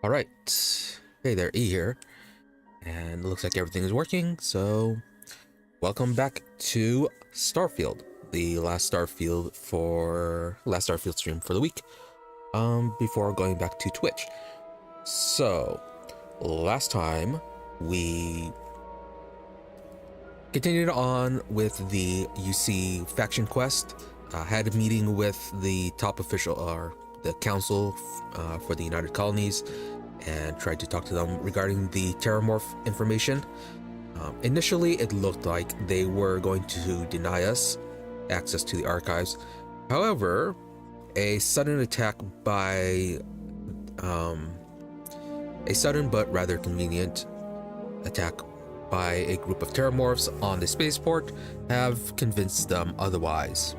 All right. Hey there, E here. And it looks like everything is working, so welcome back to Starfield, the last Starfield stream for the week. Before going back to Twitch. So, last time we continued on with the UC faction quest. Had a meeting with the top official, or the council for the United Colonies, and tried to talk to them regarding the terrormorph information. Initially, it looked like they were going to deny us access to the archives. However, a sudden attack by a sudden but rather convenient attack by a group of terrormorphs on the spaceport have convinced them otherwise.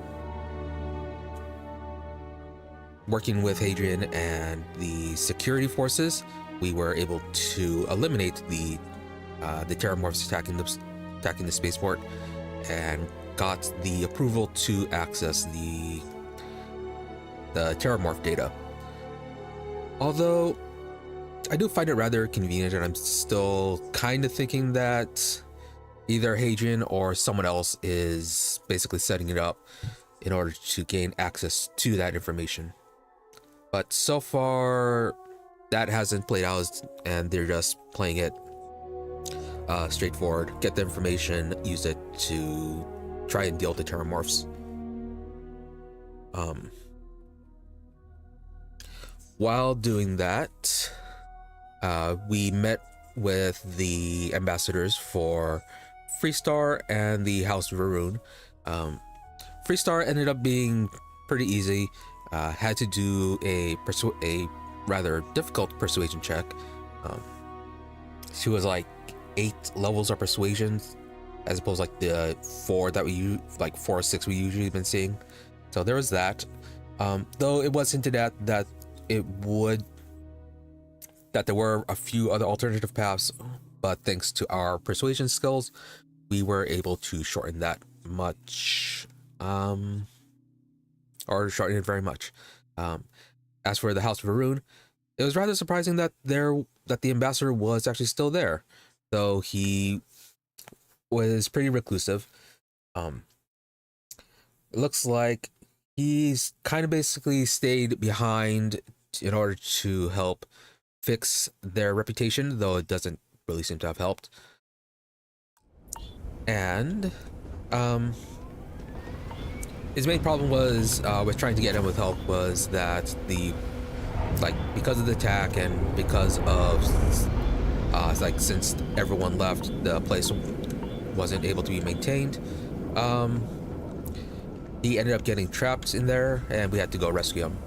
Working with Hadrian and the security forces, we were able to eliminate the terrormorphs attacking the spaceport, and got the approval to access the terrormorph data. Although I do find it rather convenient, and I'm still kind of thinking that either Hadrian or someone else is basically setting it up in order to gain access to that information. But so far, that hasn't played out, and they're just playing it straightforward. Get the information, use it to try and deal with the terrormorphs. While doing that, we met with the ambassadors for Freestar and the House of Varun. Freestar ended up being pretty easy. Had to do a rather difficult persuasion check. She was like 8 levels of persuasion, as opposed to like the 4 that we use, like 4 or 6 we usually been seeing. So there was that. Though it was hinted at that there were a few other alternative paths, but thanks to our persuasion skills, we were able to shorten that much. Or shorten it very much. As for the House of Varun, it was rather surprising that the ambassador was actually still there, though he was pretty reclusive. It looks like he's kind of basically stayed behind in order to help fix their reputation, though it doesn't really seem to have helped. And his main problem was with trying to get him with help was that because of the attack, and because of since everyone left, the place wasn't able to be maintained. He ended up getting trapped in there, and we had to go rescue him.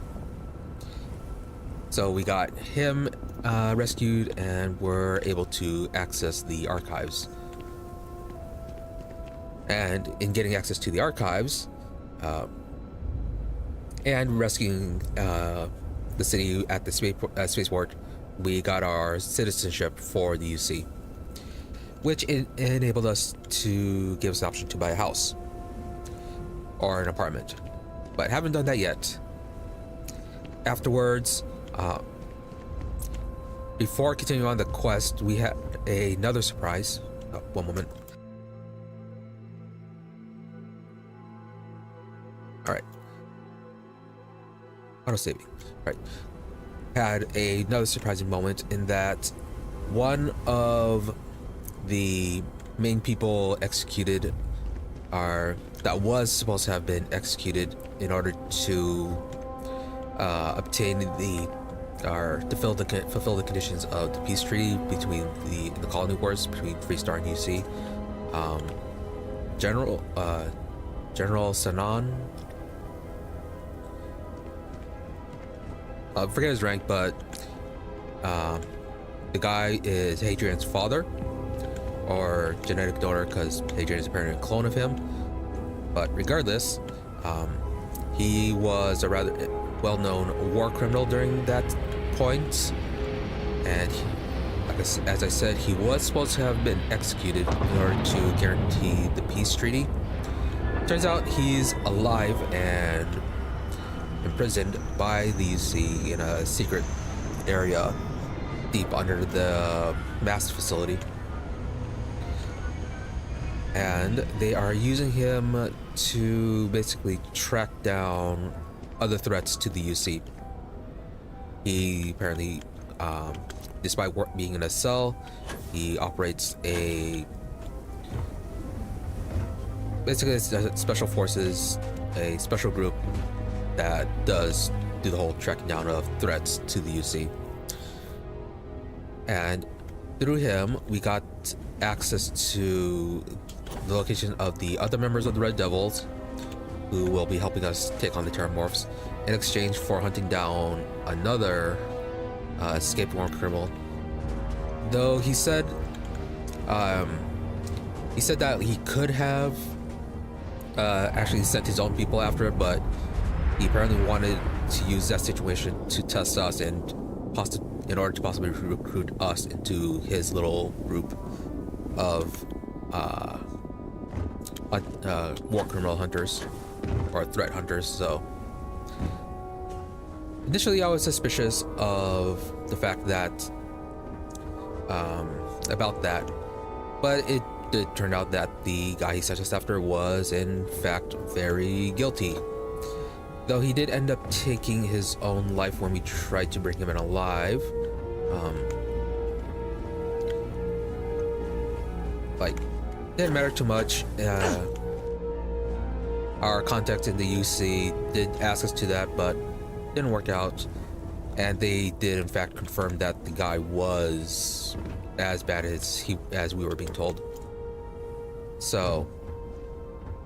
So we got him rescued, and were able to access the archives. And in getting access to the archives, and rescuing the city at the spaceport, we got our citizenship for the UC, which enabled us to give us the option to buy a house or an apartment, but haven't done that yet. Afterwards, before continuing on the quest, we had another surprise. One moment. All right. Auto saving. Right. Had another surprising moment in that one of the main people executed that was supposed to have been executed in order to obtain fulfill the conditions of the peace treaty between the colony wars between Freestar and UC. General Sanan. I forget his rank, but the guy is Hadrian's father, or genetic donor, because Hadrian is apparently a clone of him. But regardless, he was a rather well-known war criminal during that point, and as I said, he was supposed to have been executed in order to guarantee the peace treaty. Turns out he's alive and imprisoned by the UC in a secret area deep under the mass facility. And they are using him to basically track down other threats to the UC. He apparently, despite being in a cell, he operates basically it's a special forces, a special group that does do the whole tracking down of threats to the UC. And through him, we got access to the location of the other members of the Red Devils, who will be helping us take on the terrormorphs in exchange for hunting down another escaped war criminal. Though he said that he could have actually sent his own people after it, but he apparently wanted to use that situation to test us and in order to possibly recruit us into his little group of war criminal hunters or threat hunters. So initially I was suspicious of the fact that about that, but it did turn out that the guy he sent us after was in fact very guilty, though he did end up taking his own life when we tried to bring him in alive. Like, didn't matter too much. Our contacts in the UC did ask us to that, but didn't work out, and they did in fact confirm that the guy was as bad as we were being told. So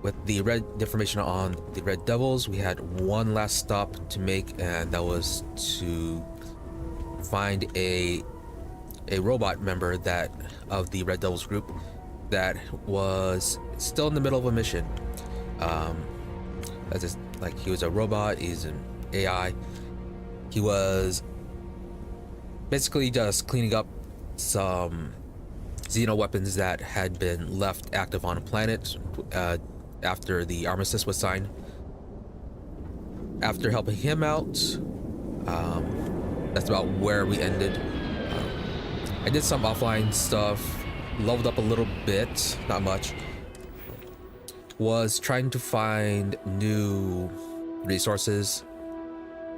with the information on the Red Devils, we had one last stop to make, and that was to find a robot member of the Red Devils group that was still in the middle of a mission. That's just like, he was a robot, he's an AI. He was basically just cleaning up some xeno weapons that had been left active on a planet after the armistice was signed. After helping him out, that's about where we ended. I did some offline stuff, leveled up a little bit, not much. Was trying to find new resources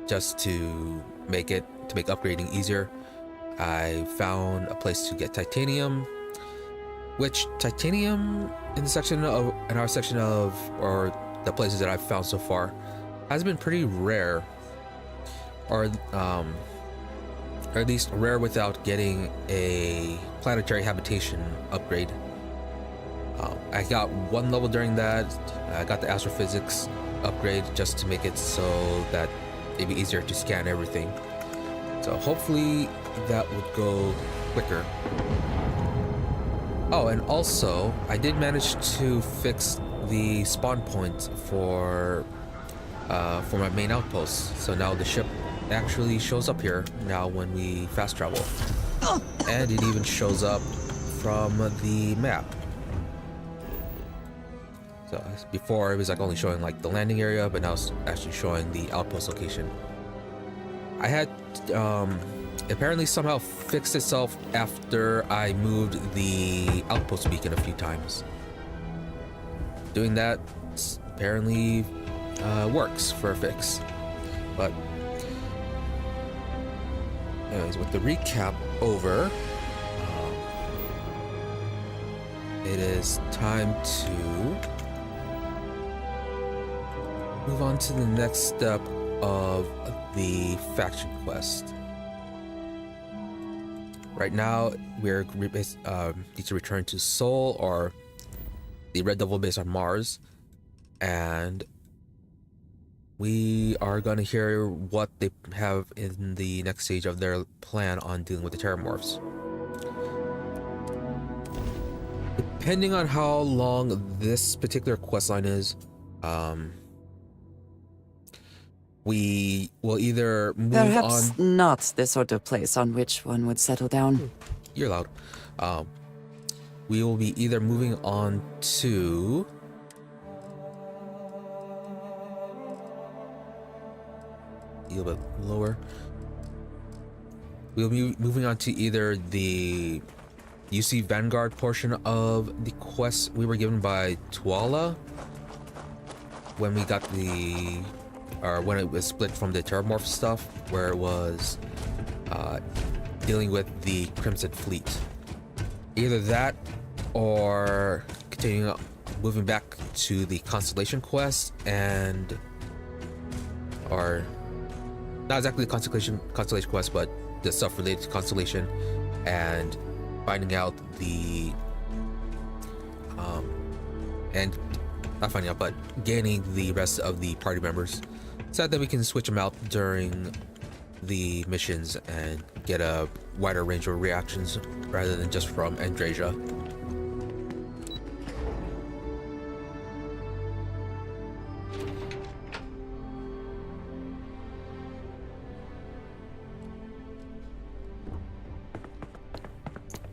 just to make upgrading easier. I found a place to get titanium, which titanium in our section of, or the places that I've found so far, has been pretty rare, or at least rare without getting a planetary habitation upgrade. I got one level during that. I got the astrophysics upgrade just to make it so that it'd be easier to scan everything. So hopefully that would go quicker. Oh, and also I did manage to fix the spawn point for my main outpost. So now the ship actually shows up here now when we fast travel, and it even shows up from the map. So before it was like only showing like the landing area, but now it's actually showing the outpost location. I had apparently somehow fixed itself after I moved the outpost beacon a few times. Doing that apparently works for a fix. But anyways, with the recap over, it is time to move on to the next step of the faction quest. Right now, we're need to return to Sol, or the Red Devil base on Mars, and we are going to hear what they have in the next stage of their plan on dealing with the terrormorphs. Depending on how long this particular questline is, we will either move Perhaps on. not the sort of place on which one would settle down. You're loud. We will be either moving on to a little bit lower. We'll be moving on to either the UC Vanguard portion of the quest we were given by Tuala when we got the, or when it was split from the terrormorph stuff, where it was dealing with the Crimson Fleet. Either that, or continuing moving back to the Constellation quest and, or not exactly the Constellation quest, but the stuff related to Constellation, and finding out the and not finding out, but gaining the rest of the party members, so that we can switch them out during the missions and get a wider range of reactions rather than just from Andrasia.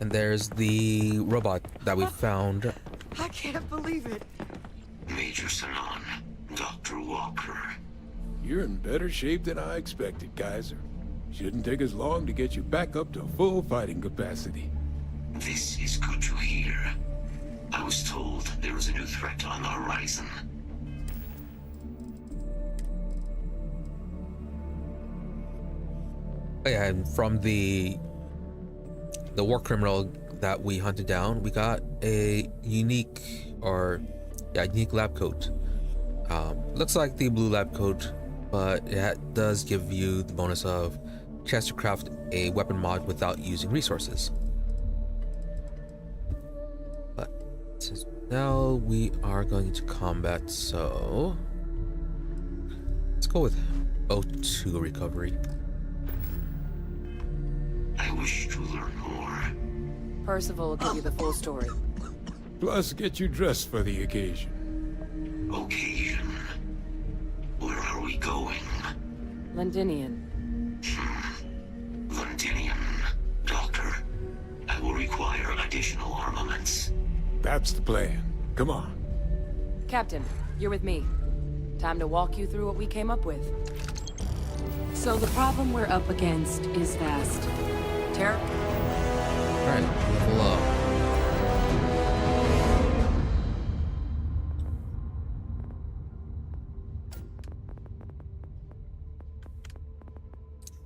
And there's the robot that we found. I can't believe it. Major Sanan, Dr. Walker. You're in better shape than I expected, Kaiser. Shouldn't take us long to get you back up to full fighting capacity. This is good to hear. I was told there was a new threat on the horizon. Oh yeah, and from the war criminal that we hunted down, we got a unique lab coat. Looks like the blue lab coat, but it does give you the bonus of chance to craft a weapon mod without using resources. But since now we are going into combat, so let's go with O2 recovery. I wish to learn more. Percival will give you the full story. Plus, get you dressed for the occasion. Occasion. Where are we going? Londinian. Londinian. Doctor, I will require additional armaments. That's the plan. Come on. Captain, you're with me. Time to walk you through what we came up with. So the problem we're up against is vast. Terror? Alright, level up.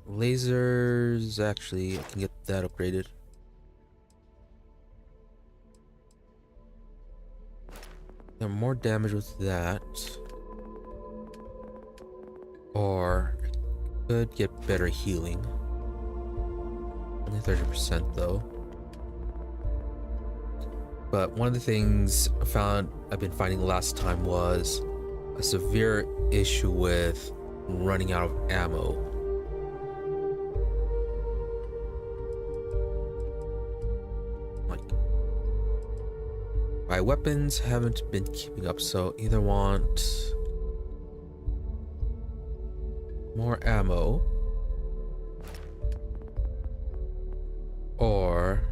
Lasers, actually, I can get that upgraded. Got more damage with that. Or I could get better healing. Only 30% though. But one of the things I've been finding last time was a severe issue with running out of ammo. Like, my weapons haven't been keeping up, so either want more ammo or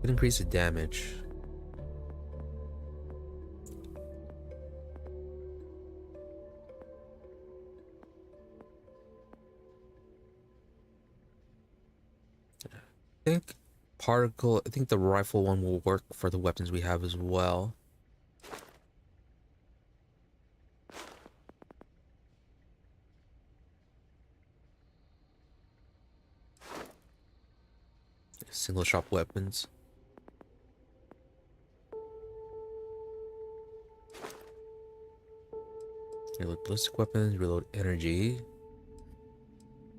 it increase the damage. I think the rifle one will work for the weapons we have as well. Single shot weapons. Reload ballistic weapons, reload energy.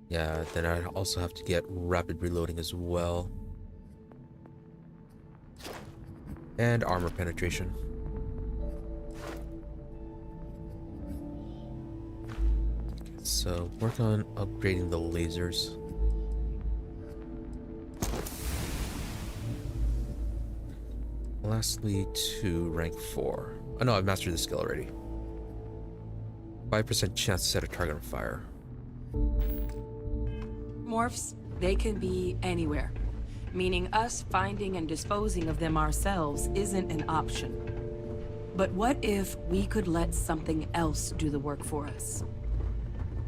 Yeah, then I also have to get rapid reloading as well. And armor penetration. Okay, so work on upgrading the lasers. Lastly, to rank 4. Oh no, I've mastered the skill already. 5% chance to set a target on fire. Morphs, they can be anywhere. Meaning us finding and disposing of them ourselves isn't an option. But what if we could let something else do the work for us?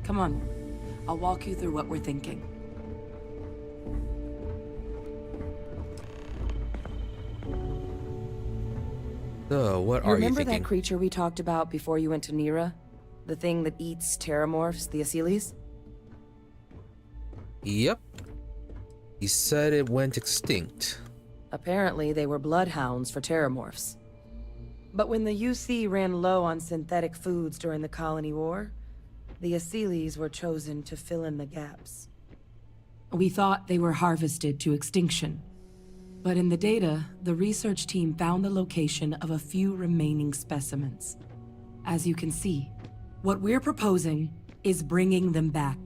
Come on, I'll walk you through what we're thinking. So, what You are you remember thinking? that creature we talked about before you went to Nira? The thing that eats terrormorphs, the Asylees? Yep. He said it went extinct. Apparently, they were bloodhounds for terrormorphs. But when the UC ran low on synthetic foods during the Colony War, the Asylees were chosen to fill in the gaps. We thought they were harvested to extinction. But in the data, the research team found the location of a few remaining specimens. As you can see, what we're proposing is bringing them back.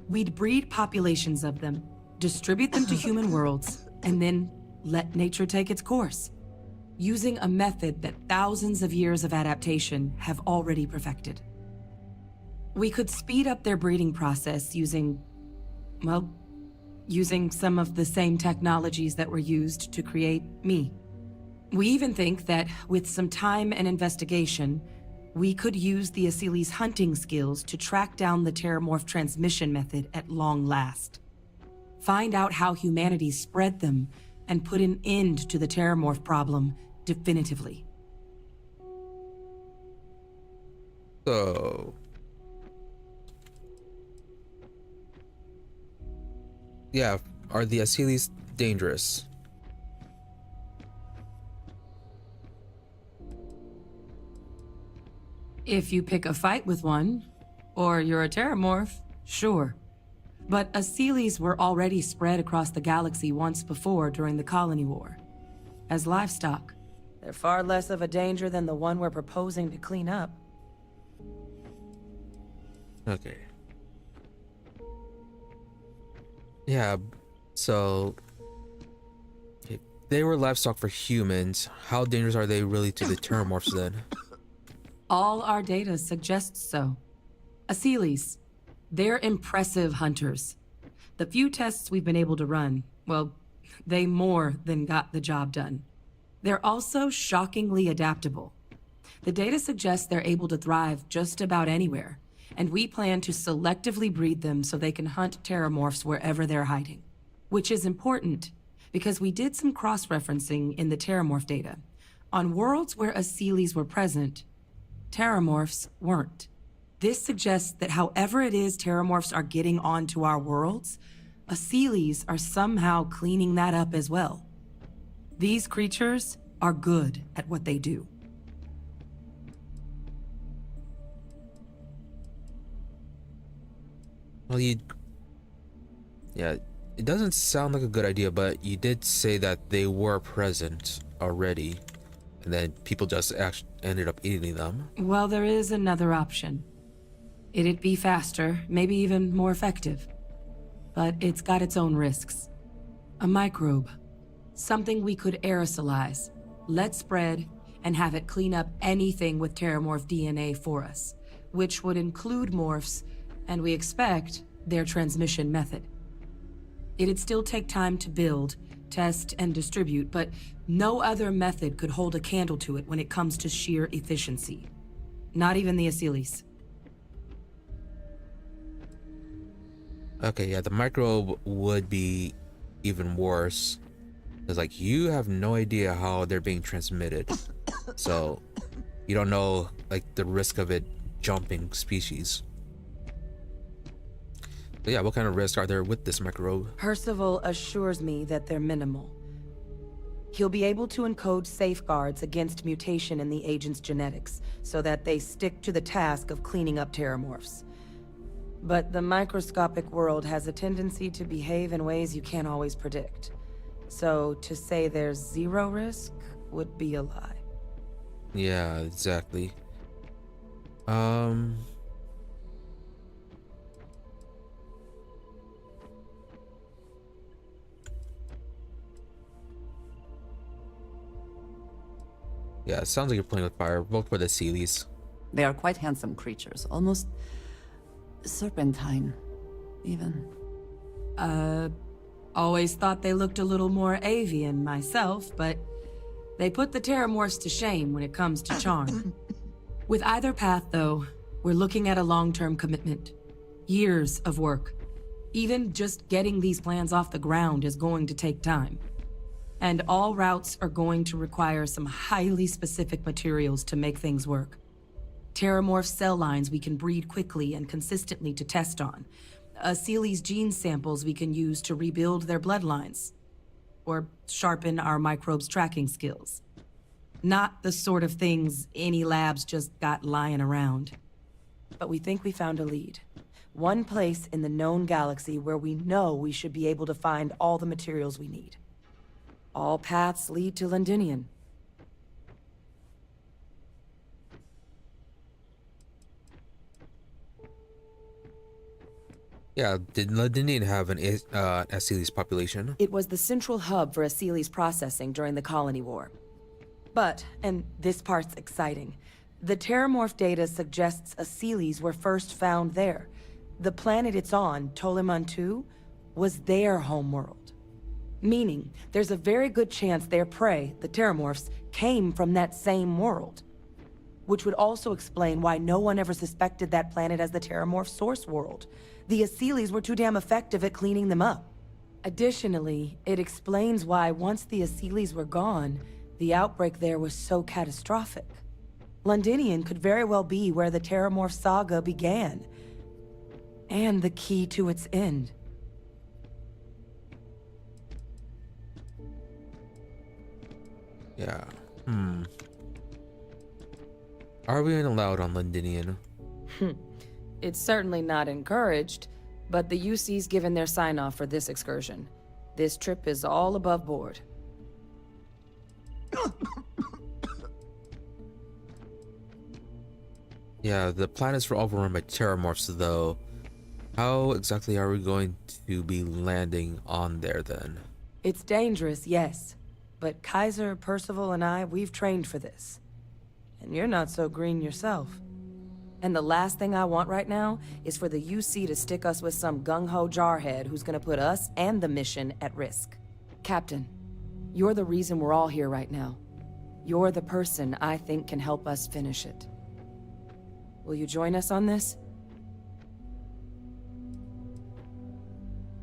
We'd breed populations of them, distribute them to human worlds, and then let nature take its course, using a method that thousands of years of adaptation have already perfected. We could speed up their breeding process using some of the same technologies that were used to create me. We even think that with some time and investigation, we could use the Asylees' hunting skills to track down the terrormorph transmission method at long last. Find out how humanity spread them and put an end to the terrormorph problem definitively. So, yeah, are the Asylees dangerous? If you pick a fight with one, or you're a terrormorph, sure. But Asylees were already spread across the galaxy once before during the Colony War. As livestock. They're far less of a danger than the one we're proposing to clean up. Okay. Yeah, so if they were livestock for humans, how dangerous are they really to the terrormorphs then? All our data suggests so. Asylees, they're impressive hunters. The few tests we've been able to run, well, they more than got the job done. They're also shockingly adaptable. The data suggests they're able to thrive just about anywhere, and we plan to selectively breed them so they can hunt terrormorphs wherever they're hiding. Which is important, because we did some cross-referencing in the terrormorph data. On worlds where Asylees were present, terrormorphs weren't. This suggests that however it is terrormorphs are getting onto our worlds, Asylees are somehow cleaning that up as well. These creatures are good at what they do. Well, yeah, it doesn't sound like a good idea, but you did say that they were present already, and then people just actually ended up eating them. Well, there is another option. It'd be faster, maybe even more effective. But it's got its own risks. A microbe. Something we could aerosolize, let spread, and have it clean up anything with terrormorph DNA for us, which would include morphs, and we expect their transmission method. It'd still take time to build, test, and distribute, but no other method could hold a candle to it when it comes to sheer efficiency. Not even the Asylees. Okay, yeah, the microbe would be even worse. It's like, you have no idea how they're being transmitted. So, you don't know, like, the risk of it jumping species. But yeah, what kind of risks are there with this microbe? Percival assures me that they're minimal. He'll be able to encode safeguards against mutation in the agent's genetics, so that they stick to the task of cleaning up terrormorphs. But the microscopic world has a tendency to behave in ways you can't always predict. So to say there's zero risk would be a lie. Yeah, exactly. Yeah, it sounds like you're playing with fire. Vote for the Sealies. They are quite handsome creatures, almost serpentine, even. Always thought they looked a little more avian myself, but they put the terrormorphs to shame when it comes to charm. With either path, though, we're looking at a long-term commitment. Years of work. Even just getting these plans off the ground is going to take time. And all routes are going to require some highly specific materials to make things work. Terrormorph cell lines we can breed quickly and consistently to test on. Seely's gene samples we can use to rebuild their bloodlines. Or sharpen our microbes tracking skills. Not the sort of things any labs just got lying around. But we think we found a lead. One place in the known galaxy where we know we should be able to find all the materials we need. All paths lead to Londinian. Yeah, did Londinian have an Asili's population? It was the central hub for Asili's processing during the Colony War. But, and this part's exciting, the terrormorph data suggests Asilis were first found there. The planet it's on, Toliman 2, was their homeworld. Meaning, there's a very good chance their prey, the terrormorphs, came from that same world. Which would also explain why no one ever suspected that planet as the terrormorph source world. The Asilis were too damn effective at cleaning them up. Additionally, it explains why once the Asilis were gone, the outbreak there was so catastrophic. Londinian could very well be where the terrormorph saga began. And the key to its end. Yeah. Are we allowed on Londinian? It's certainly not encouraged, but the UC's given their sign-off for this excursion. This trip is all above board. Yeah, the planets were overrun by terrormorphs, though. How exactly are we going to be landing on there, then? It's dangerous, yes. But Kaiser, Percival, and I, we've trained for this. And you're not so green yourself. And the last thing I want right now is for the UC to stick us with some gung-ho jarhead who's gonna put us and the mission at risk. Captain, you're the reason we're all here right now. You're the person I think can help us finish it. Will you join us on this?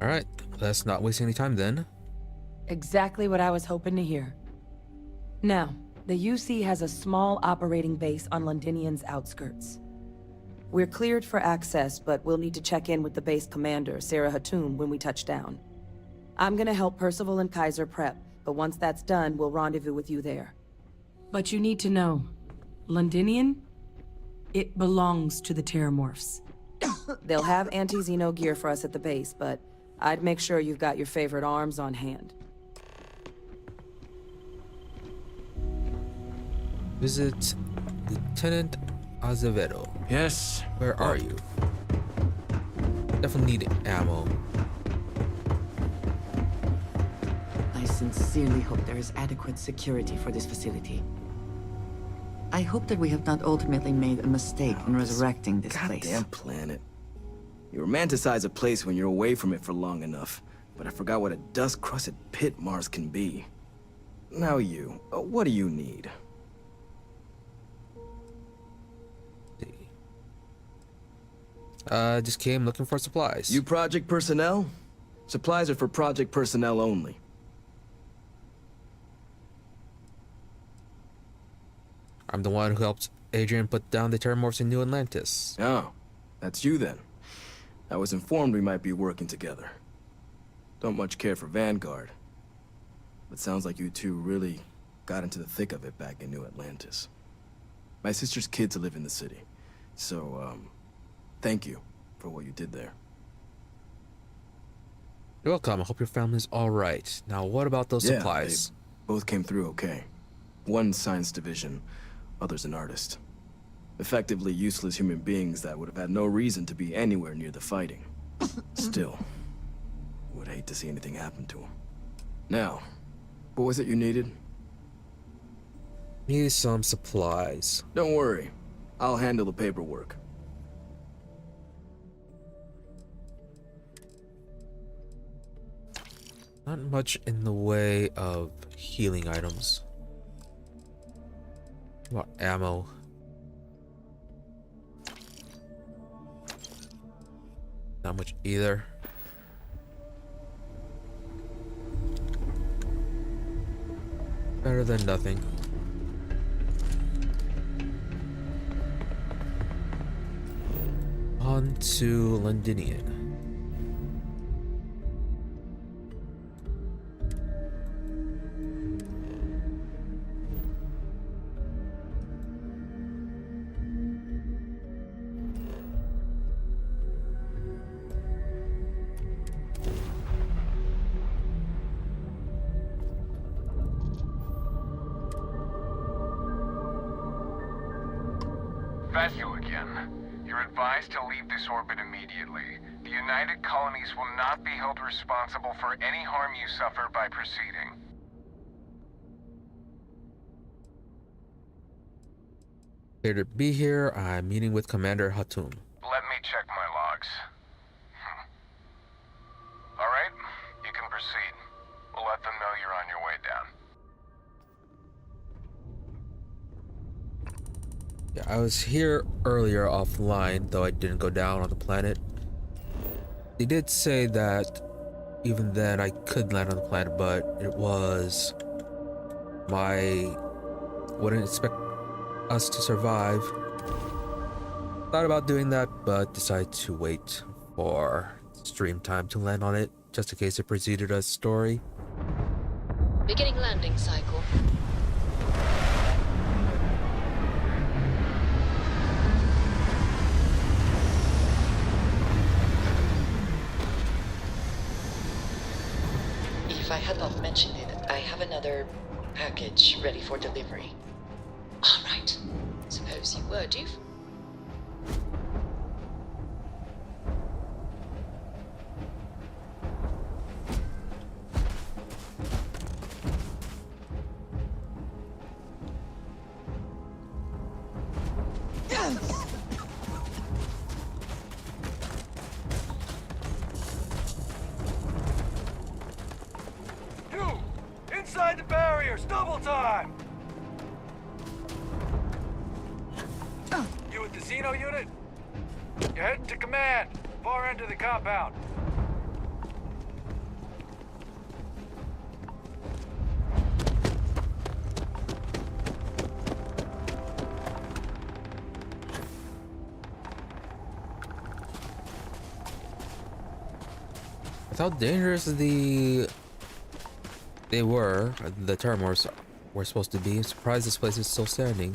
Alright, let's not waste any time then. Exactly what I was hoping to hear. Now, the UC has a small operating base on Londinian's outskirts. We're cleared for access, but we'll need to check in with the base commander, Sarah Hatum, when we touch down. I'm gonna help Percival and Kaiser prep, but once that's done, we'll rendezvous with you there. But you need to know, Londinian, it belongs to the terrormorphs. They'll have anti-Xeno gear for us at the base, but I'd make sure you've got your favorite arms on hand. Visit Lieutenant Azevedo. Yes. Where are you? Definitely need ammo. I sincerely hope there is adequate security for this facility. I hope that we have not ultimately made a mistake in resurrecting this place. Goddamn planet. You romanticize a place when you're away from it for long enough, but I forgot what a dust-crusted pit Mars can be. Now you, what do you need? Just came looking for supplies. You project personnel? Supplies are for project personnel only. I'm the one who helped Adrian put down the terrormorphs in New Atlantis. Oh, that's you then. I was informed we might be working together. Don't much care for Vanguard. But sounds like you two really got into the thick of it back in New Atlantis. My sister's kids live in the city, so, thank you for what you did there. You're welcome. I hope your family's alright. Now, what about those supplies? They both came through okay. One science division, other's an artist. Effectively useless human beings that would have had no reason to be anywhere near the fighting. Still, would hate to see anything happen to them. Now, what was it you needed? Need some supplies. Don't worry, I'll handle the paperwork. Not much in the way of healing items. What about ammo? Not much either. Better than nothing. On to Londinian. Vasu again. You're advised to leave this orbit immediately. The United Colonies will not be held responsible for any harm you suffer by proceeding. Here to be here. I'm meeting with Commander Hatum. Let me check my logs. All right, you can proceed. We'll let them know you're on your way down. Yeah, I was here earlier offline, though I didn't go down on the planet. They did say that even then I could land on the planet, but it was wouldn't expect us to survive. Thought about doing that, but decided to wait for stream time to land on it, just in case it preceded a story. Beginning landing cycle. If I had not mentioned it, I have another package ready for delivery. All right. Suppose you were due. Inside the barriers, double time! You with the Xeno unit? You're heading to command, far end of the compound. With how dangerous the terrormorphs were supposed to be, I'm surprised this place is still standing.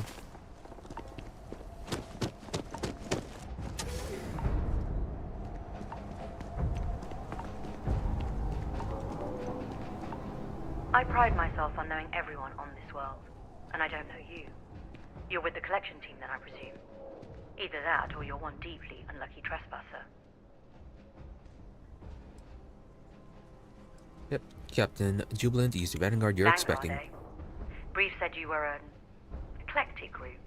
I pride myself on knowing everyone on this world, and I don't know you. You're with the collection team then, I presume. Either that, or you're one deeply unlucky trespasser. Yep, Captain Jubilant, East Vanguard, you're expecting. Eh? Brief said you were an eclectic group.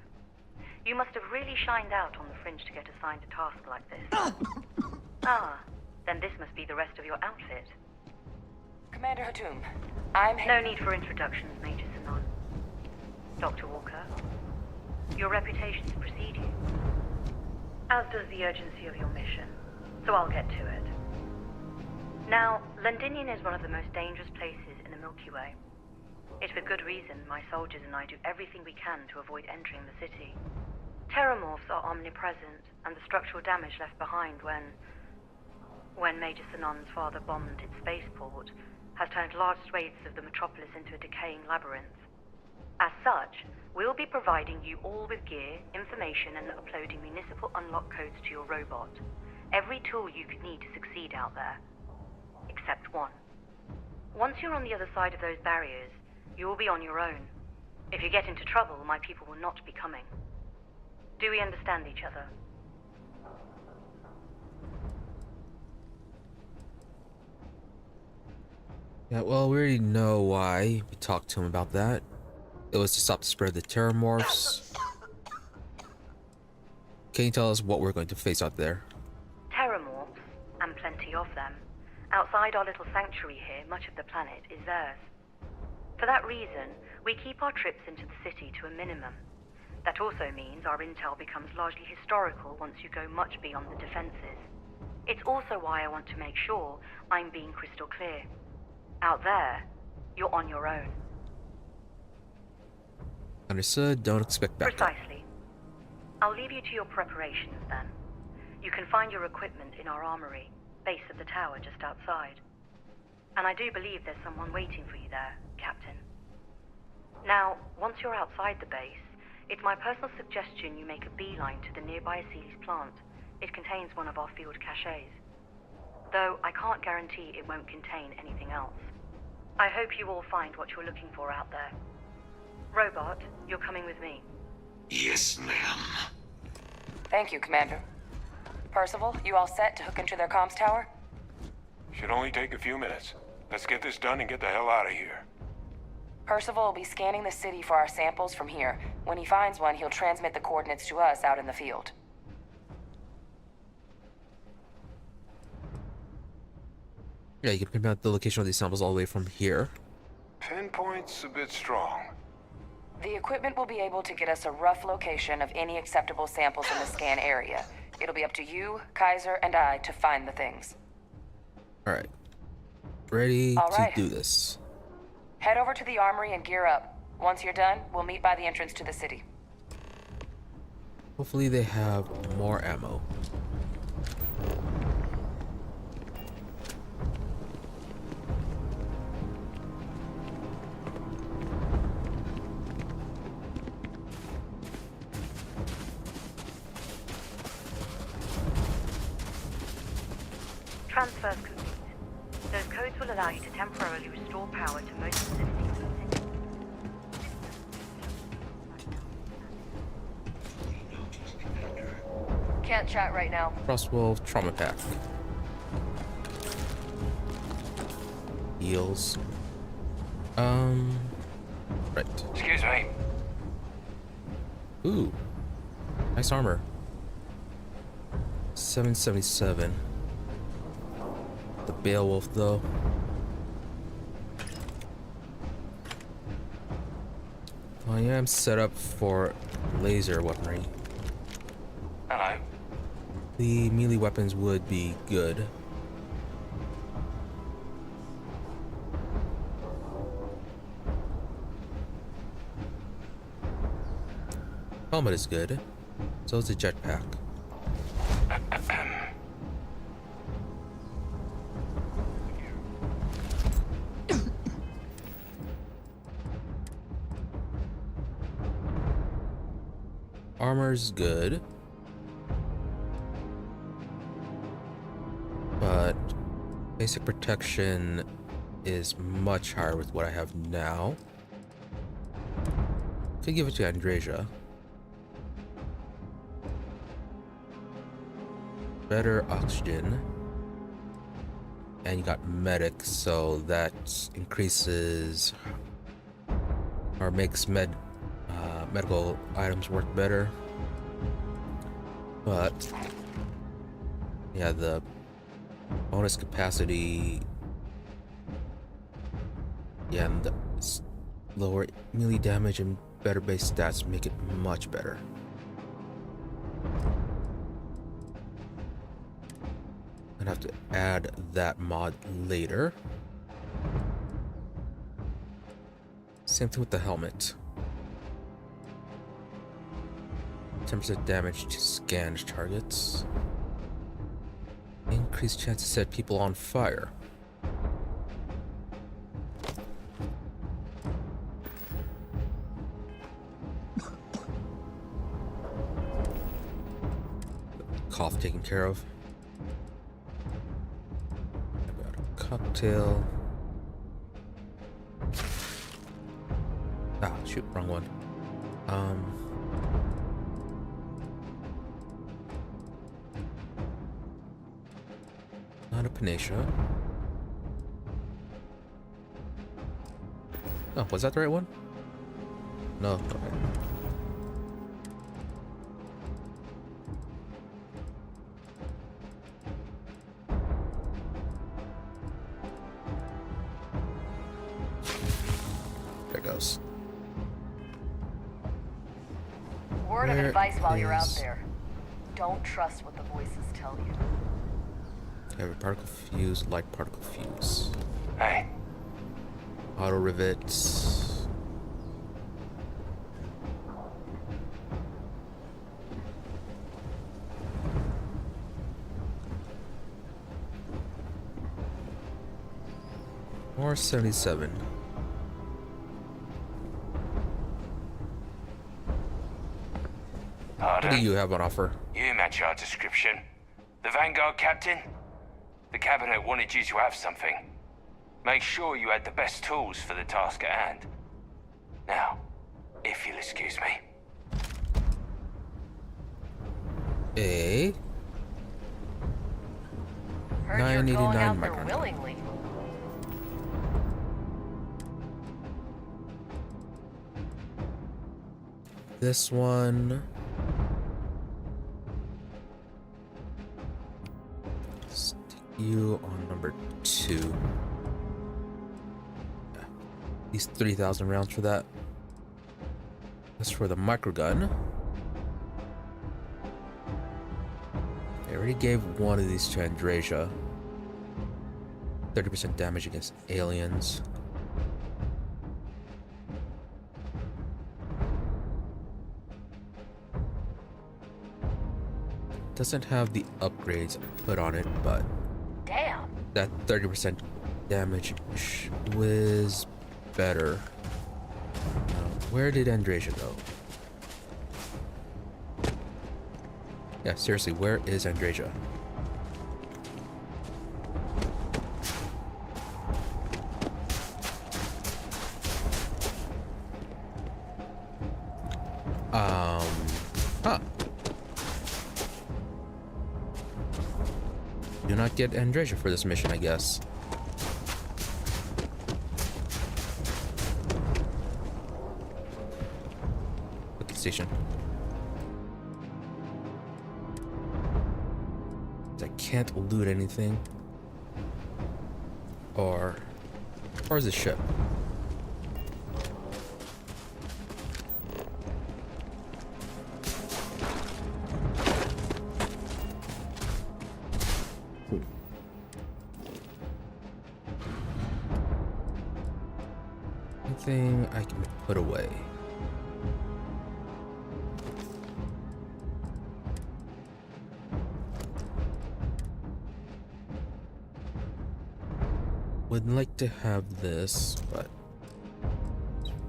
You must have really shined out on the fringe to get assigned a task like this. Then this must be the rest of your outfit. Commander Hatum, No need for introductions, Major Sanon. Dr. Walker, your reputations precede you, as does the urgency of your mission, so I'll get to it. Now, Londinian is one of the most dangerous places in the Milky Way. It's with good reason my soldiers and I do everything we can to avoid entering the city. Terrormorphs are omnipresent, and the structural damage left behind when Major Sanon's father bombed its spaceport has turned large swathes of the metropolis into a decaying labyrinth. As such, we'll be providing you all with gear, information, and uploading municipal unlock codes to your robot. Every tool you could need to succeed out there. Except one. Once you're on the other side of those barriers, you will be on your own. If you get into trouble, my people will not be coming. Do we understand each other? Yeah, well, we already know why we talked to him about that. It was to stop the spread of the terrormorphs. Can you tell us what we're going to face out there? Terrormorphs, and plenty of them. Outside our little sanctuary here, much of the planet is theirs. For that reason, we keep our trips into the city to a minimum. That also means our intel becomes largely historical once you go much beyond the defenses. It's also why I want to make sure I'm being crystal clear. Out there, you're on your own. Understood. Don't expect backup. Precisely. I'll leave you to your preparations then. You can find your equipment in our armory, base of the tower just outside. And I do believe there's someone waiting for you there, Captain. Now, once you're outside the base, it's my personal suggestion you make a beeline to the nearby Aceles plant. It contains one of our field caches. Though I can't guarantee it won't contain anything else. I hope you all find what you're looking for out there. Robot, you're coming with me. Yes, ma'am. Thank you, Commander. Percival, you all set to hook into their comms tower? Should only take a few minutes. Let's get this done and get the hell out of here. Percival will be scanning the city for our samples from here. When he finds one, he'll transmit the coordinates to us out in the field. Yeah, you can pinpoint the location of these samples all the way from here. Pinpoint's a bit strong. The equipment will be able to get us a rough location of any acceptable samples in the scan area. It'll be up to you, Kaiser, and I to find the things. Alright. Ready All right. to do this. Head over to the armory and gear up. Once you're done, we'll meet by the entrance to the city. Hopefully they have more ammo. Transfers complete. Those codes will allow you to temporarily restore power to most facilities in the city. Can't chat right now. Frostwolf trauma pack. Heals. Right. Excuse me. Ooh. Nice armor. 777. The Beowulf, though. I am set up for laser weaponry. Hello. The melee weapons would be good. Helmet is good. So is the jetpack. Armor's good. But basic protection is much higher with what I have now. Could give it to Andreja. Better oxygen. And you got medic, so that increases or makes medical items work better. But yeah, the bonus capacity, yeah, and the lower melee damage and better base stats make it much better. I'd have to add that mod later. Same thing with the helmet. 10% damage to scanned targets. Increased chance to set people on fire. Cough taken care of. I got a cocktail. Ah, shoot, wrong one. Not a Panacea. Oh, was that the right one? No, okay. There it goes. Word of Where advice while you're out is- there. Don't trust what the voices tell you. Heavy particle fuse, light particle fuse. Hey. Auto rivets. Or 77. Pardon? What do you have on offer? You match our description. The Vanguard captain? The cabinet wanted you to have something. Make sure you had the best tools for the task at hand. Now, if you'll excuse me. Heard you're 989 going out there micron. willingly. This one. Stick you on number 2. Yeah. These 3,000 rounds for that. That's for the microgun. I already gave one of these to Andreja. 30% damage against aliens. Doesn't have the upgrades put on it, but Damn. that 30% damage was better. Where did Andreja go? Yeah, seriously, where is Andreja? Huh. Do not get Andreja for this mission, I guess. Look station. I can't loot anything. Or where's the ship? Anything I can put away? Would like to have this, but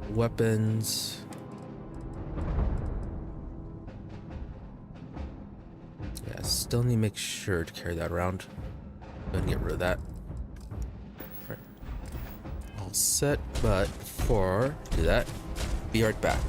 weapons. Yeah, still need to make sure to carry that around. Go ahead and get rid of that. Right. All set, but before I do that, be right back.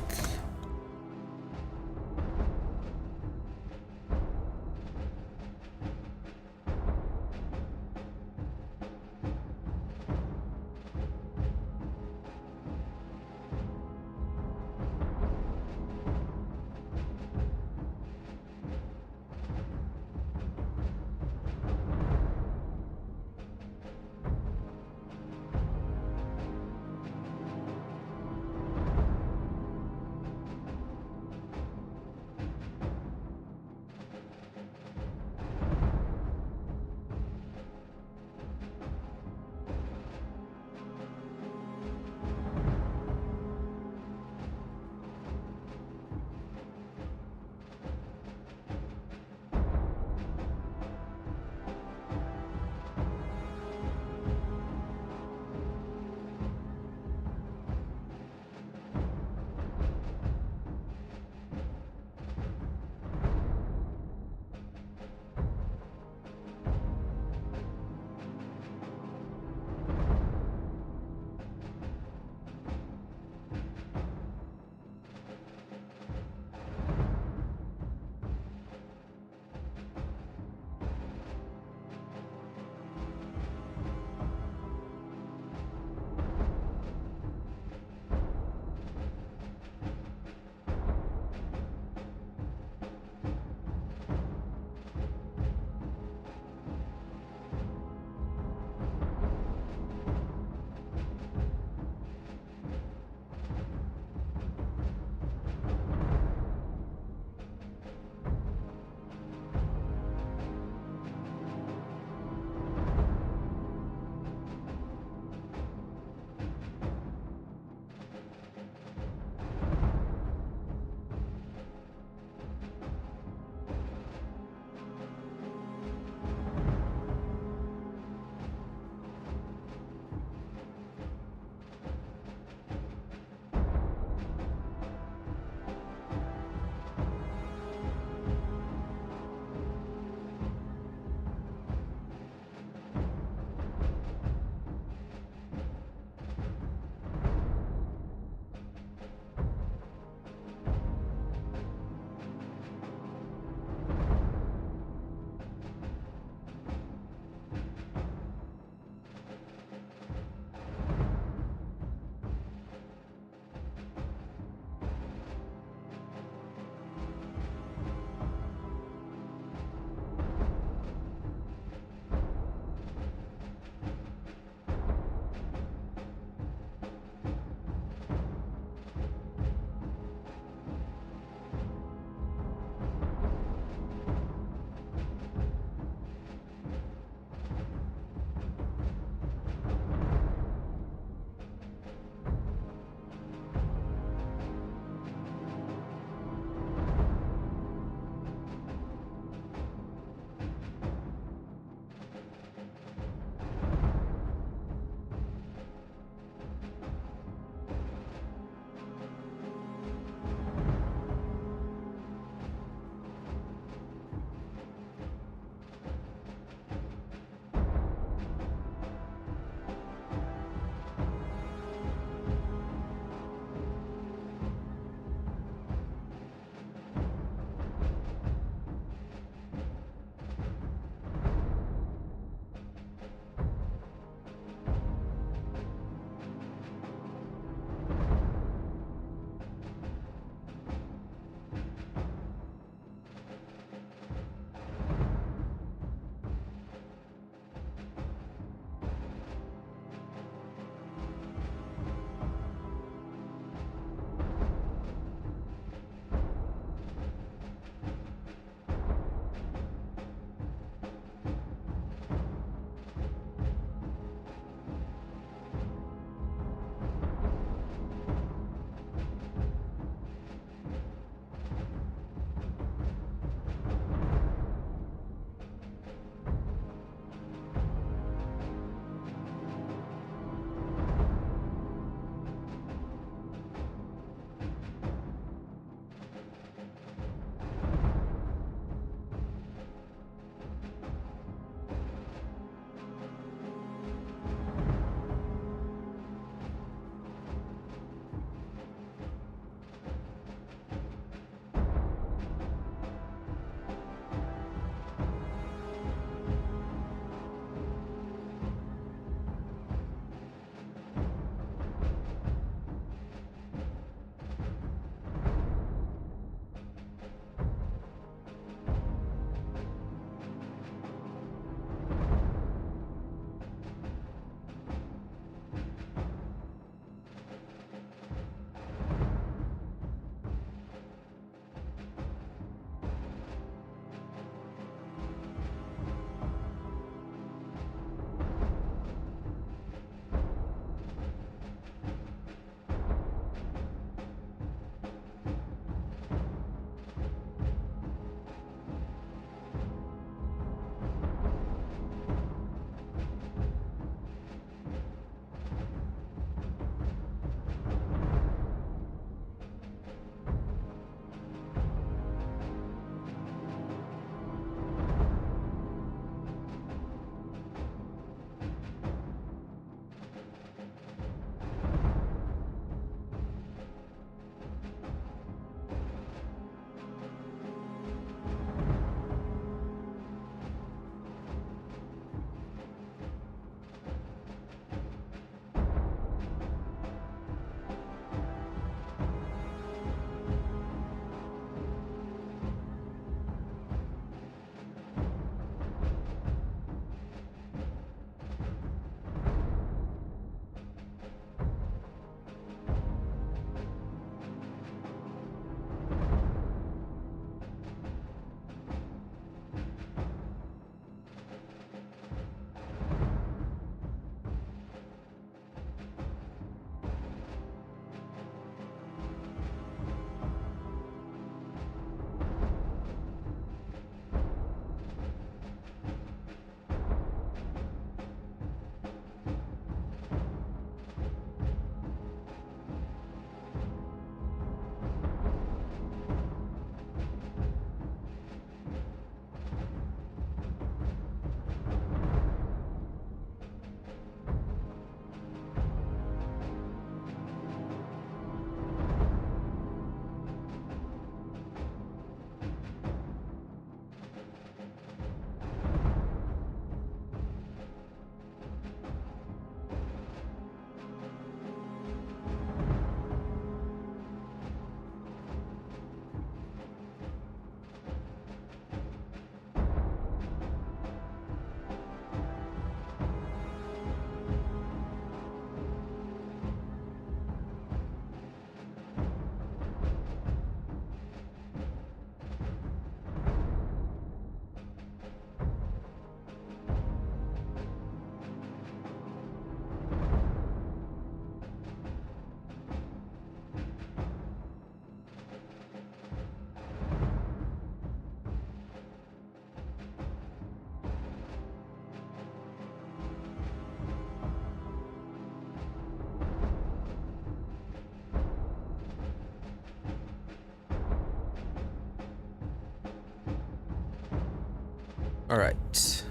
All right.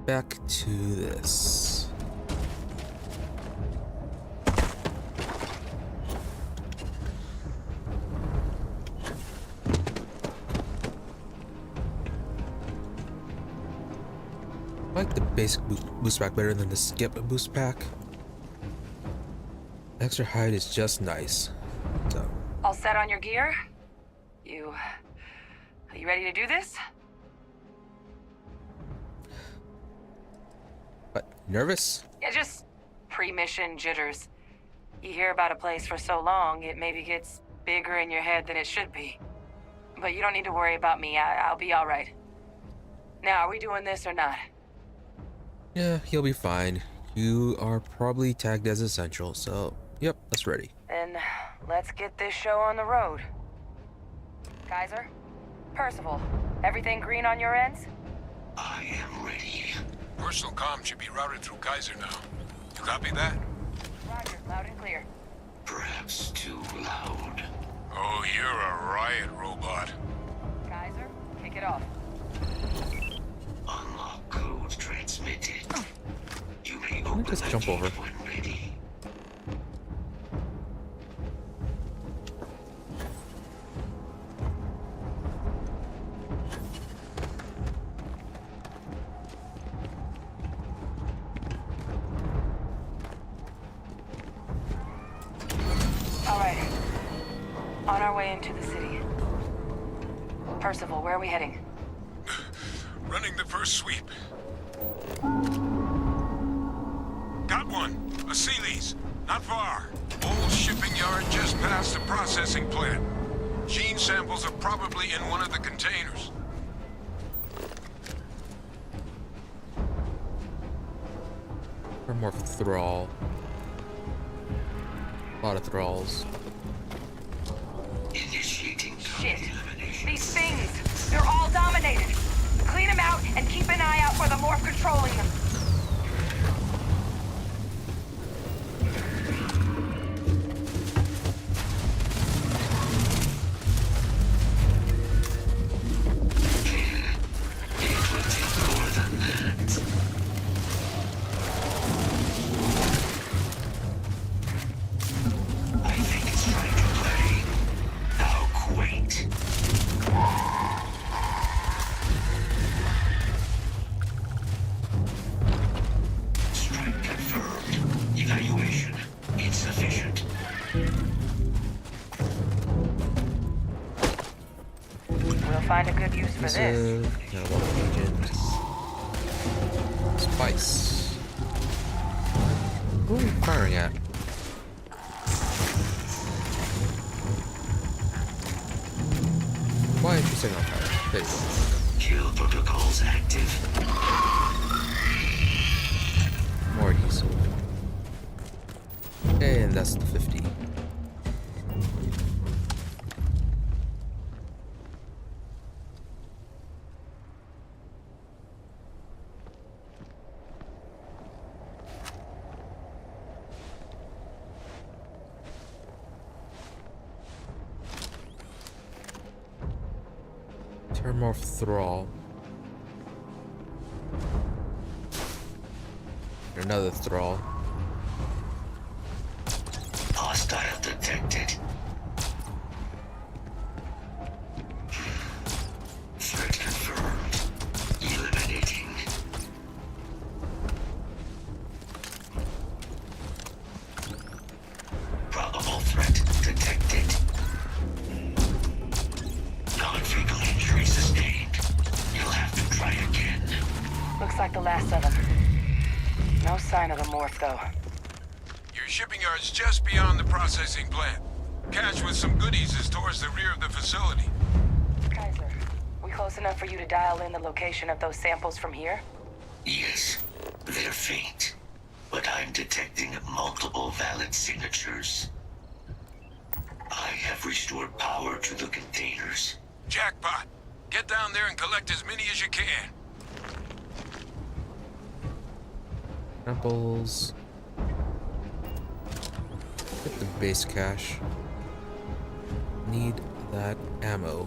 Back to this. I like the basic boost pack better than the skip boost pack. Extra height is just nice. So. All set on your gear? Are you ready to do this? What? Nervous? Yeah, just pre-mission jitters. You hear about a place for so long, it maybe gets bigger in your head than it should be. But you don't need to worry about me. I'll be all right. Now, are we doing this or not? Yeah, he'll be fine. You are probably tagged as essential, so yep, that's ready. Then let's get this show on the road. Kaiser? Percival, everything green on your ends? I am ready. Personal comm should be routed through Kaiser now. You copy that? Roger, loud and clear. Perhaps too loud. Oh, you're a riot robot. Kaiser, kick it off. Unlock code transmitted. You may Let me open just the jump gate over. when ready. All right. On our way into the city. Percival, where are we heading? Running the first sweep. Got one. A Sealy's. Not far. Old shipping yard just past the processing plant. Gene samples are probably in one of the containers. Terrormorph thrall. A lot of thralls. Initiating Shit. target elimination. These things, they're all dominated. Clean them out and keep an eye out for the morph controlling them. It will take more than that. I think it's trying to play. How quaint. Strike confirmed. Evaluation insufficient. We'll find a good use for This this. is agent. Spice. Who are we firing at? Why aren't you setting on fire? There you go. Kill protocols active. More diesel. And that's the 50. Terrormorph thrall. Another thrall. Hostile detected. Threat confirmed. Eliminating. Probable threat detected. Non-fatal injury sustained. You'll have to try again. Looks like the last of them. No sign of the morph, though. Your shipping yard's just beyond the processing plant. Cache with some goodies is towards the rear of the facility. Kaiser, we close enough for you to dial in the location of those samples from here? Yes, they're faint, but I'm detecting multiple valid signatures. I have restored power to the containers. Jackpot. Get down there and collect as many as you can. Samples. Get the base cache. Need that ammo.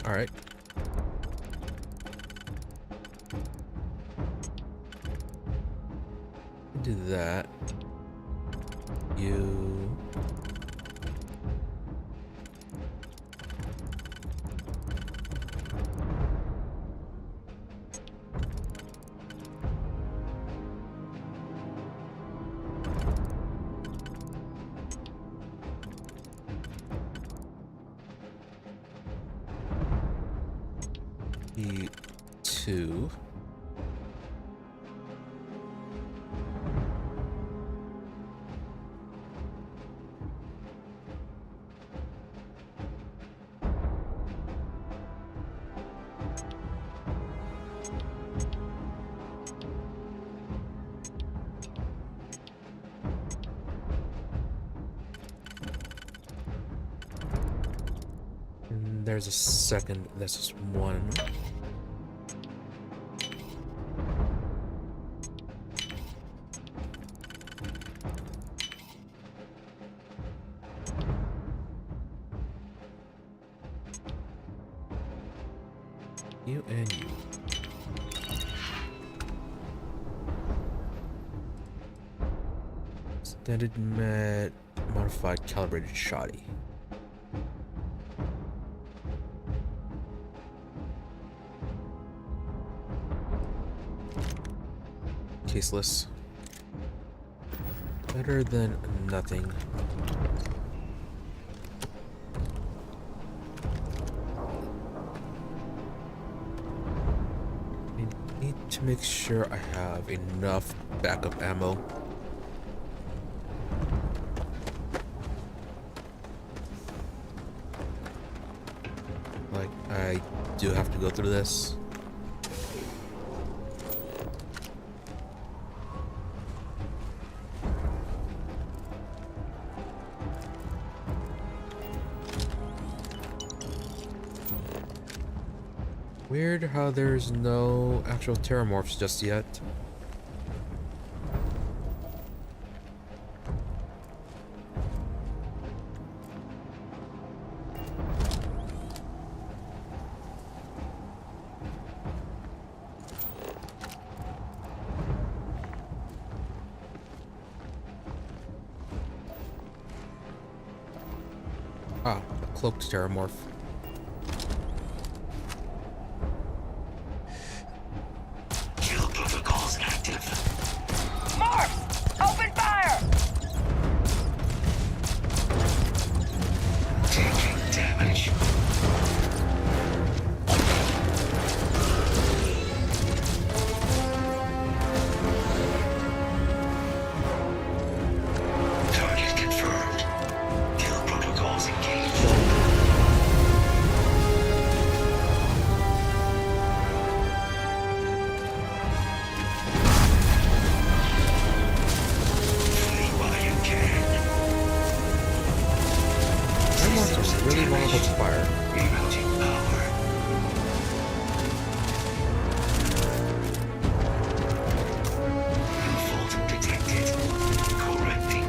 All right. Do that. You. Two. And there's a second. That's just one. You and you. Standard med modified calibrated shoddy. Caseless. Better than nothing. To make sure I have enough backup ammo. Like, I do have to go through this. Weird how there's no actual terrormorphs just yet. Ah, a cloaked terrormorph. Really vulnerable to fire. Rerouting power. New fault detected. Correcting.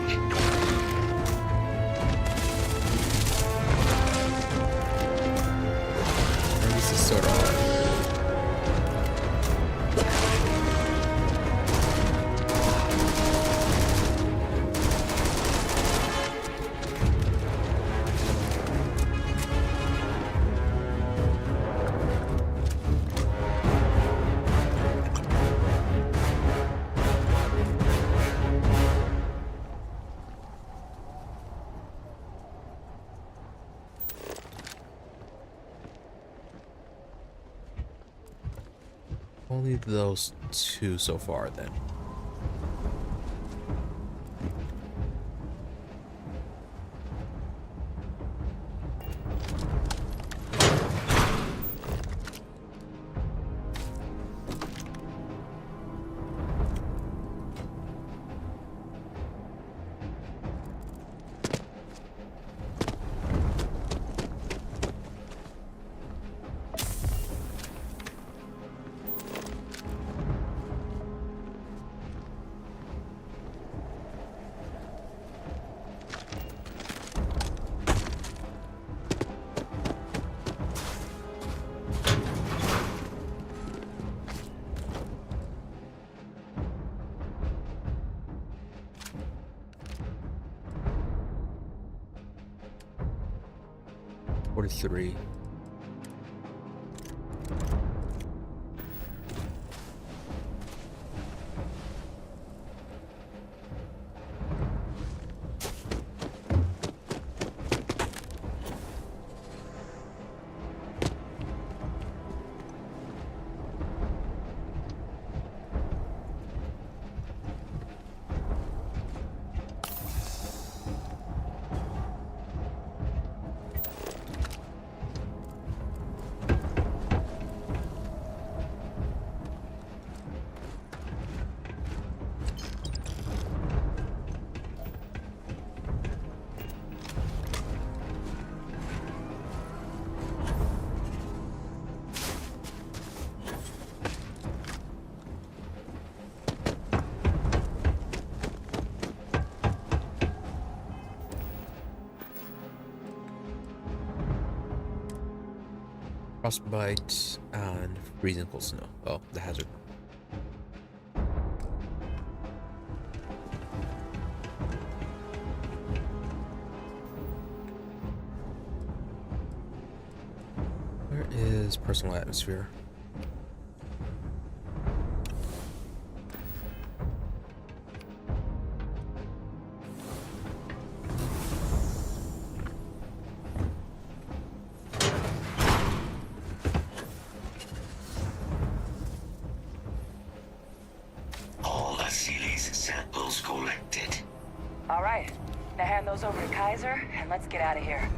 And this is sort of hard. Only those two so far, then. 43. Frostbite and freezing cold snow. Oh, the hazard. Where is personal atmosphere? All right. Now hand those over to Kaiser, and let's get out of here.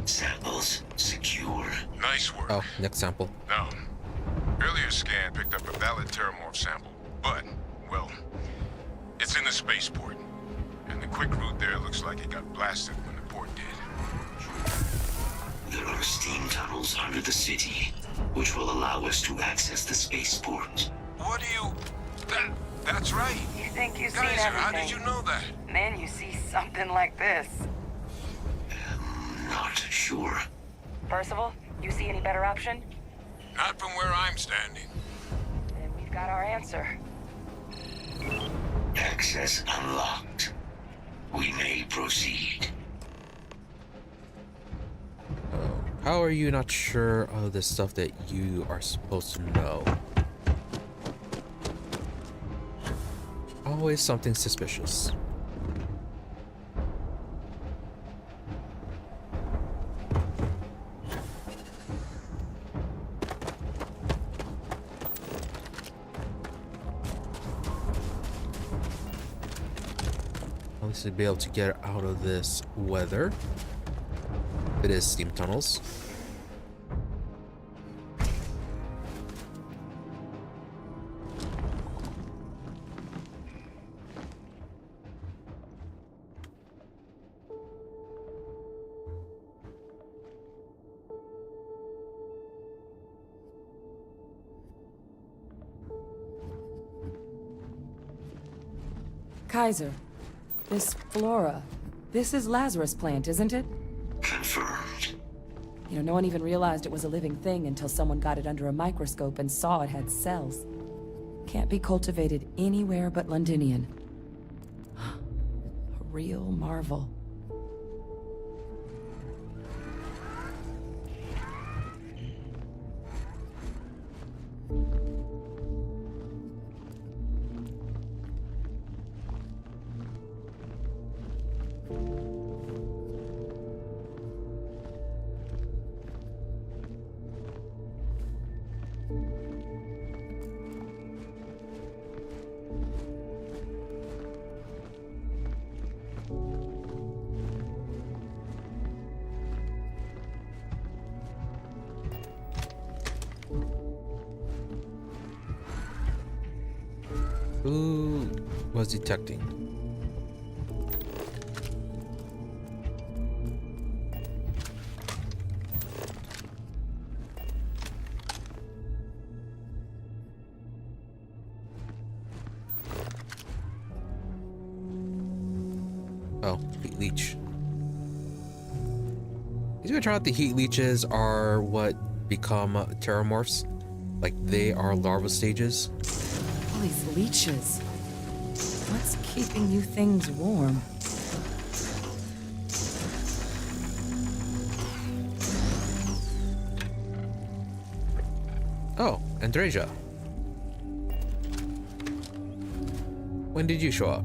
Samples secure. Nice work. Oh, next sample. Now, earlier scan picked up a valid terrormorph sample, but, well, it's in the spaceport. And the quick route there looks like it got blasted when the port did. There are steam tunnels under the city, which will allow us to access the spaceport. What do you... That's right. You think you've Kaiser, seen everything. how did you know that? And then you see something like this. Not sure. Percival, you see any better option? Not from where I'm standing. Then we've got our answer. Access unlocked. We may proceed. How are you not sure of the stuff that you are supposed to know? Always something suspicious. At least to be able to get out of this weather. It is steam tunnels. Kaiser, this flora, this is Lazarus plant, isn't it? Confirmed. You know, no one even realized it was a living thing until someone got it under a microscope and saw it had cells. Can't be cultivated anywhere but Londinian. A real marvel. Who was detecting? leech. He's gonna try out the heat leeches are what become terrormorphs. Like, they are larval stages. All these leeches. What's keeping you things warm? Oh, Andreja. When did you show up?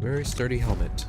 Very sturdy helmet.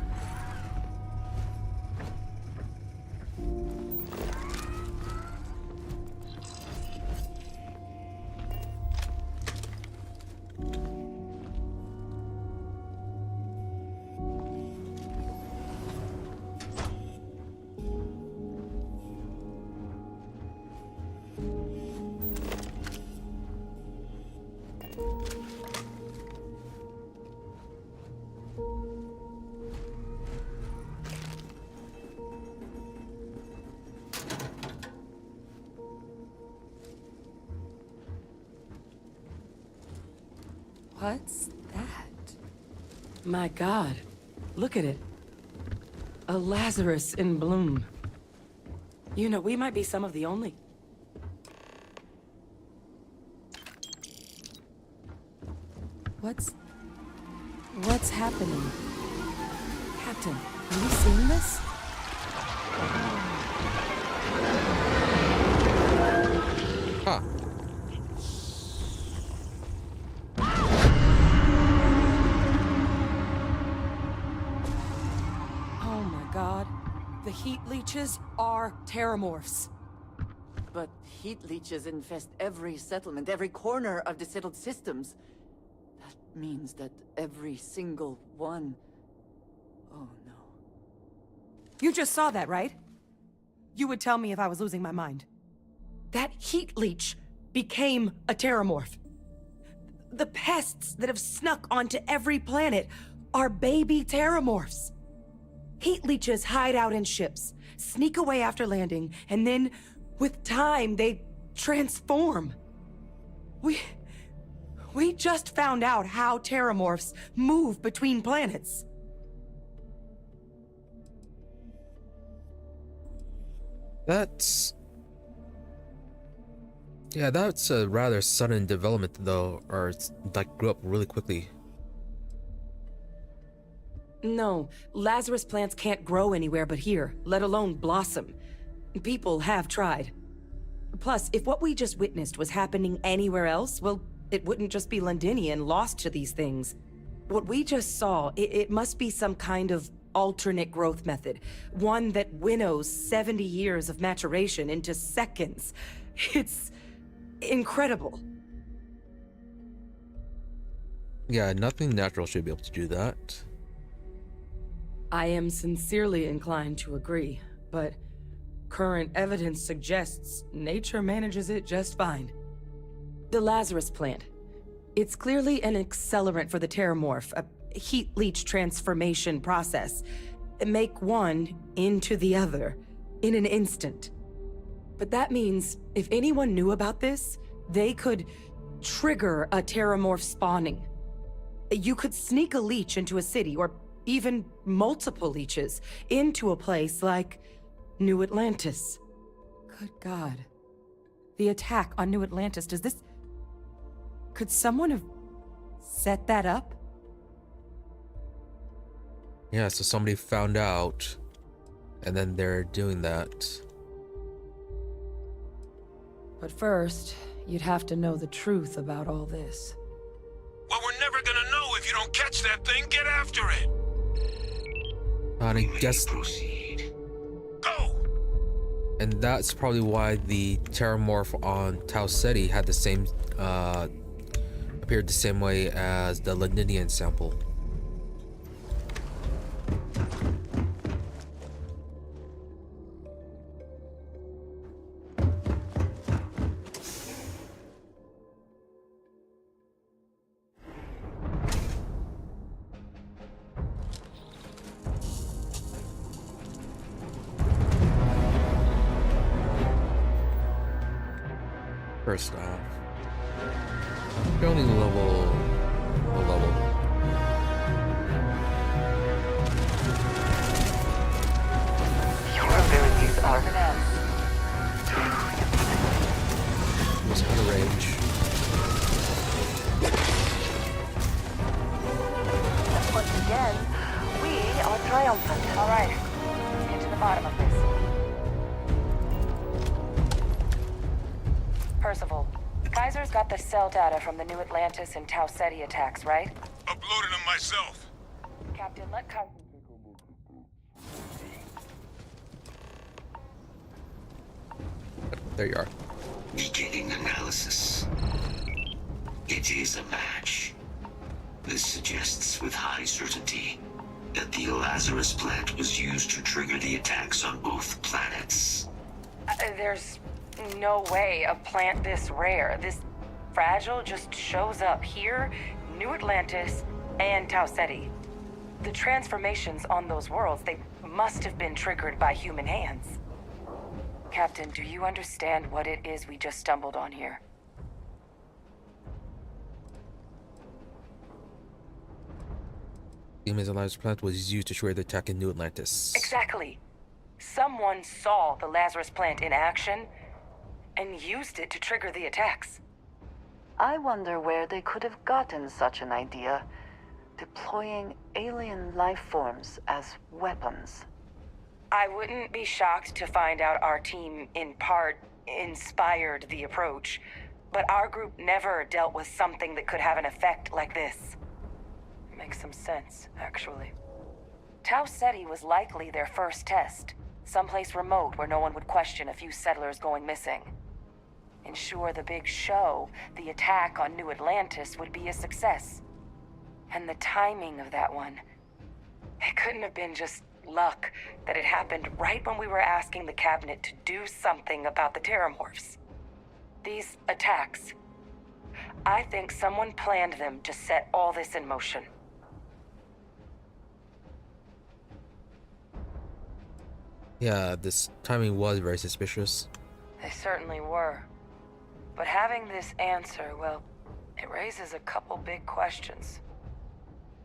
What's that? My God, look at it. A Lazarus in bloom. You know, we might be some of the only. What's happening? Captain, are you seeing this? Huh. Oh my God. The heat leeches are terrormorphs. But heat leeches infest every settlement, every corner of the settled systems. That means that every single one... Oh no. You just saw that, right? You would tell me if I was losing my mind. That heat leech became a terrormorph. The pests that have snuck onto every planet are baby terrormorphs. Heat leeches hide out in ships, sneak away after landing, and then, with time, they transform. We just found out how terrormorphs move between planets. Yeah, that's a rather sudden development, though, or it's like grew up really quickly. No, Lazarus plants can't grow anywhere but here, let alone blossom. People have tried. Plus, if what we just witnessed was happening anywhere else, well, it wouldn't just be Londinian lost to these things. What we just saw, it must be some kind of alternate growth method. One that winnows 70 years of maturation into seconds. It's incredible. Yeah, nothing natural should be able to do that. I am sincerely inclined to agree, but current evidence suggests nature manages it just fine. The Lazarus plant. It's clearly an accelerant for the terrormorph, a heat leech transformation process. Make one into the other in an instant. But that means if anyone knew about this, they could trigger a terrormorph spawning. You could sneak a leech into a city, or even multiple leeches, into a place like New Atlantis. Good God. The attack on New Atlantis, could someone have set that up? Yeah, so somebody found out, and then they're doing that. But first, you'd have to know the truth about all this. Well, we're never gonna know if you don't catch that thing. Get after it. And I guess, Proceed. Go! and that's probably why the terrormorph on Tau Ceti had the same, appeared the same way as the Londinian sample. First off, you're only level. Your abilities are Was out of range. Once again, we are triumphant. All right, let's get to the bottom of this. Percival, Kaiser's got the cell data from the New Atlantis and Tau Ceti attacks, right? Uploaded them myself. Captain, let Kaiser... There you are. Beginning analysis. It is a match. This suggests with high certainty that the Lazarus plant was used to trigger the attacks on both planets. There's no way a plant this rare, this fragile, just shows up here, New Atlantis, and Tau Ceti. The transformations on those worlds, they must have been triggered by human hands. Captain, do you understand what it is we just stumbled on here? The Lazarus plant was used to trigger the attack in New Atlantis. Exactly. Someone saw the Lazarus plant in action and used it to trigger the attacks. I wonder where they could have gotten such an idea, deploying alien life forms as weapons. I wouldn't be shocked to find out our team, in part, inspired the approach, but our group never dealt with something that could have an effect like this. Makes some sense, actually. Tau Ceti was likely their first test, someplace remote where no one would question a few settlers going missing. Ensure the big show, the attack on New Atlantis, would be a success. And the timing of that one, it couldn't have been just luck that it happened right when we were asking the cabinet to do something about the terrormorphs. These attacks, I think someone planned them to set all this in motion. Yeah, this timing was very suspicious. They certainly were. But having this answer, well, it raises a couple big questions.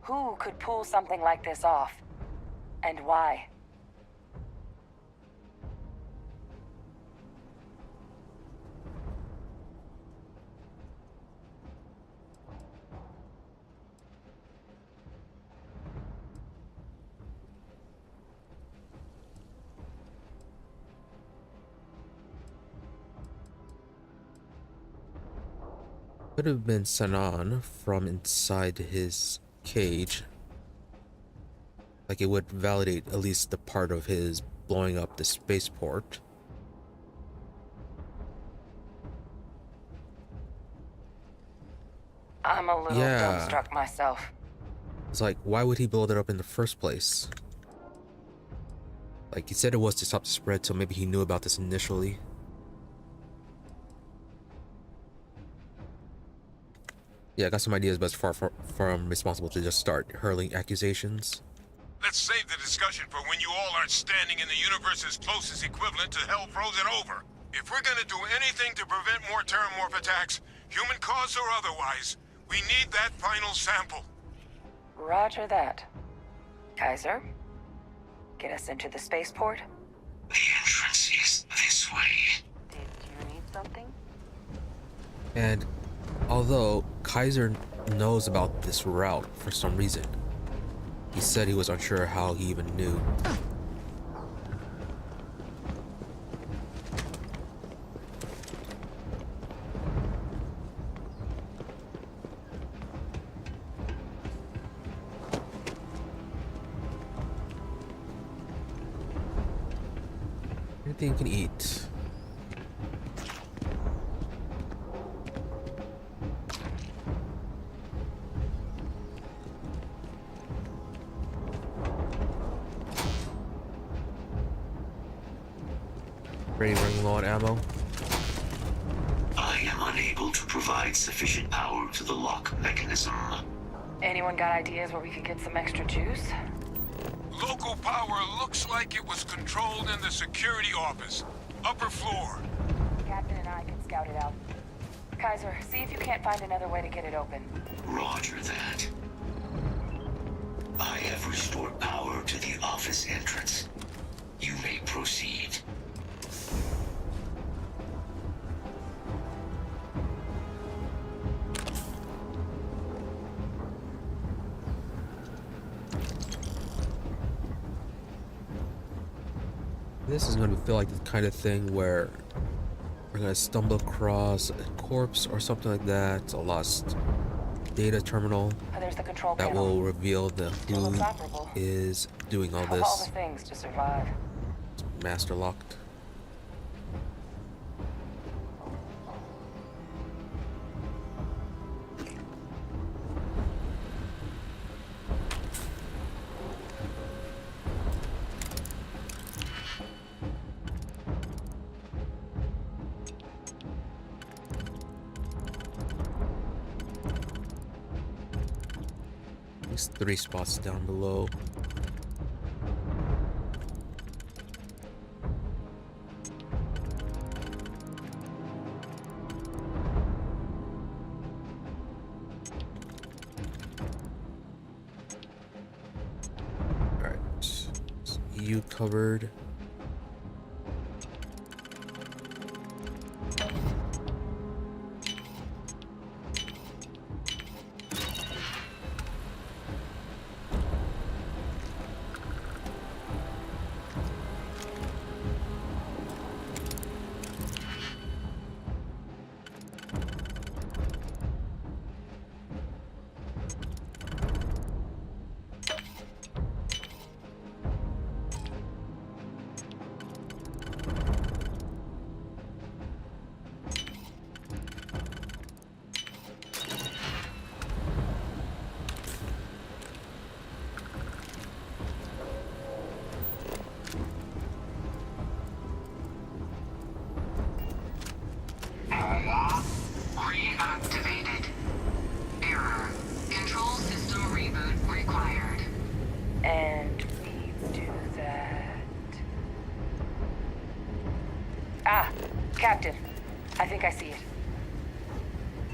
Who could pull something like this off? And why? Could have been sent on from inside his cage. Like it would validate at least the part of his blowing up the spaceport. I'm a little Yeah. dumbstruck myself. It's like, why would he blow it up in the first place? Like, he said it was to stop the spread, so maybe he knew about this initially. Yeah, I got some ideas, but it's far from responsible to just start hurling accusations. Let's save the discussion for when you all aren't standing in the universe's closest equivalent to hell frozen over. If we're gonna do anything to prevent more terrormorph attacks, human cause or otherwise, we need that final sample. Roger that. Kaiser, get us into the spaceport? The entrance is this way. Did you need something? And although Kaiser knows about this route for some reason, he said he was unsure how he even knew. Anything you can eat. Running low on ammo. I am unable to provide sufficient power to the lock mechanism. Anyone got ideas where we could get some extra juice? Local power looks like it was controlled in the security office. Upper floor. Captain and I can scout it out. Kaiser, see if you can't find another way to get it open. Roger that. I have restored power to the office entrance. You may proceed. This is going to feel like the kind of thing where we're going to stumble across a corpse or something like that, a lost data terminal There's the control that panel. will reveal the Still who looks operable. is doing all Of all this. the things to survive. Master locked. These 3 spots down below. Alright. You covered. Reactivated. Error. Control system reboot required. And we do that. Ah, Captain. I think I see it.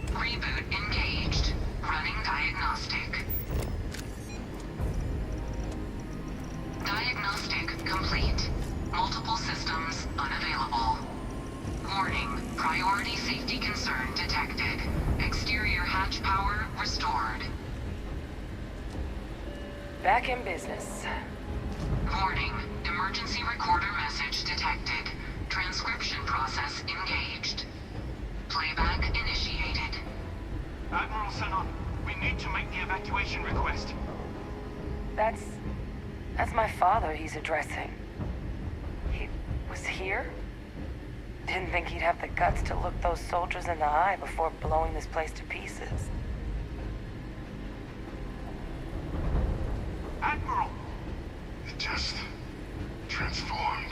Reboot engaged. Running diagnostic. Diagnostic complete. Multiple systems unavailable. Warning. Priority safety concern detected. Exterior hatch power restored. Back in business. Warning. Emergency recorder message detected. Transcription process engaged. Playback initiated. Admiral Sanon, we need to make the evacuation request. That's my father he's addressing. He was here? Didn't think he'd have the guts to look those soldiers in the eye before blowing this place to pieces. Admiral! It just transformed.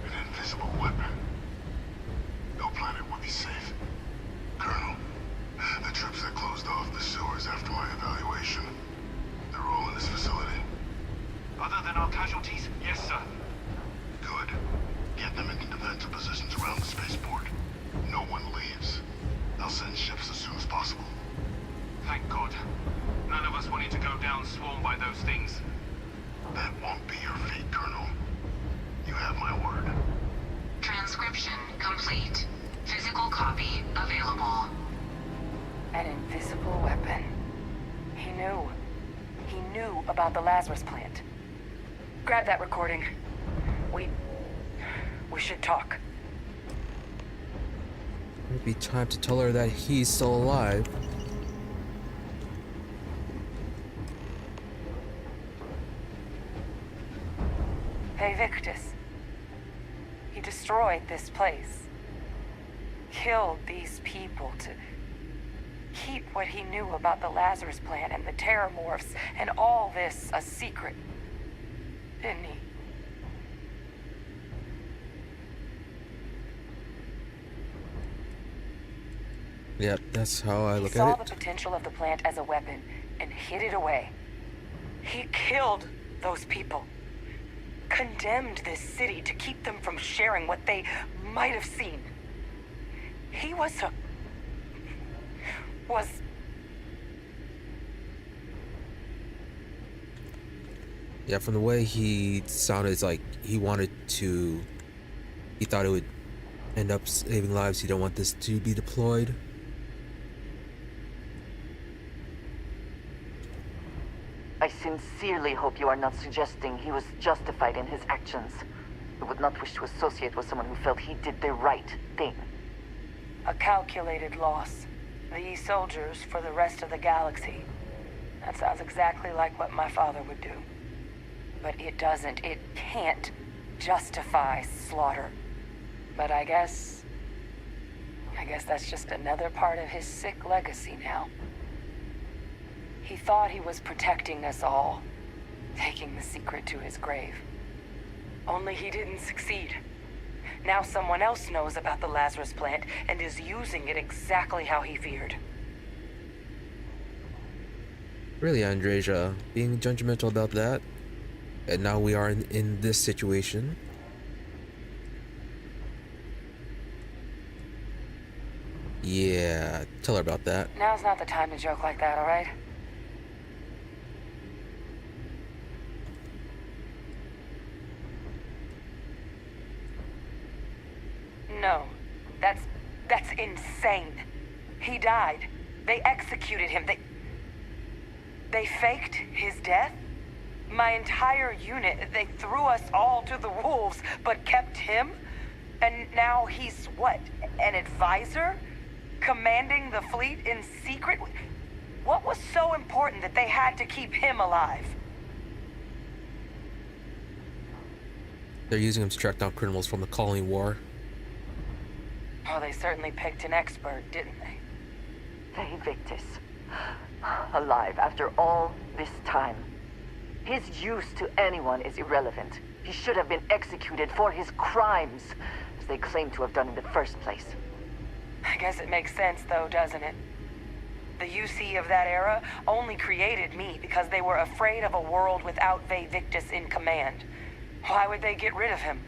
An invisible weapon. No planet would be safe. Colonel, the troops that closed off the sewers after my evaluation, they're all in this facility. Other than our casualties, yes, sir. Good. Get them into defensive positions around the spaceport. No one leaves. I'll send ships as soon as possible. Thank God. None of us wanted to go down swarmed by those things. That won't be your fate, Colonel. You have my word. Transcription complete. Physical copy available. An invisible weapon. He knew. He knew about the Lazarus plant. Grab that recording. We should talk. It'd be time to tell her that he's still alive. Hey, Victus. He destroyed this place. Killed these people to keep what he knew about the Lazarus plant and the terrormorphs and all this a secret. Didn't he? Yep, that's how I look He saw at the it. potential of the plant as a weapon and hid it away. He killed those people. Condemned this city to keep them from sharing what they might have seen. He was a was... Yeah, from the way he sounded, it's like he thought it would end up saving lives. He don't want this to be deployed. I sincerely hope you are not suggesting he was justified in his actions. I would not wish to associate with someone who felt he did the right thing. A calculated loss. These soldiers for the rest of the galaxy. That sounds exactly like what my father would do. But it doesn't, it can't justify slaughter. But I guess that's just another part of his sick legacy now. He thought he was protecting us all, taking the secret to his grave. Only he didn't succeed. Now someone else knows about the Lazarus plant and is using it exactly how he feared. Really, Andreja, being judgmental about that? And now we are in this situation. Yeah, tell her about that. Now's not the time to joke like that, all right? No, that's insane. He died. They executed him. They faked his death? My entire unit, they threw us all to the wolves, but kept him? And now he's what, an advisor? Commanding the fleet in secret? What was so important that they had to keep him alive? They're using him to track down criminals from the Colony War. Oh, they certainly picked an expert, didn't they? The Invictus. Alive after all this time. His use to anyone is irrelevant. He should have been executed for his crimes, as they claim to have done in the first place. I guess it makes sense, though, doesn't it? The UC of that era only created me because they were afraid of a world without Victus in command. Why would they get rid of him?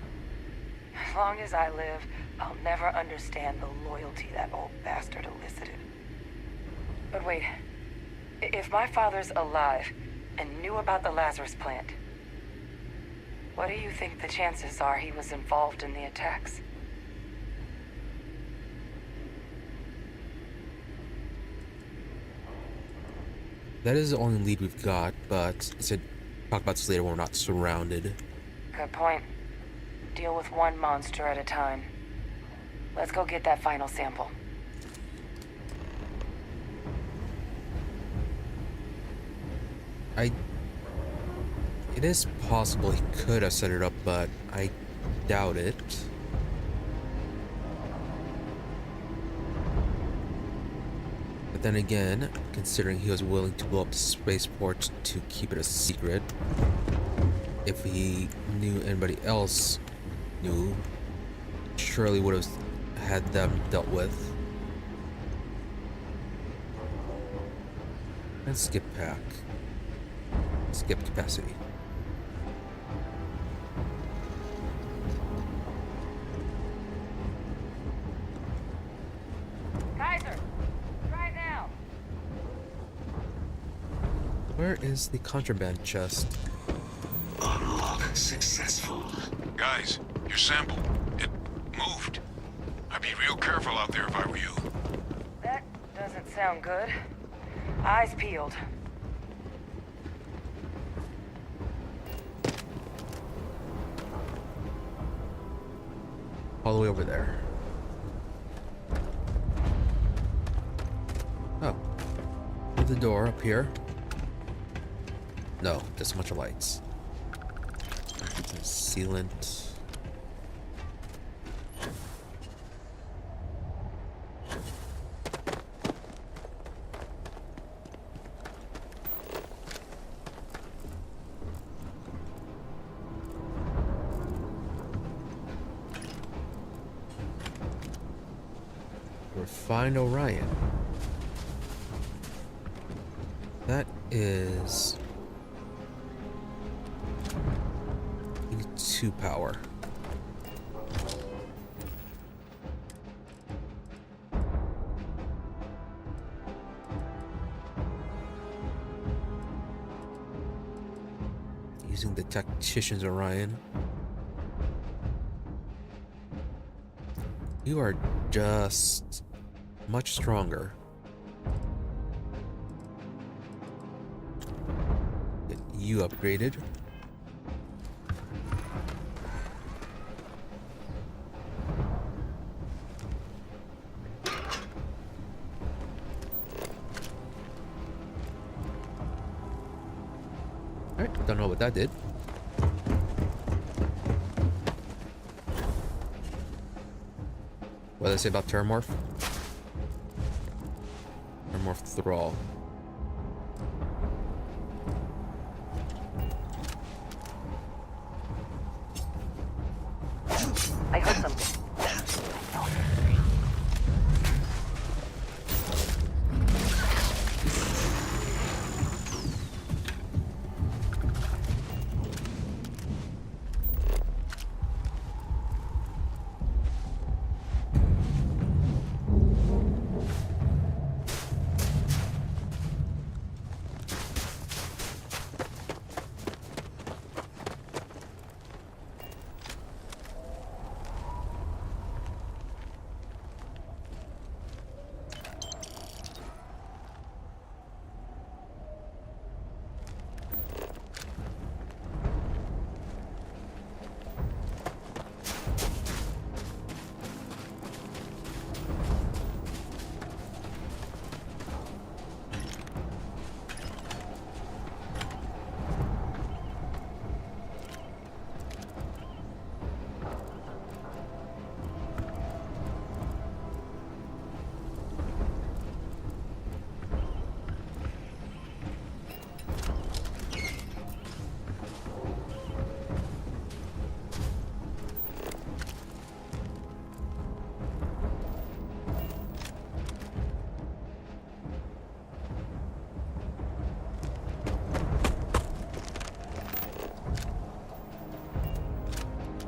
As long as I live, I'll never understand the loyalty that old bastard elicited. But wait, if my father's alive and knew about the Lazarus plant, what do you think the chances are he was involved in the attacks? That is the only lead we've got, but I said talk about this later when we're not surrounded. Good point. Deal with one monster at a time. Let's go get that final sample. It is possible he could have set it up, but I doubt it. But then again, considering he was willing to blow up the spaceport to keep it a secret, if he knew anybody else knew, surely would have had them dealt with. And skip pack. Skip capacity. Kaiser, try it now. Where is the contraband chest? Unlock successful. Guys, your sample, it moved. I'd be real careful out there if I were you. That doesn't sound good. Eyes peeled. All the way over there. Oh. The door up here. No, just a bunch of lights. Sealant. Find Orion. That is 2 power. Tacticians Orion. You are just much stronger. Get you upgraded. Alright, don't know what that did. What did I say about terrormorph? Terrormorph thrall. I heard something.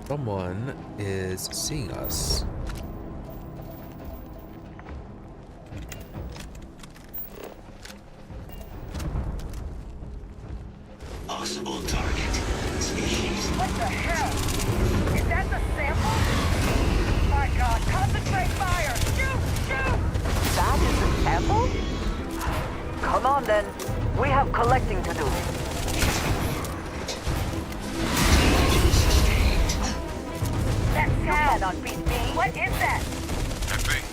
Someone is seeing us. Possible target. Species. What the hell? Is that the sample? My God, concentrate fire! Shoot! Shoot! That is the sample? Come on then. We have collecting to do. That cannot be me. What is that? That thing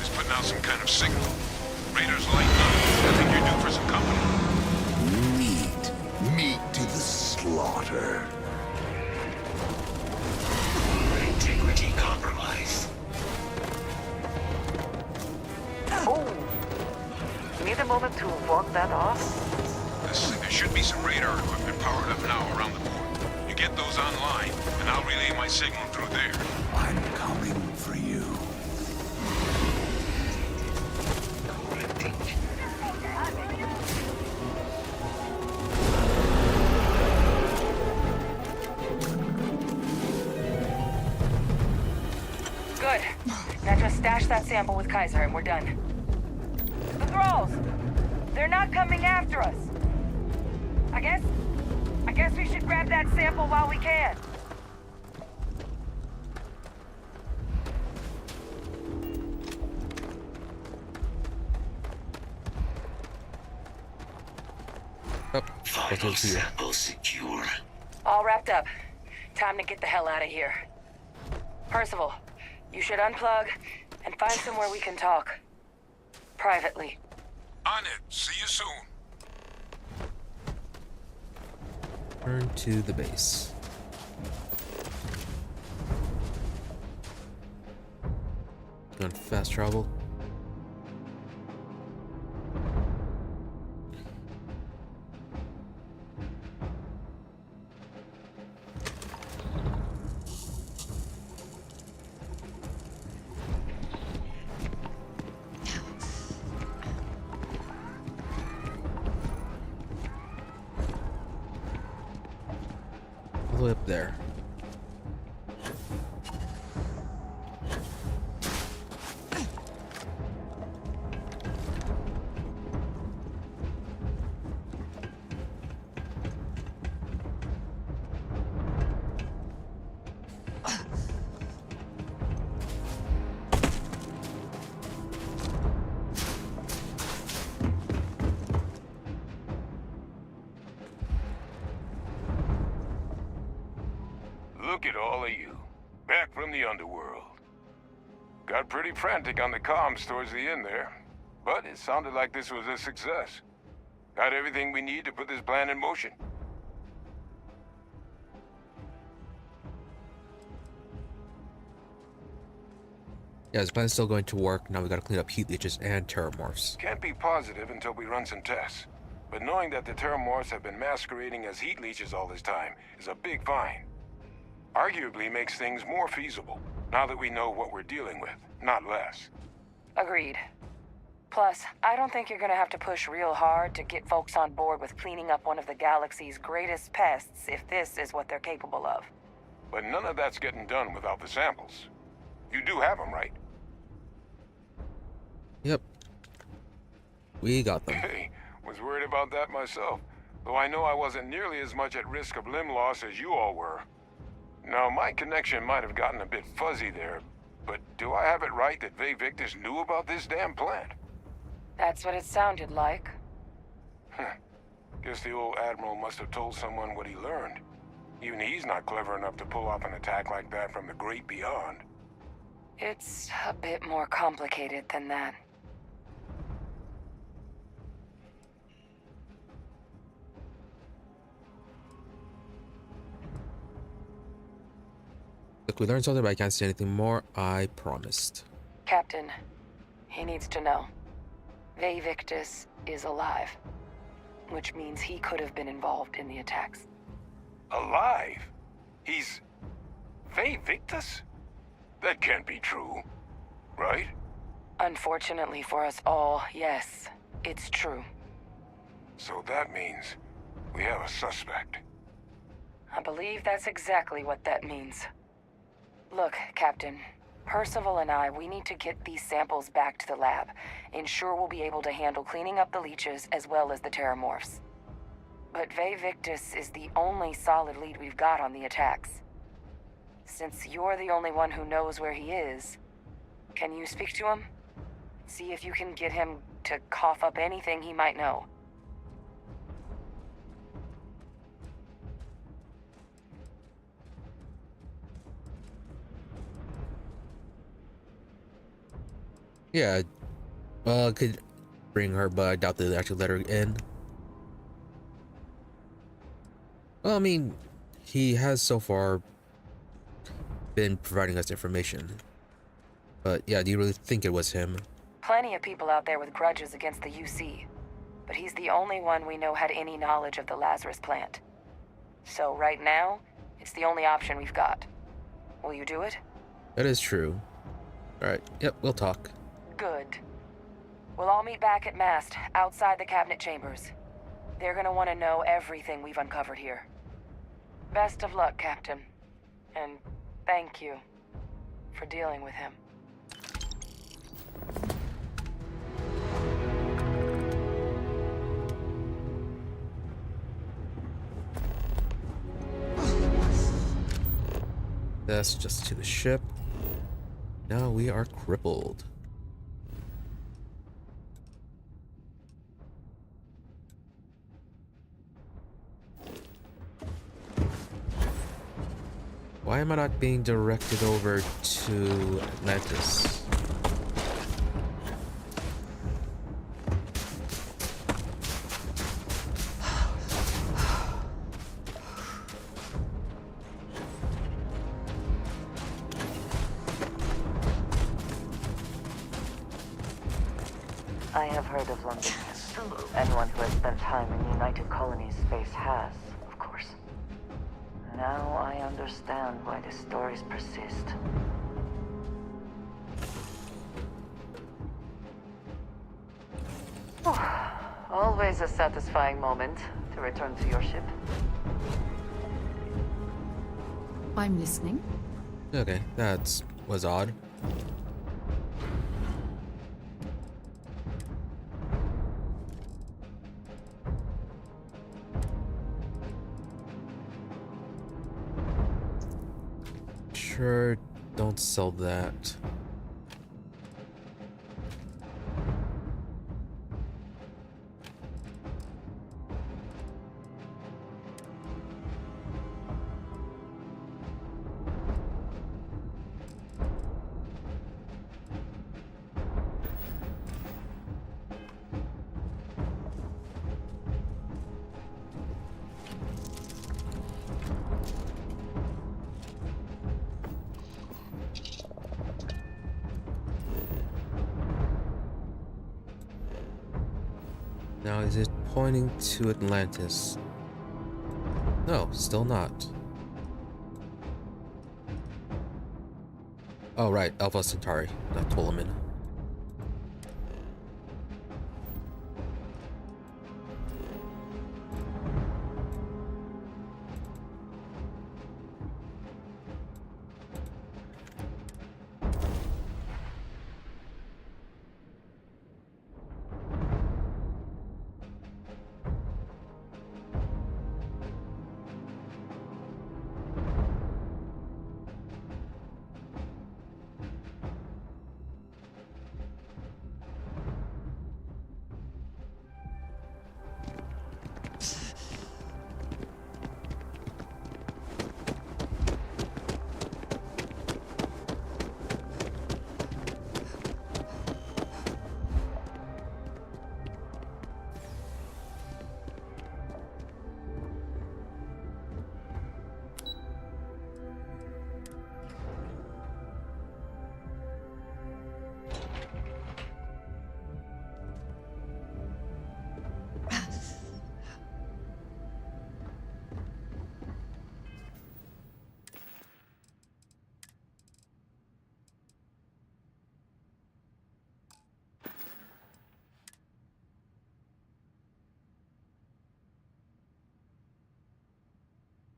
is putting out some kind of signal. Raiders lighting up. I think you're due for some company. Meat to the slaughter. Integrity compromised. Oh. Need a moment to walk that off? There should be some radar equipment powered up now around the port. You get those online, and I'll relay my signal through there. I'm coming for you. Good. Now just stash that sample with Kaiser and we're done. The thralls! They're not coming after us! I guess we should grab that sample while we can. Oh, Final sample secure. All wrapped up. Time to get the hell out of here. Percival, you should unplug and find somewhere we can talk. Privately. On it. See you soon. Turn to the base. Going fast travel. All the way up there. back from the underworld. Got pretty frantic on the comms towards the end there, but it sounded like this was a success. Got everything we need to put this plan in motion. Yeah, his plan's still going to work. Now we gotta clean up heat leeches and terrormorphs. Can't be positive until we run some tests. But knowing that the terrormorphs have been masquerading as heat leeches all this time is a big find. Arguably makes things more feasible, now that we know what we're dealing with, not less. Agreed. Plus, I don't think you're gonna have to push real hard to get folks on board with cleaning up one of the galaxy's greatest pests if this is what they're capable of. But none of that's getting done without the samples. You do have them, right? Yep. We got them. Hey, was worried about that myself, though I know I wasn't nearly as much at risk of limb loss as you all were. Now, my connection might have gotten a bit fuzzy there, but do I have it right that Ve Victus knew about this damn plant? That's what it sounded like. Guess the old Admiral must have told someone what he learned. Even he's not clever enough to pull off an attack like that from the great beyond. It's a bit more complicated than that. Look, we learned something, but I can't say anything more. I promised. Captain, he needs to know. Ve Victus is alive, which means he could have been involved in the attacks. Alive? He's... Ve Victus? That can't be true, right? Unfortunately for us all, yes, it's true. So that means we have a suspect. I believe that's exactly what that means. Look, Captain, Percival and I, we need to get these samples back to the lab. Ensure we'll be able to handle cleaning up the leeches as well as the terrormorphs. But Ve Victus is the only solid lead we've got on the attacks. Since you're the only one who knows where he is, can you speak to him? See if you can get him to cough up anything he might know. Yeah, could bring her, but I doubt they'll actually let her in. Well, I mean, he has so far been providing us information. But yeah, do you really think it was him? Plenty of people out there with grudges against the UC, but he's the only one we know had any knowledge of the Lazarus plant. So right now, it's the only option we've got. Will you do it? That is true. Alright, yep, we'll talk. Good. We'll all meet back at Mast, outside the cabinet chambers. They're gonna want to know everything we've uncovered here. Best of luck, Captain. And thank you for dealing with him. That's just to the ship. Now we are crippled. Why am I not being directed over to Atlantis? I have heard of London. Anyone who has spent time in the United Colonies space has, of course. Now I understand why the stories persist. Always a satisfying moment to return to your ship. I'm listening. Okay, that was odd. Sure, don't sell that. Now, is it pointing to Atlantis? No, still not. Oh, right, Alpha Centauri, not Ptolemy.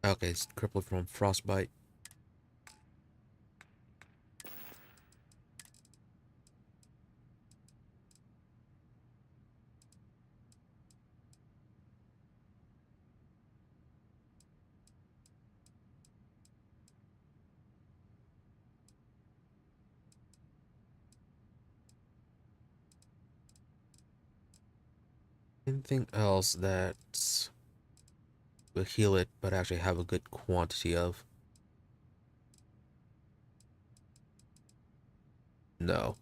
Okay, it's crippled from frostbite. Anything else that will heal it, but actually have a good quantity of? No.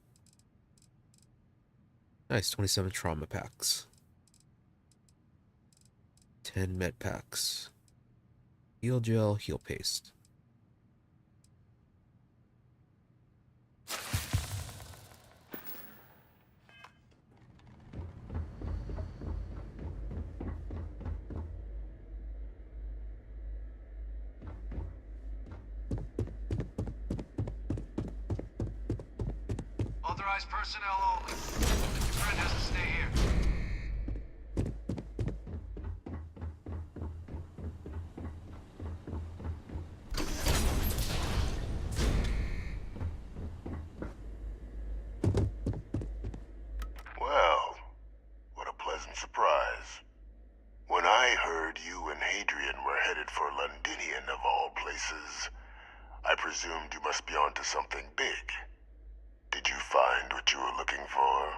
Nice, 27 trauma packs. 10 med packs. Heal gel, heal paste. Authorized personnel only. Your friend has to stay here. Well, what a pleasant surprise. When I heard you and Hadrian were headed for Londinian of all places, I presumed you must be onto something big. Did you find what you were looking for?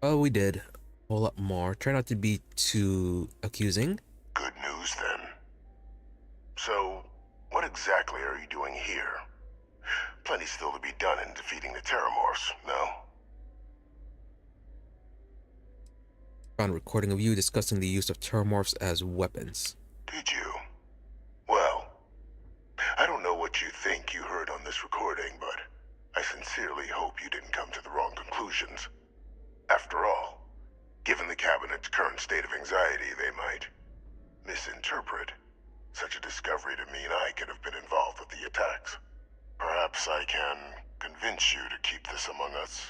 Oh, we did. A whole lot more. Try not to be too accusing. Good news, then. So, what exactly are you doing here? Plenty still to be done in defeating the terrormorphs, no? Found a recording of you discussing the use of terrormorphs as weapons. Did you? Well, I don't know what you think you heard on this recording, but I sincerely hope you didn't come to the wrong conclusions. After all, given the Cabinet's current state of anxiety, they might misinterpret such a discovery to mean I could have been involved with the attacks. Perhaps I can convince you to keep this among us.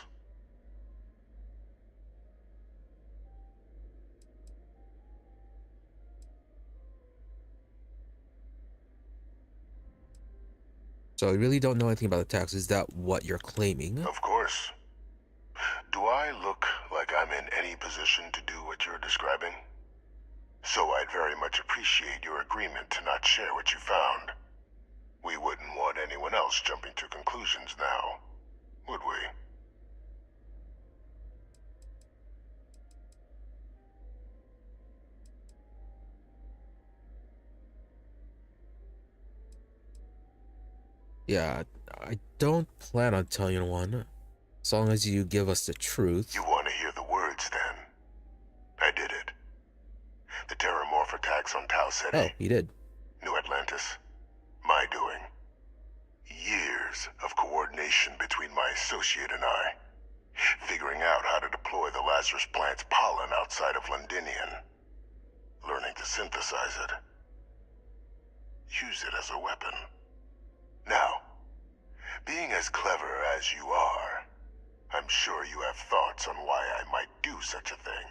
So you really don't know anything about the attacks. Is that what you're claiming? Of course. Do I look like I'm in any position to do what you're describing? So I'd very much appreciate your agreement to not share what you found. We wouldn't want anyone else jumping to conclusions now, would we? Yeah, I don't plan on telling anyone. As long as you give us the truth. You want to hear the words, then? I did it. The terrormorph attacks on Tau City. Oh, you did. New Atlantis. My doing. years of coordination between my associate and I, figuring out how to deploy the Lazarus plant's pollen outside of Londinian, learning to synthesize it, use it as a weapon. Now, being as clever as you are, I'm sure you have thoughts on why I might do such a thing.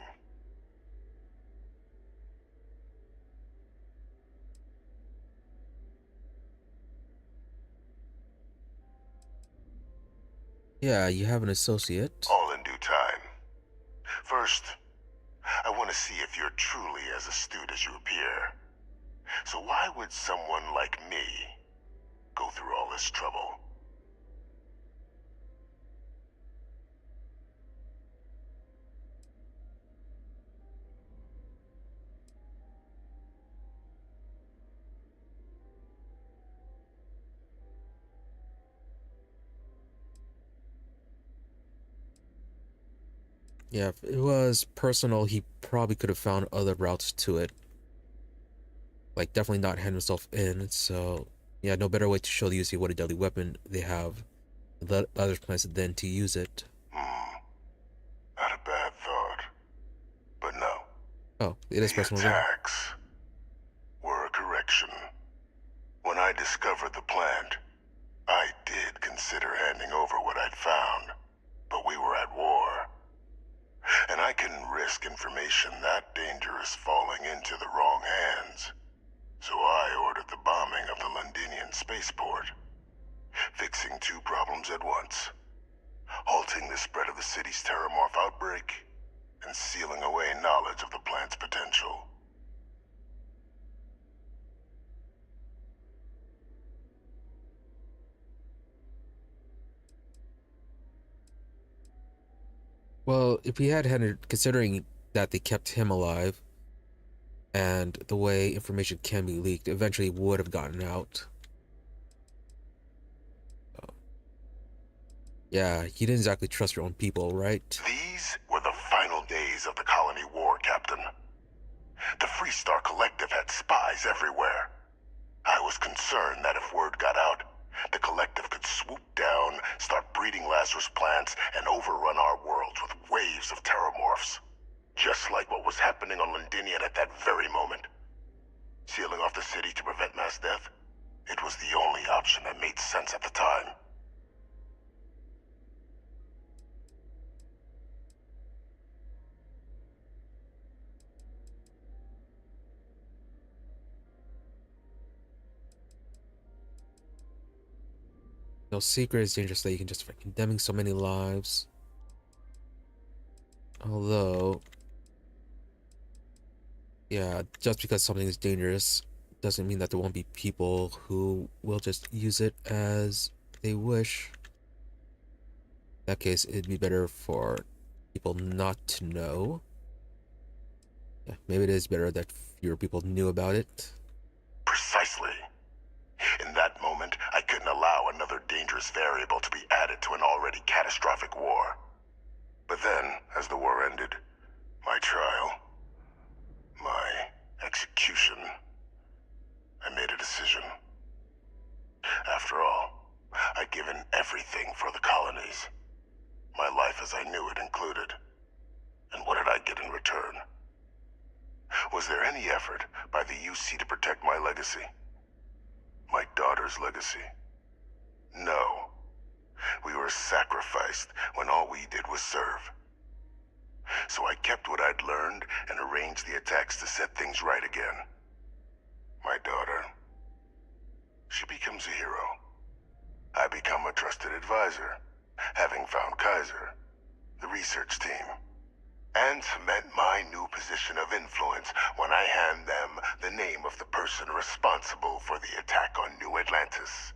Yeah, you have an associate. All in due time. First, I want to see if you're truly as astute as you appear. So why would someone like me go through all this trouble? Yeah, if it was personal, he probably could have found other routes to it. Like, definitely not hand himself in, so... Yeah, no better way to show the UC what a deadly weapon they have. The other plans than to use it. Not a bad thought. But no. Oh, it is The personal then. attacks were a correction. When I discovered the plant, I did consider handing over what I'd found, but we were at war. And I couldn't risk information that dangerous falling into the wrong hands. So I ordered the bombing of the Londinian spaceport, fixing two problems at once. Halting the spread of the city's terrormorph outbreak, and sealing away knowledge of the plant's potential. Well, if he had handed, considering that they kept him alive, and the way information can be leaked, eventually would have gotten out. So, yeah, you didn't exactly trust your own people, right? These were the final days of the colony war, Captain. The Freestar Collective had spies everywhere. I was concerned that if word got out, the Collective could swoop down, start breeding Lazarus plants, and overrun our worlds with waves of terrormorphs. Just like what was happening on Londinian at that very moment. Sealing off the city to prevent mass death? It was the only option that made sense at the time. No secret is dangerous that you can justify condemning so many lives. Although, yeah, just because something is dangerous doesn't mean that there won't be people who will just use it as they wish. In that case, it'd be better for people not to know. Yeah, maybe it is better that fewer people knew about it. Precisely. In that moment, I couldn't allow another dangerous variable to be added to an already catastrophic war. But then, as the war ended, my trial, my execution, I made a decision. After all, I'd given everything for the colonies. My life as I knew it included. And what did I get in return? Was there any effort by the UC to protect my legacy? My daughter's legacy? No. We were sacrificed when all we did was serve. So I kept what I'd learned and arranged the attacks to set things right again. My daughter, she becomes a hero. I become a trusted advisor, having found Kaiser, the research team, and cement my new position of influence when I hand them the name of the person responsible for the attack on New Atlantis.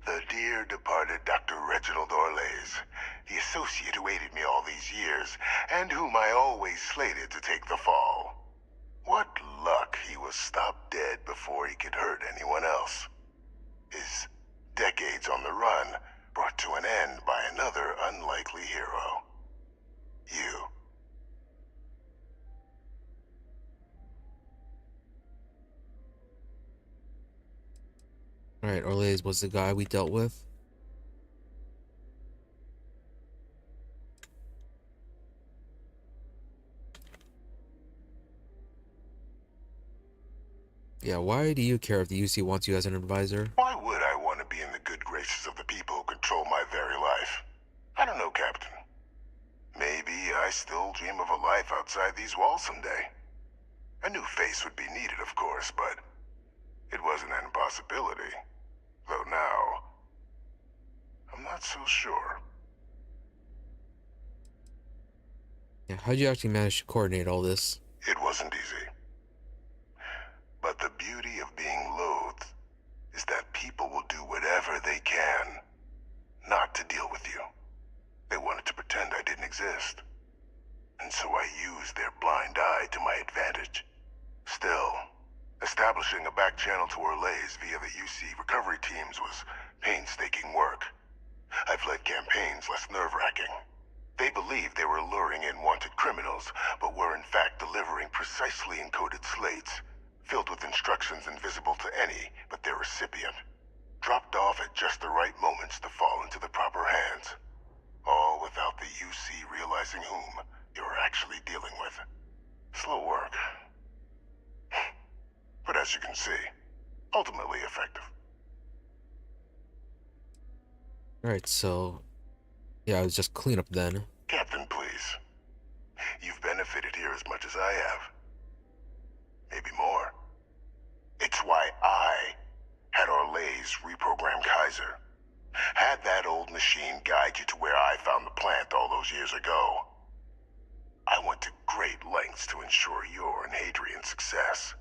The dear departed Dr. Reginald Orlays, the associate who aided me all these years, and whom I always slated to take the fall. What luck he was stopped dead before he could hurt anyone else. His decades on the run brought to an end by another unlikely hero. You. Alright, Orlays was the guy we dealt with. Yeah, why do you care if the UC wants you as an advisor? Why would I want to be in the good graces of the people who control my very life? I don't know, Captain. Maybe I still dream of a life outside these walls someday. A new face would be needed, of course, but it wasn't an impossibility. Though now, I'm not so sure. Yeah, how'd you actually manage to coordinate all this? It wasn't easy. But the beauty of being loathed is that people will do whatever they can not to deal with you. They wanted to pretend I didn't exist. And so I used their blind eye to my advantage. Still, establishing a back channel to Orlays via the UC recovery teams was painstaking work. I've led campaigns less nerve-wracking. They believed they were luring in wanted criminals, but were in fact delivering precisely encoded slates, filled with instructions invisible to any but their recipient, dropped off at just the right moments to fall into the proper hands. All without the UC realizing whom you were actually dealing with. Slow work. But as you can see, ultimately effective. Alright, so... yeah, it was just cleanup then. Captain, please. You've benefited here as much as I have. Maybe more. It's why I had Orlays reprogram Kaiser. Had that old machine guide you to where I found the plant all those years ago. I went to great lengths to ensure your and Hadrian's success.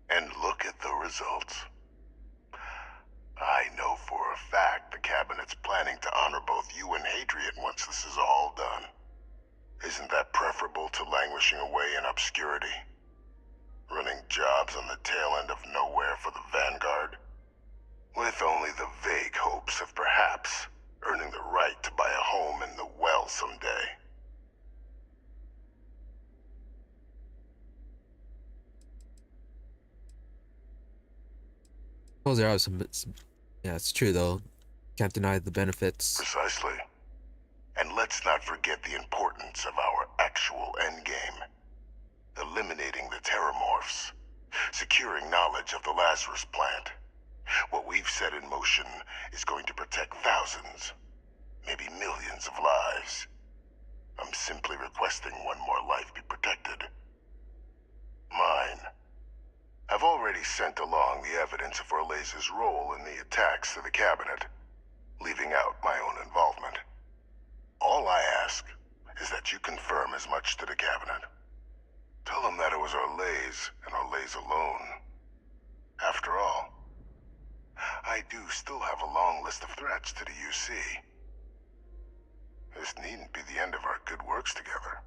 And look at the results. I know for a fact the Cabinet's planning to honor both you and Hadrian once this is all done. Isn't that preferable to languishing away in obscurity? Running jobs on the tail end of nowhere for the Vanguard? With only the vague hopes of perhaps earning the right to buy a home in the well someday. Suppose there are some... yeah, it's true though. Can't deny the benefits. Precisely. And let's not forget the importance of our actual endgame. Eliminating the terrormorphs. Securing knowledge of the Lazarus plant. What we've set in motion is going to protect thousands, maybe millions of lives. I'm simply requesting one more life be protected. Mine. I've already sent along the evidence of Orlays' role in the attacks to the Cabinet, leaving out my own involvement. All I ask is that you confirm as much to the Cabinet. Tell them that it was Orlays and Orlays alone. After all, I do still have a long list of threats to the UC. This needn't be the end of our good works together.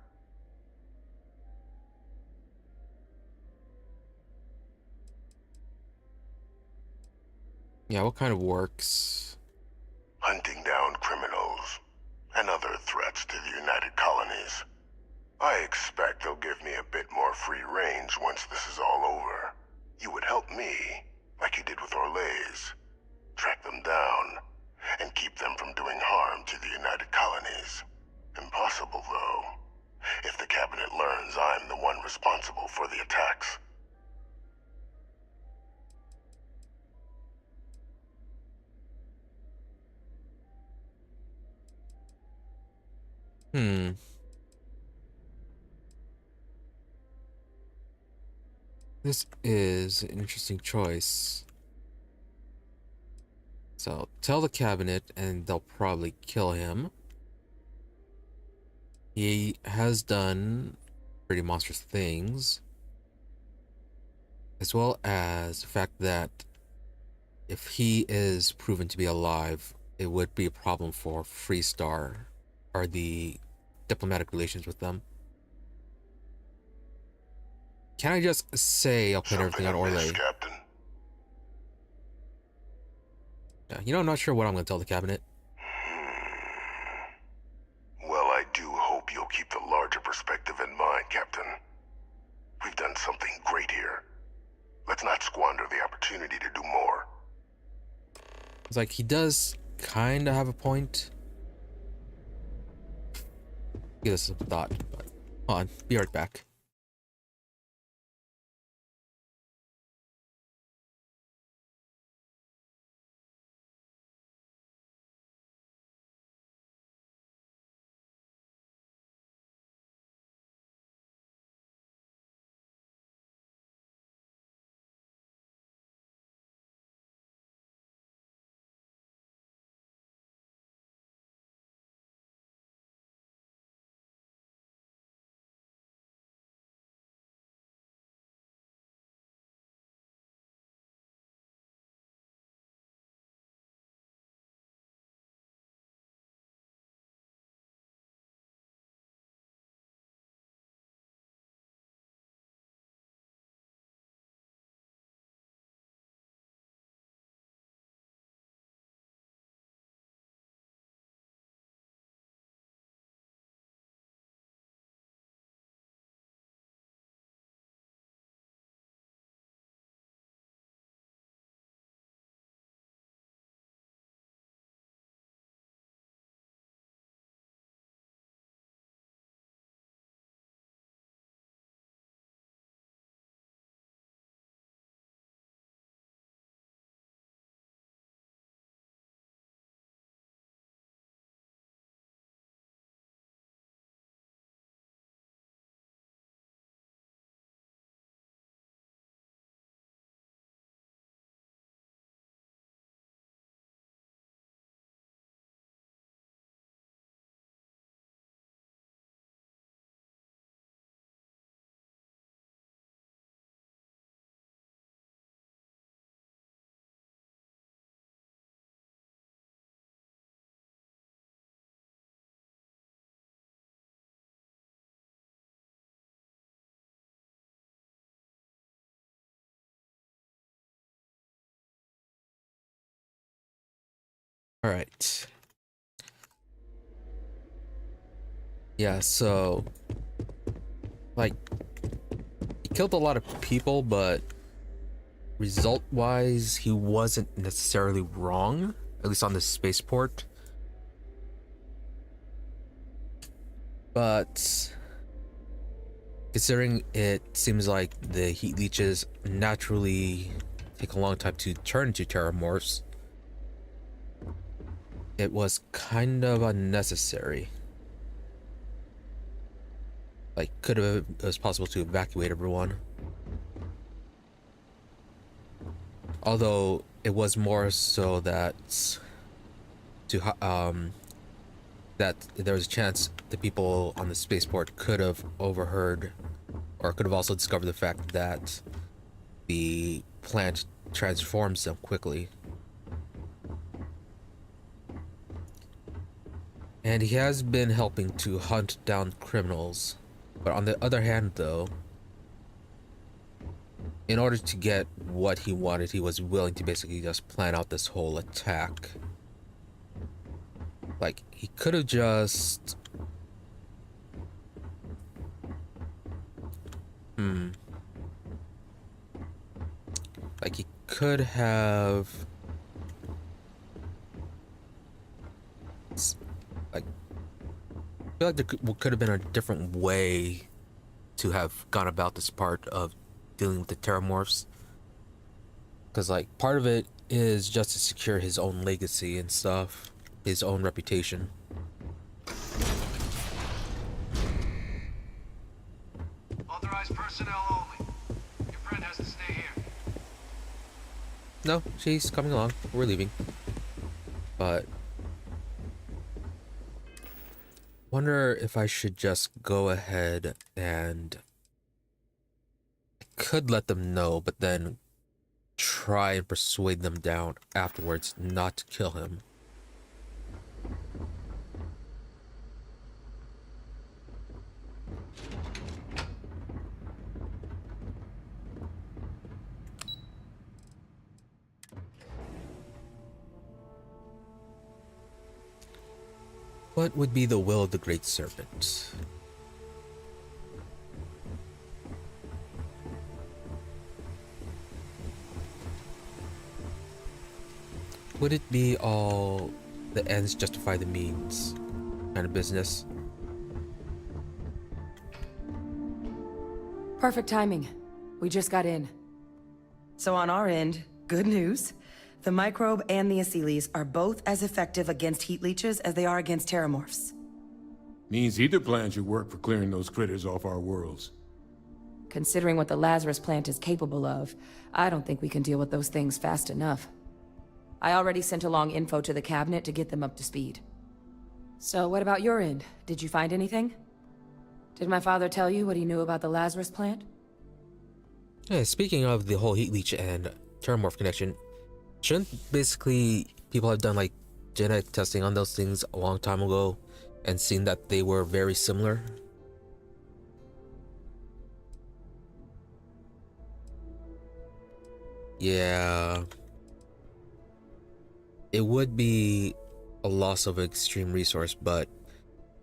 Yeah, what kind of works? Hunting down criminals and other threats to the United Colonies. I expect they'll give me a bit more free range once this is all over. You would help me, like you did with Orlays. Track them down, and keep them from doing harm to the United Colonies. Impossible, though, if the Cabinet learns I'm the one responsible for the attacks. This is an interesting choice. So, tell the Cabinet and they'll probably kill him. He has done pretty monstrous things. As well as the fact that if he is proven to be alive, it would be a problem for Freestar, or the diplomatic relations with them. Can I just say I'll pin everything on Orlay? Captain. Yeah, you know, I'm not sure what I'm going to tell the Cabinet. Well, I do hope you'll keep the larger perspective in mind, Captain. We've done something great here. Let's not squander the opportunity to do more. It's like, he does kind of have a point. Give this a thought. But hold on, be right back. All right. Yeah, so like he killed a lot of people, but result-wise, he wasn't necessarily wrong, at least on the spaceport. But considering it seems like the heat leeches naturally take a long time to turn into terrormorphs, it was kind of unnecessary. Like, it was possible to evacuate everyone. Although it was more so that that there was a chance the people on the spaceport could have overheard, or could have also discovered the fact that the plant transforms them quickly. And he has been helping to hunt down criminals. But on the other hand, though, in order to get what he wanted, he was willing to basically just plan out this whole attack. Like, he could have just... Like, he could have... Like, I feel like there could have been a different way to have gone about this part of dealing with the terrormorphs. Because, like, part of it is just to secure his own legacy and stuff. His own reputation. Authorized personnel only. Your friend has to stay here. No, she's coming along. We're leaving. But... wonder if I should just go ahead and... I could let them know, but then try and persuade them down afterwards not to kill him. What would be the will of the Great Serpent? Would it be all the ends justify the means kind of business? Perfect timing. We just got in. So on our end, good news. The microbe and the acyles are both as effective against heat leeches as they are against terrormorphs. Means either plan should work for clearing those critters off our worlds. Considering what the Lazarus plant is capable of, I don't think we can deal with those things fast enough. I already sent along info to the cabinet to get them up to speed. So what about your end? Did you find anything? Did my father tell you what he knew about the Lazarus plant? Yeah, speaking of the whole heat leech and terrormorph connection, shouldn't basically people have done like genetic testing on those things a long time ago and seen that they were very similar? Yeah. It would be a loss of an extreme resource, but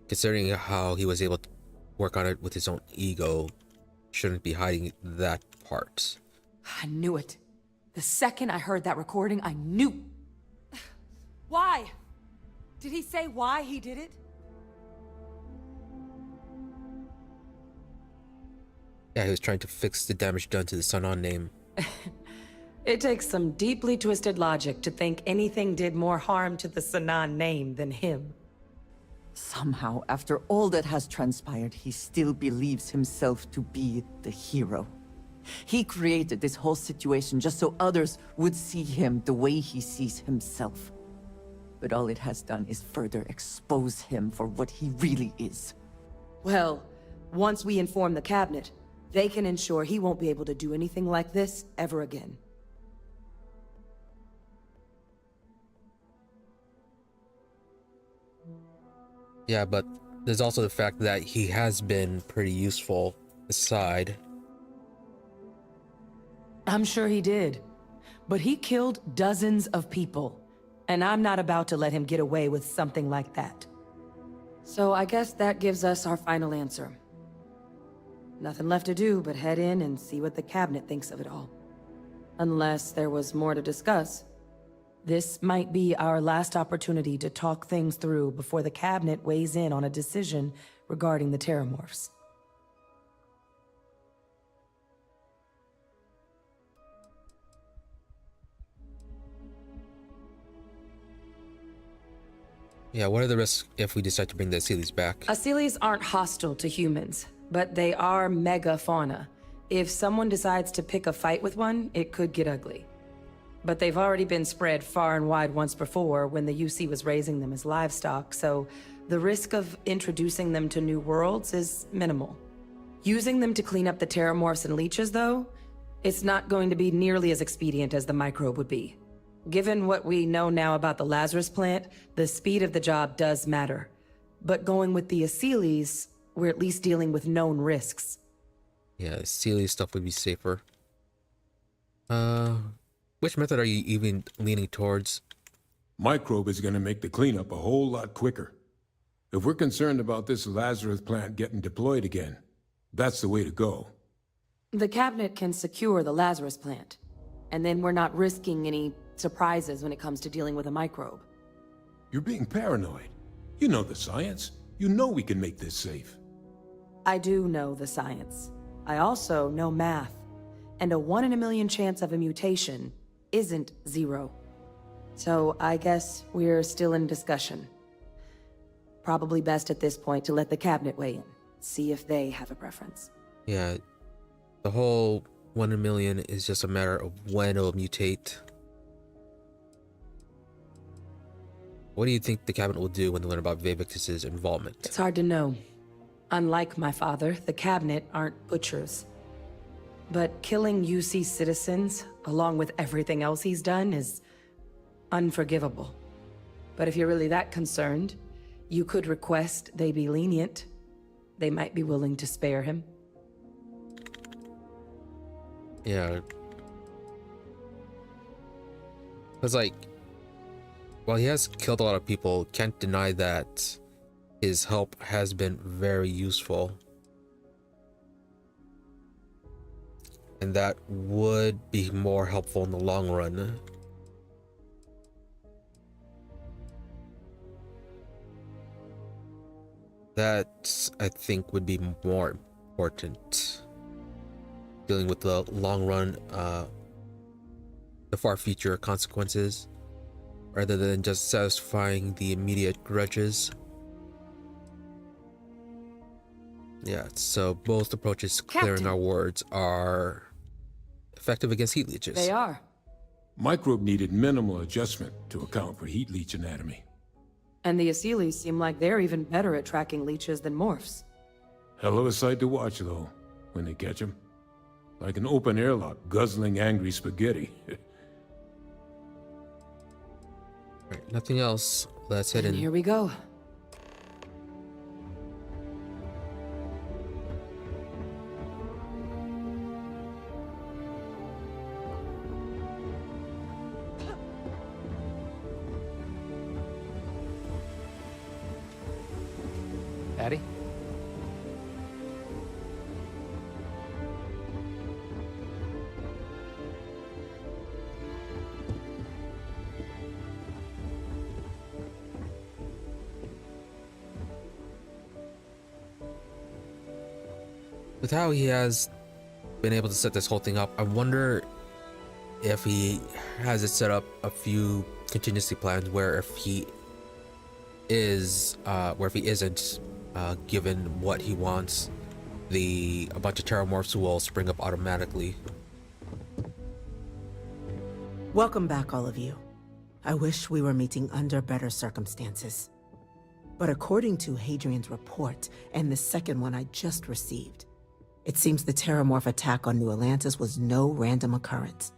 considering how he was able to work on it with his own ego, shouldn't be hiding that part. I knew it. The second I heard that recording, I knew. Why? Did he say why he did it? Yeah, he was trying to fix the damage done to the Sun-On name. It takes some deeply twisted logic to think anything did more harm to the Sanan name than him. Somehow, after all that has transpired, he still believes himself to be the hero. He created this whole situation just so others would see him the way he sees himself. But all it has done is further expose him for what he really is. Well, once we inform the cabinet, they can ensure he won't be able to do anything like this ever again. Yeah, but there's also the fact that he has been pretty useful aside. I'm sure he did. But he killed dozens of people. And I'm not about to let him get away with something like that. So I guess that gives us our final answer. Nothing left to do but head in and see what the cabinet thinks of it all. Unless there was more to discuss. This might be our last opportunity to talk things through before the cabinet weighs in on a decision regarding the terrormorphs. Yeah, what are the risks if we decide to bring the Asylees back? Asylees aren't hostile to humans, but they are megafauna. If someone decides to pick a fight with one, it could get ugly. But they've already been spread far and wide once before when the UC was raising them as livestock, so the risk of introducing them to new worlds is minimal. Using them to clean up the terrormorphs and leeches, though, it's not going to be nearly as expedient as the microbe would be. Given what we know now about the Lazarus plant, the speed of the job does matter. But going with the Asylees, we're at least dealing with known risks. Yeah, Asylees stuff would be safer. Which method are you even leaning towards? Microbe is going to make the cleanup a whole lot quicker. If we're concerned about this Lazarus plant getting deployed again, that's the way to go. The cabinet can secure the Lazarus plant, and then we're not risking any surprises when it comes to dealing with a microbe. You're being paranoid. You know the science. You know we can make this safe. I do know the science. I also know math. And a 1 in a million chance of a mutation isn't 0. So I guess we're still in discussion. Probably best at this point to let the cabinet weigh in. See if they have a preference. Yeah, the whole 1 in a million is just a matter of when it'll mutate. What do you think the cabinet will do when they learn about Victus's involvement? It's hard to know. Unlike my father, the cabinet aren't butchers. But killing UC citizens, along with everything else he's done, is unforgivable. But if you're really that concerned, you could request they be lenient. They might be willing to spare him. Yeah. Because, like, while he has killed a lot of people, can't deny that his help has been very useful. And that would be more helpful in the long run. That, I think, would be more important. Dealing with the long run, the far future consequences, rather than just satisfying the immediate grudges. Yeah, so both approaches to clearing our wards are effective against heat leeches. They are. Microbe needed minimal adjustment to account for heat leech anatomy. And the Asylees seem like they're even better at tracking leeches than morphs. Hell of a sight to watch, though, when they catch them. Like an open airlock guzzling angry spaghetti. Alright, nothing else. Let's head in. Here we go. Addy? With how he has been able to set this whole thing up, I wonder if he has it set up a few contingency plans where if he is, if he isn't given what he wants, a bunch of terrormorphs will spring up automatically. Welcome back, all of you. I wish we were meeting under better circumstances. But according to Hadrian's report, and the second one I just received, it seems the terrormorph attack on New Atlantis was no random occurrence,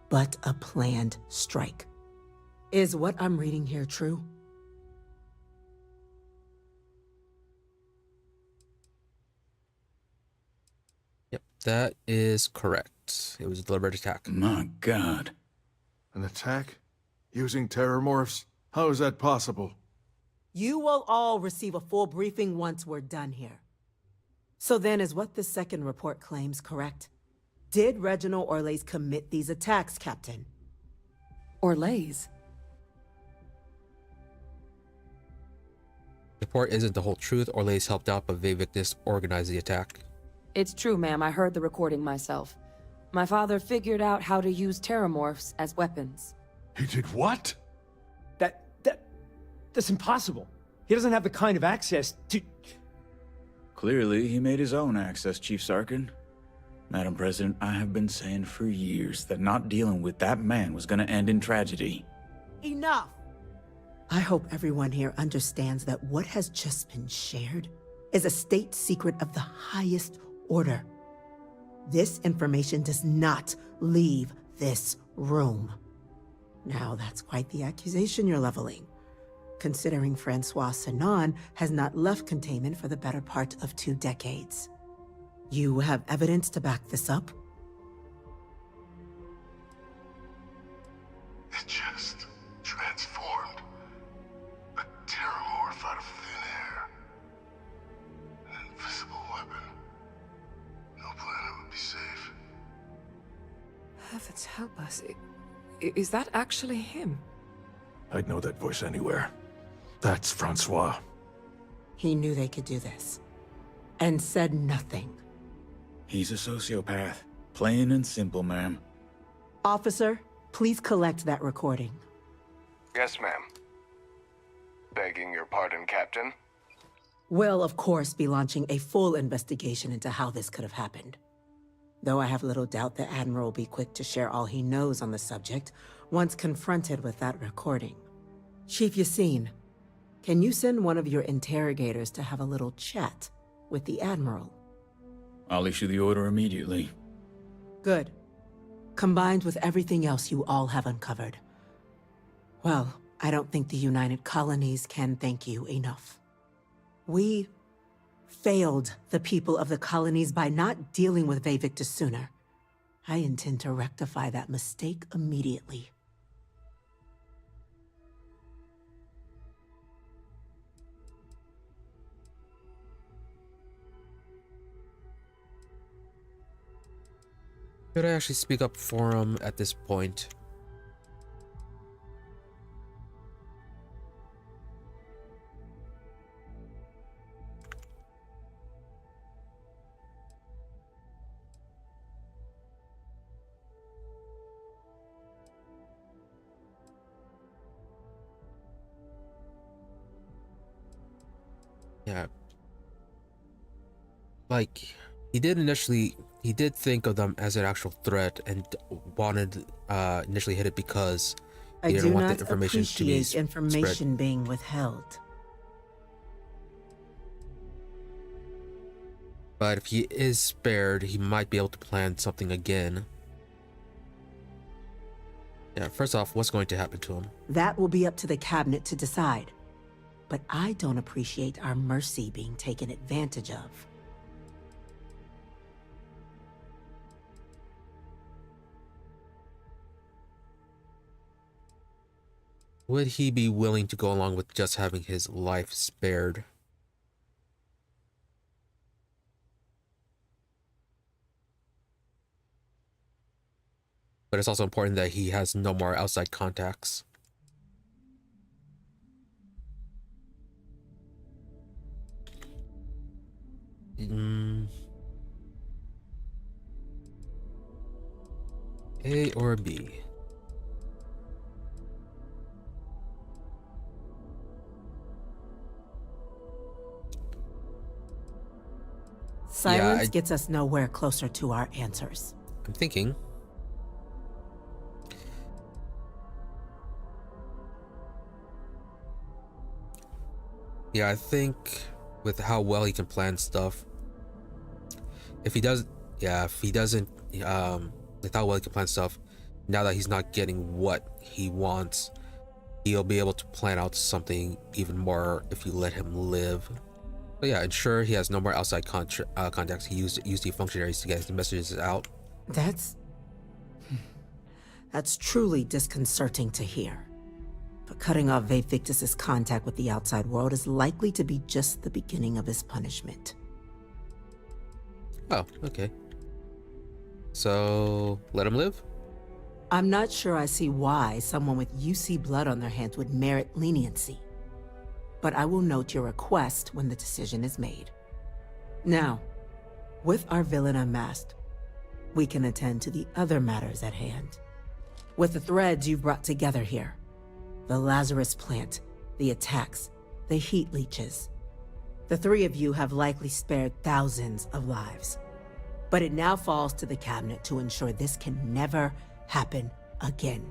but a planned strike. Is what I'm reading here true? Yep, that is correct. It was a deliberate attack. My God. An attack? Using terrormorphs? How is that possible? You will all receive a full briefing once we're done here. So then, is what the second report claims correct? Did Reginald Orlays commit these attacks, Captain? Orlays? The report isn't the whole truth. Orlays helped out, but Victus organized the attack. It's true, ma'am. I heard the recording myself. My father figured out how to use terrormorphs as weapons. He did what? That's impossible. He doesn't have the kind of access to... Clearly, he made his own access, Chief Sarkin. Madam President, I have been saying for years that not dealing with that man was gonna end in tragedy. Enough! I hope everyone here understands that what has just been shared is a state secret of the highest order. This information does not leave this room. Now, that's quite the accusation you're leveling, considering Francois Sinon has not left containment for the better part of 2 decades. You have evidence to back this up? It just transformed. A terrormorph out of thin air. An invisible weapon. No planet would be safe. Heavens help us. Is that actually him? I'd know that voice anywhere. That's Francois. He knew they could do this, and said nothing. He's a sociopath. Plain and simple, ma'am. Officer, please collect that recording. Yes, ma'am. Begging your pardon, Captain. We'll, of course, be launching a full investigation into how this could have happened. Though I have little doubt the Admiral will be quick to share all he knows on the subject once confronted with that recording. Chief Yassine, can you send one of your interrogators to have a little chat with the Admiral? I'll issue the order immediately. Good. Combined with everything else you all have uncovered. Well, I don't think the United Colonies can thank you enough. We failed the people of the colonies by not dealing with Victus sooner. I intend to rectify that mistake immediately. Could I actually speak up for him at this point? Yeah. Like, he did think of them as an actual threat and wanted initially hit it because he didn't want the information to be appreciate information spread. being withheld. But if he is spared, he might be able to plan something again. Yeah, first off, what's going to happen to him? That will be up to the cabinet to decide. But I don't appreciate our mercy being taken advantage of. Would he be willing to go along with just having his life spared? But it's also important that he has no more outside contacts. A or B? Silence gets us nowhere closer to our answers. I'm thinking. Yeah, I think with how well he can plan stuff, if he doesn't, with how well he can plan stuff, now that he's not getting what he wants, he'll be able to plan out something even more if you let him live. But yeah, ensure he has no more outside contacts. He used the functionaries to get his messages out. That's truly disconcerting to hear. But cutting off Victus's contact with the outside world is likely to be just the beginning of his punishment. Oh, okay. So, let him live? I'm not sure I see why someone with UC blood on their hands would merit leniency. But I will note your request when the decision is made. Now, with our villain unmasked, we can attend to the other matters at hand. With the threads you've brought together here, the Lazarus plant, the attacks, the heat leeches, the three of you have likely spared thousands of lives. But it now falls to the cabinet to ensure this can never happen again.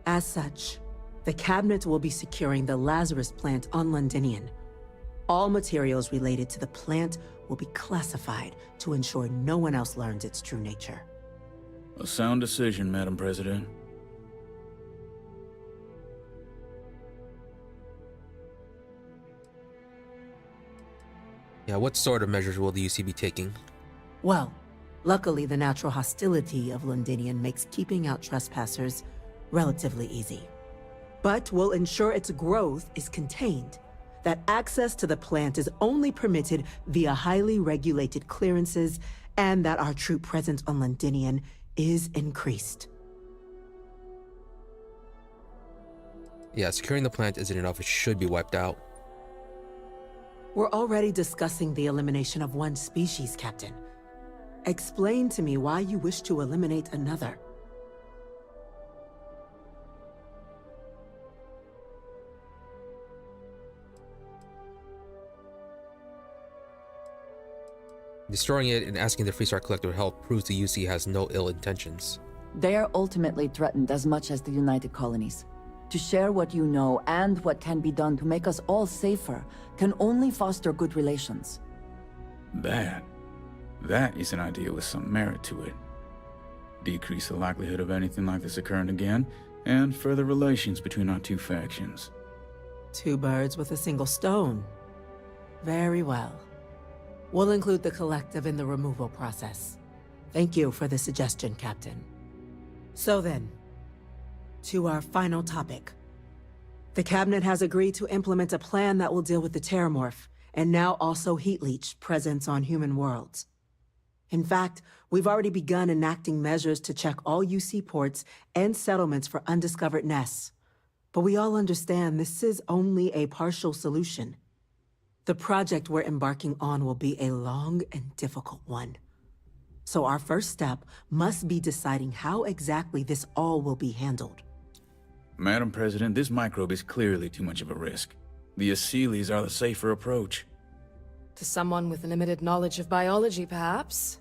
As such, the cabinet will be securing the Lazarus plant on Londinian. All materials related to the plant will be classified to ensure no one else learns its true nature. A sound decision, Madam President. Yeah, what sort of measures will the UC be taking? Well, luckily the natural hostility of Londinian makes keeping out trespassers relatively easy. But we'll ensure its growth is contained, that access to the plant is only permitted via highly regulated clearances, and that our troop presence on Londinian is increased. Yeah, securing the plant isn't enough. It should be wiped out. We're already discussing the elimination of one species, Captain. Explain to me why you wish to eliminate another. Destroying it and asking the Freestar Collector help proves the UC has no ill intentions. They are ultimately threatened as much as the United Colonies. To share what you know and what can be done to make us all safer can only foster good relations. That is an idea with some merit to it. Decrease the likelihood of anything like this occurring again, and further relations between our two factions. Two birds with a single stone. Very well. We'll include the collective in the removal process. Thank you for the suggestion, Captain. So then, to our final topic. The Cabinet has agreed to implement a plan that will deal with the terrormorph, and now also heat leech presence on human worlds. In fact, we've already begun enacting measures to check all UC ports and settlements for undiscovered nests. But we all understand this is only a partial solution. The project we're embarking on will be a long and difficult one. So our first step must be deciding how exactly this all will be handled. Madam President, this microbe is clearly too much of a risk. The Aseles are the safer approach. To someone with limited knowledge of biology, perhaps.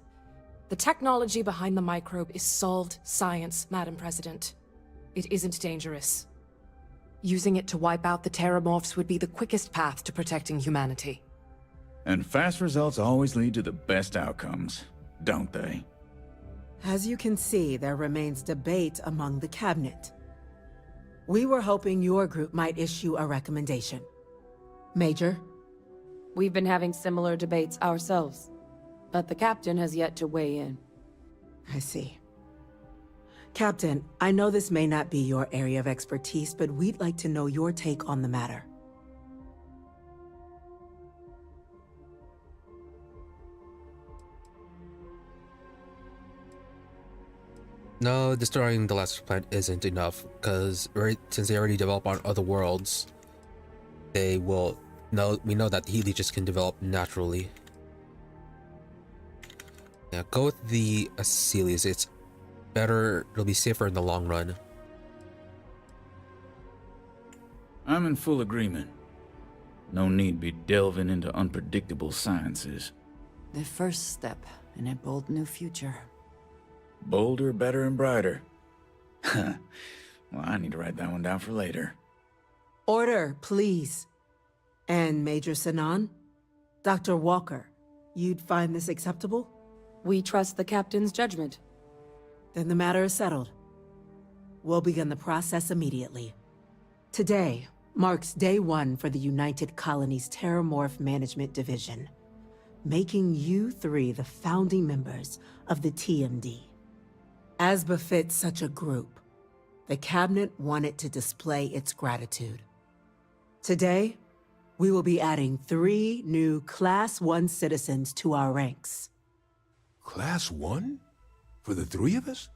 The technology behind the microbe is solved science, Madam President. It isn't dangerous. Using it to wipe out the terrormorphs would be the quickest path to protecting humanity. And fast results always lead to the best outcomes, don't they? As you can see, there remains debate among the Cabinet. We were hoping your group might issue a recommendation. Major? We've been having similar debates ourselves, but the Captain has yet to weigh in. I see. Captain, I know this may not be your area of expertise, but we'd like to know your take on the matter. No, destroying the Lazarus plant isn't enough, because since they already develop on other worlds, we know that the heat leeches can develop naturally. Yeah, go with the Aseles. It's better, it'll be safer in the long run. I'm in full agreement. No need be delving into unpredictable sciences. The first step in a bold new future. Bolder, better, and brighter. Well, I need to write that one down for later. Order, please. And Major Sinan? Dr. Walker, you'd find this acceptable? We trust the Captain's judgment. Then the matter is settled. We'll begin the process immediately. Today marks day one for the United Colonies Terrormorph Management Division, making you three the founding members of the TMD. As befits such a group, the Cabinet wanted to display its gratitude. Today, we will be adding 3 new Class 1 citizens to our ranks. Class 1? For the 3 of us?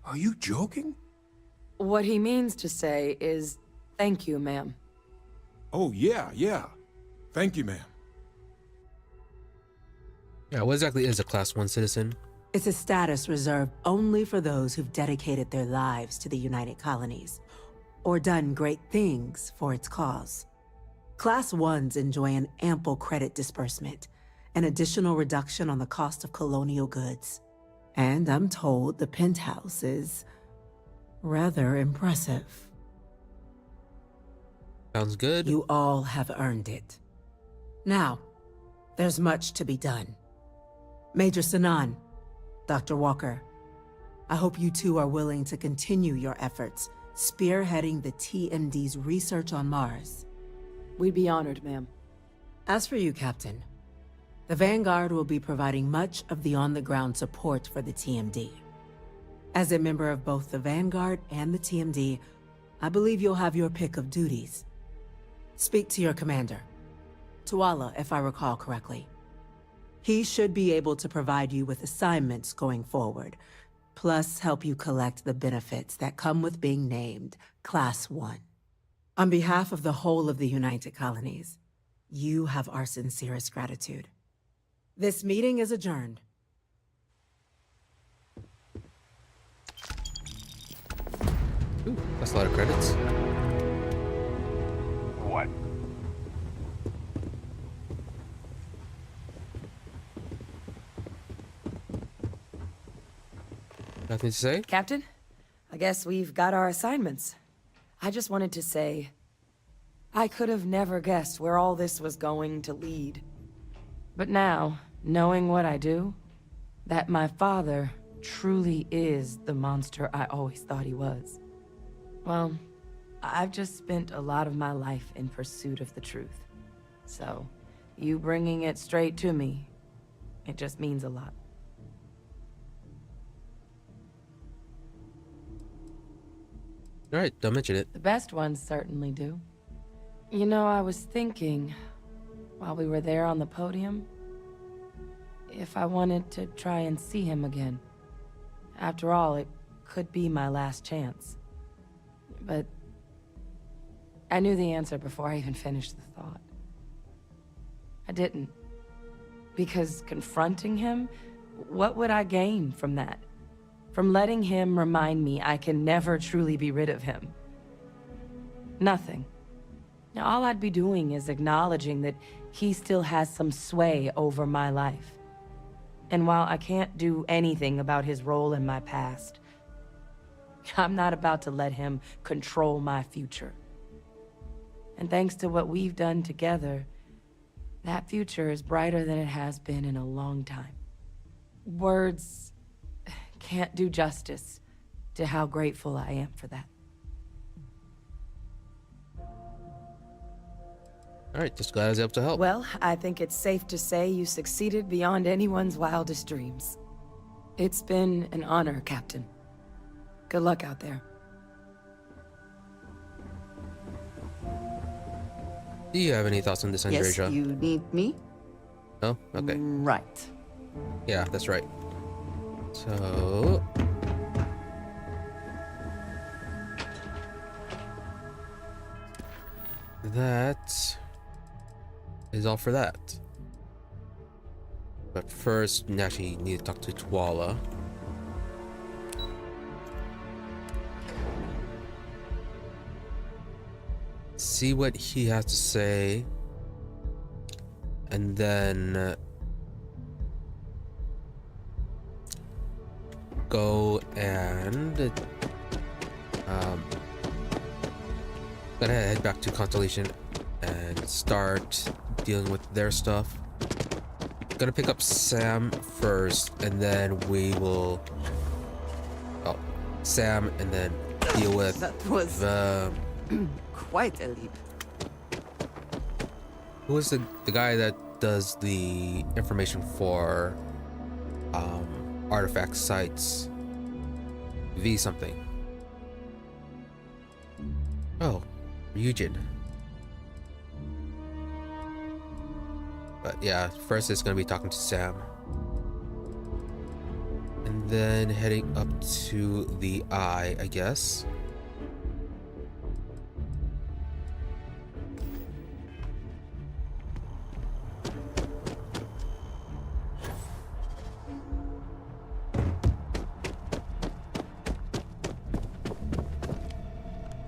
Are you joking? What he means to say is, thank you, ma'am. Oh, yeah. Thank you, ma'am. Yeah, what exactly is a Class 1 citizen? It's a status reserved only for those who've dedicated their lives to the United Colonies, or done great things for its cause. Class 1s enjoy an ample credit disbursement, an additional reduction on the cost of colonial goods. And I'm told the penthouse is rather impressive. Sounds good. You all have earned it. Now, there's much to be done. Major Sanan, Dr. Walker, I hope you two are willing to continue your efforts, spearheading the TMD's research on Mars. We'd be honored, ma'am. As for you, Captain, the Vanguard will be providing much of the on-the-ground support for the TMD. As a member of both the Vanguard and the TMD, I believe you'll have your pick of duties. Speak to your commander, Tuala, if I recall correctly. He should be able to provide you with assignments going forward, plus help you collect the benefits that come with being named Class 1. On behalf of the whole of the United Colonies, you have our sincerest gratitude. This meeting is adjourned. Ooh, that's a lot of credits. What? Nothing to say? Captain, I guess we've got our assignments. I just wanted to say, I could have never guessed where all this was going to lead. But now, knowing what I do, that my father truly is the monster I always thought he was. Well, I've just spent a lot of my life in pursuit of the truth. So, you bringing it straight to me, it just means a lot. Alright, don't mention it. The best ones certainly do. You know, I was thinking, while we were there on the podium, if I wanted to try and see him again. After all, it could be my last chance. But I knew the answer before I even finished the thought. I didn't. Because confronting him, what would I gain from that? From letting him remind me I can never truly be rid of him? Nothing. Now, all I'd be doing is acknowledging that he still has some sway over my life. And while I can't do anything about his role in my past, I'm not about to let him control my future. And thanks to what we've done together, that future is brighter than it has been in a long time. Words can't do justice to how grateful I am for that. Alright, just glad I was able to help. Well, I think it's safe to say you succeeded beyond anyone's wildest dreams. It's been an honor, Captain. Good luck out there. Do you have any thoughts on this, Andreja? Yes, you need me? Oh, okay. Right. Yeah, that's right. So... that is all for that. But first, we actually need to talk to Tuala. See what he has to say. And then... go and... gotta head back to Constellation and start dealing with their stuff. Gonna pick up Sam first, and then we will... oh, Sam, and then deal with That was the... quite a leap. who is the guy that does the information for artifact sites? V something. Oh, Ryujin. But yeah, first it's gonna be talking to Sam. And then heading up to the eye, I guess.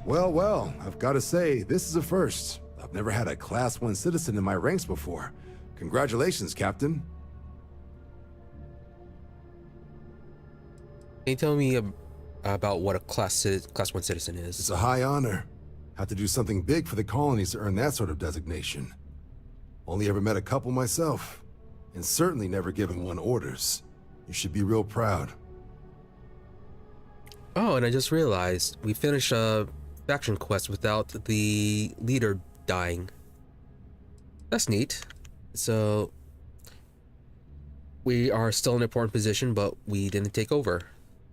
Well, I've got to say, this is a first. I've never had a Class 1 citizen in my ranks before. Congratulations, Captain. Can you tell me about what a Class 1 citizen is? It's a high honor. Have to do something big for the colonies to earn that sort of designation. Only ever met a couple myself, and certainly never given one orders. You should be real proud. Oh, and I just realized we finished a faction quest without the leader dying. That's neat. So we are still in an important position, but we didn't take over.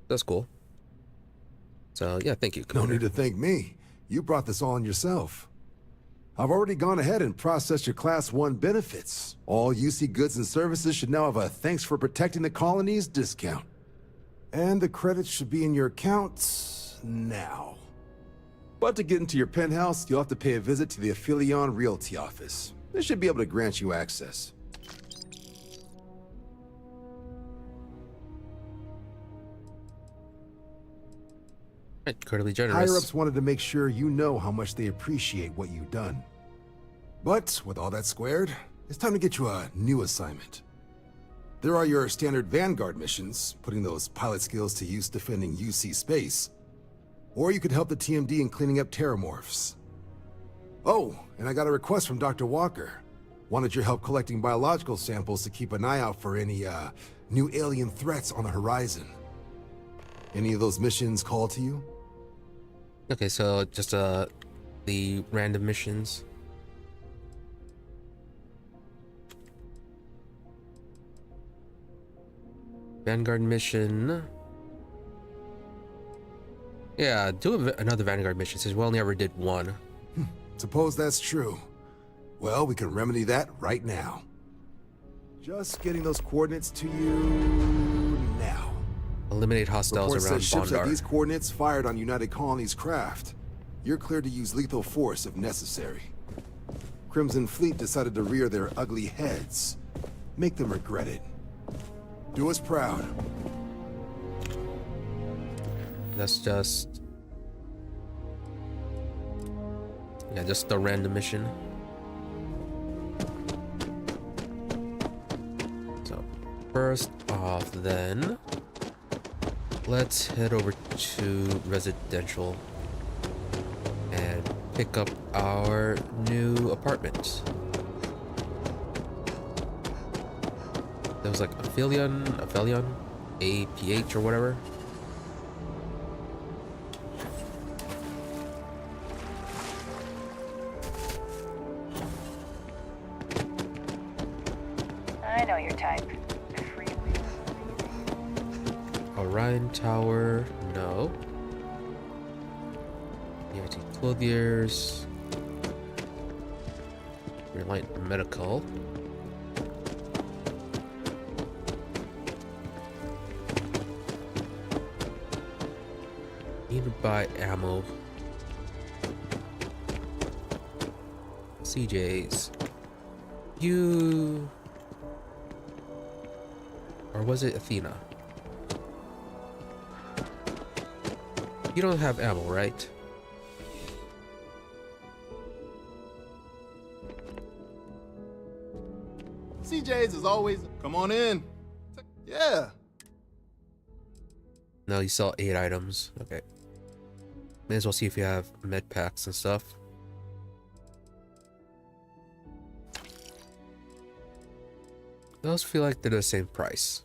That's cool. So yeah, thank you, Commander. No need to thank me. You brought this on yourself. I've already gone ahead and processed your Class 1 benefits. All UC goods and services should now have a thanks for protecting the colonies discount. And the credits should be in your account now. But to get into your penthouse, you'll have to pay a visit to the Aphelion Realty office. They should be able to grant you access. Incredibly generous. Higher-ups wanted to make sure you know how much they appreciate what you've done. But with all that squared, it's time to get you a new assignment. There are your standard Vanguard missions, putting those pilot skills to use defending UC space. Or you could help the TMD in cleaning up terrormorphs. Oh, and I got a request from Dr. Walker. Wanted your help collecting biological samples to keep an eye out for any, new alien threats on the horizon. Any of those missions call to you? Okay, so just the random missions. Vanguard mission. Yeah, do another Vanguard mission since we only ever did one. Suppose that's true. Well, we can remedy that right now. Just getting those coordinates to you now. Eliminate hostiles Report around says ships at Bondar. these coordinates fired on United Colonies craft. You're cleared to use lethal force if necessary. Crimson Fleet decided to rear their ugly heads. Make them regret it. Do us proud. That's just... yeah, just a random mission. So, first off then, let's head over to residential and pick up our new apartment. That was like Aphelion, APH or whatever. I know your type. Orion Tower, no. EIT Clothiers. Reliant Medical. Need to buy ammo. CJ's. You... or was it Athena? You don't have ammo, right? CJ's is always... Come on in. Yeah. No, you sell 8 items. Okay. May as well see if you have med packs and stuff. Those feel like they're the same price.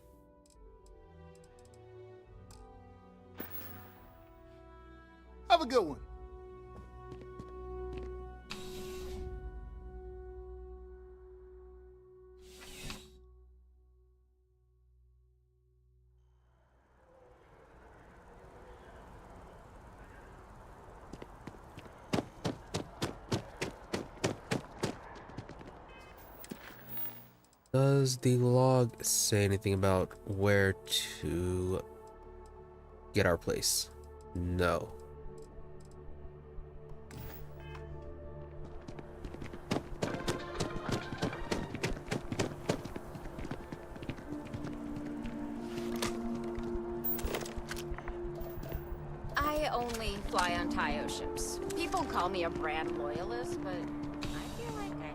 Have a good one. Does the log say anything about where to get our place? No. I only fly on Tayo ships. People call me a brand loyalist, but I feel like I...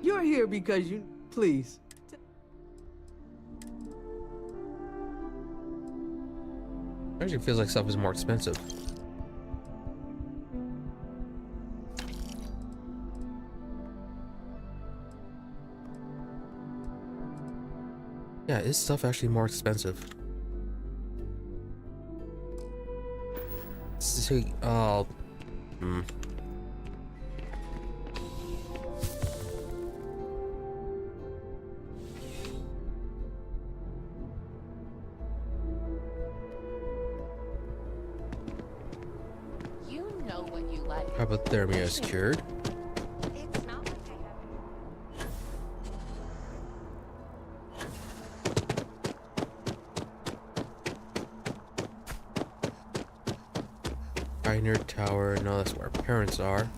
You're here because you... Please. Actually feels like stuff is more expensive. Yeah, is stuff actually more expensive? See, You know what you like. hypothermia is cured. It's not like Pioneer Tower, no, that's where our parents are.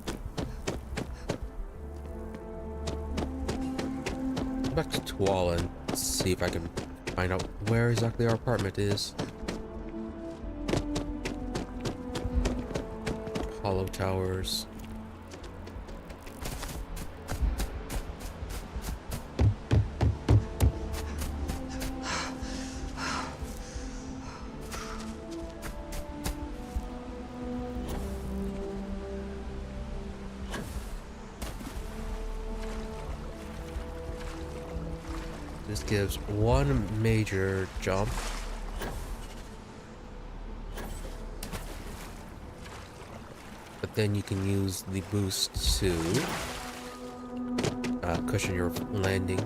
Go back to Tuala and see if I can find out where exactly our apartment is. Hollow Towers. This gives one major jump. But then you can use the boost to cushion your landing.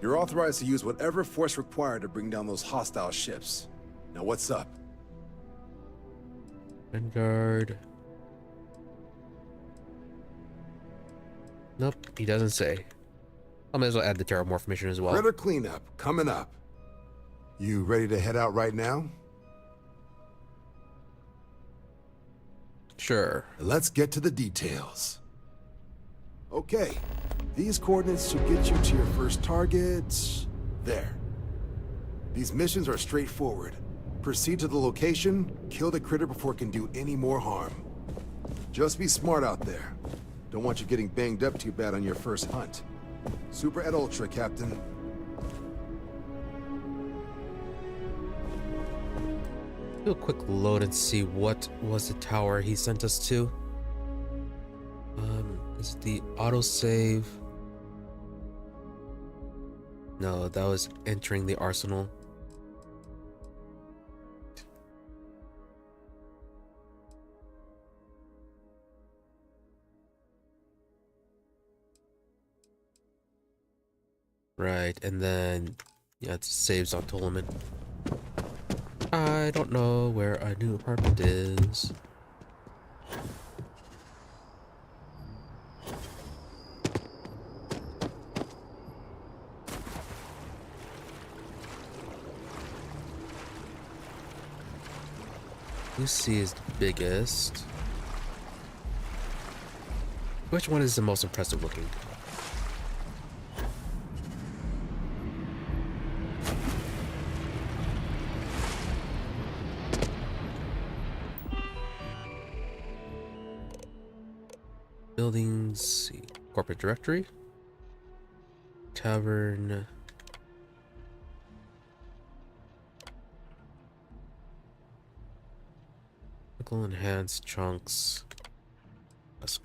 You're authorized to use whatever force required to bring down those hostile ships. Now what's up? Vanguard. Nope, he doesn't say. I may as well add the terrormorph mission as well. Critter cleanup coming up. You ready to head out right now? Sure. Let's get to the details. Okay, these coordinates should get you to your first target. There. These missions are straightforward. Proceed to the location, kill the critter before it can do any more harm. Just be smart out there. Don't want you getting banged up too bad on your first hunt. Super et Ultra, Captain. Do a quick load and see what was the tower he sent us to. Is the autosave? No, that was entering the arsenal. Right, and then yeah, it saves on Tolman. I don't know where a new apartment is. Lucy is the biggest. Which one is the most impressive looking? Buildings, see, corporate directory, tavern, nickel enhanced chunks. That's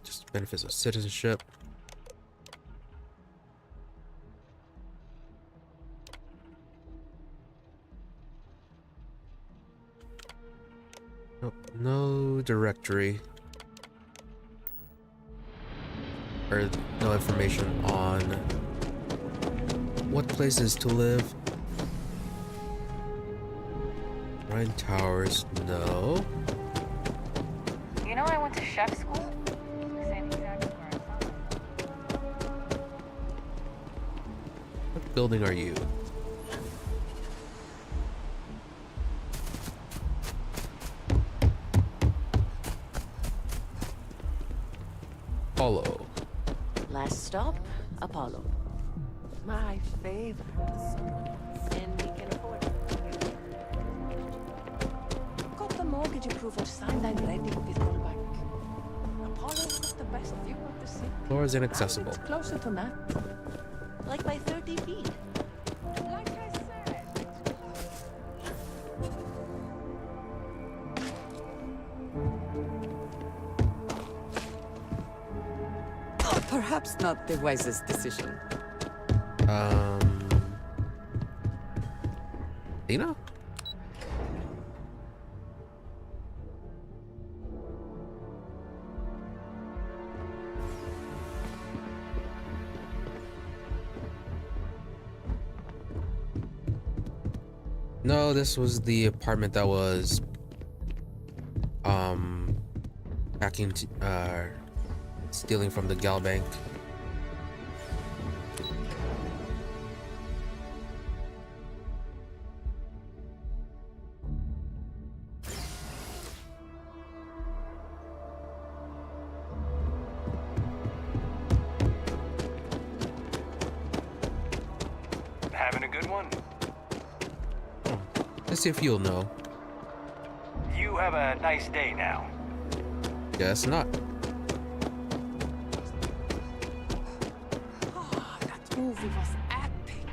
just benefits of citizenship. Nope, no directory. Or no information on what places to live. Ryan Towers, no. You know I went to chef school? Same exact where I'm from. What building are you? Apollo. Last stop, Apollo. My favorite. And we can afford it. Got the mortgage approval signed and ready with Goldbank. Apollo's got the best view of the city. Floor is inaccessible. It's closer to map. Like by 30 feet. Like I said. Perhaps not the wisest decision. Dina? No, this was the apartment that was hacking stealing from the gal bank. Having a good one? Let's see if you'll know. You have a nice day now. Guess not. That movie was epic.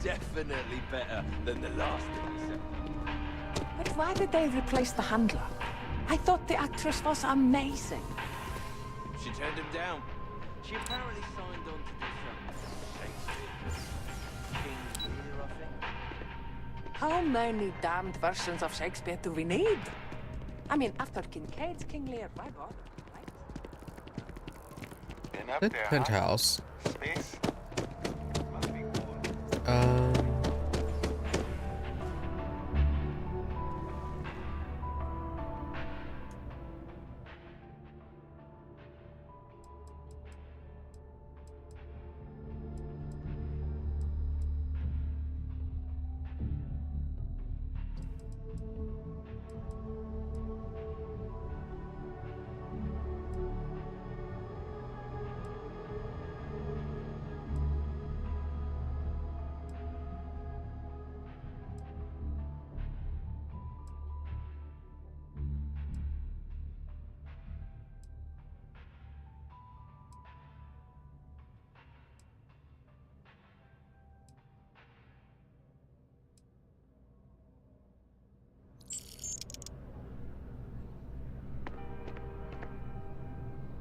Definitely better than the last episode. But why did they replace the handler? I thought the actress was amazing. She turned him down. She apparently signed on to do some Shakespeare. King Lear, I think. How many damned versions of Shakespeare do we need? I mean, after Kincaid's King Lear, my God, right? The penthouse. Space?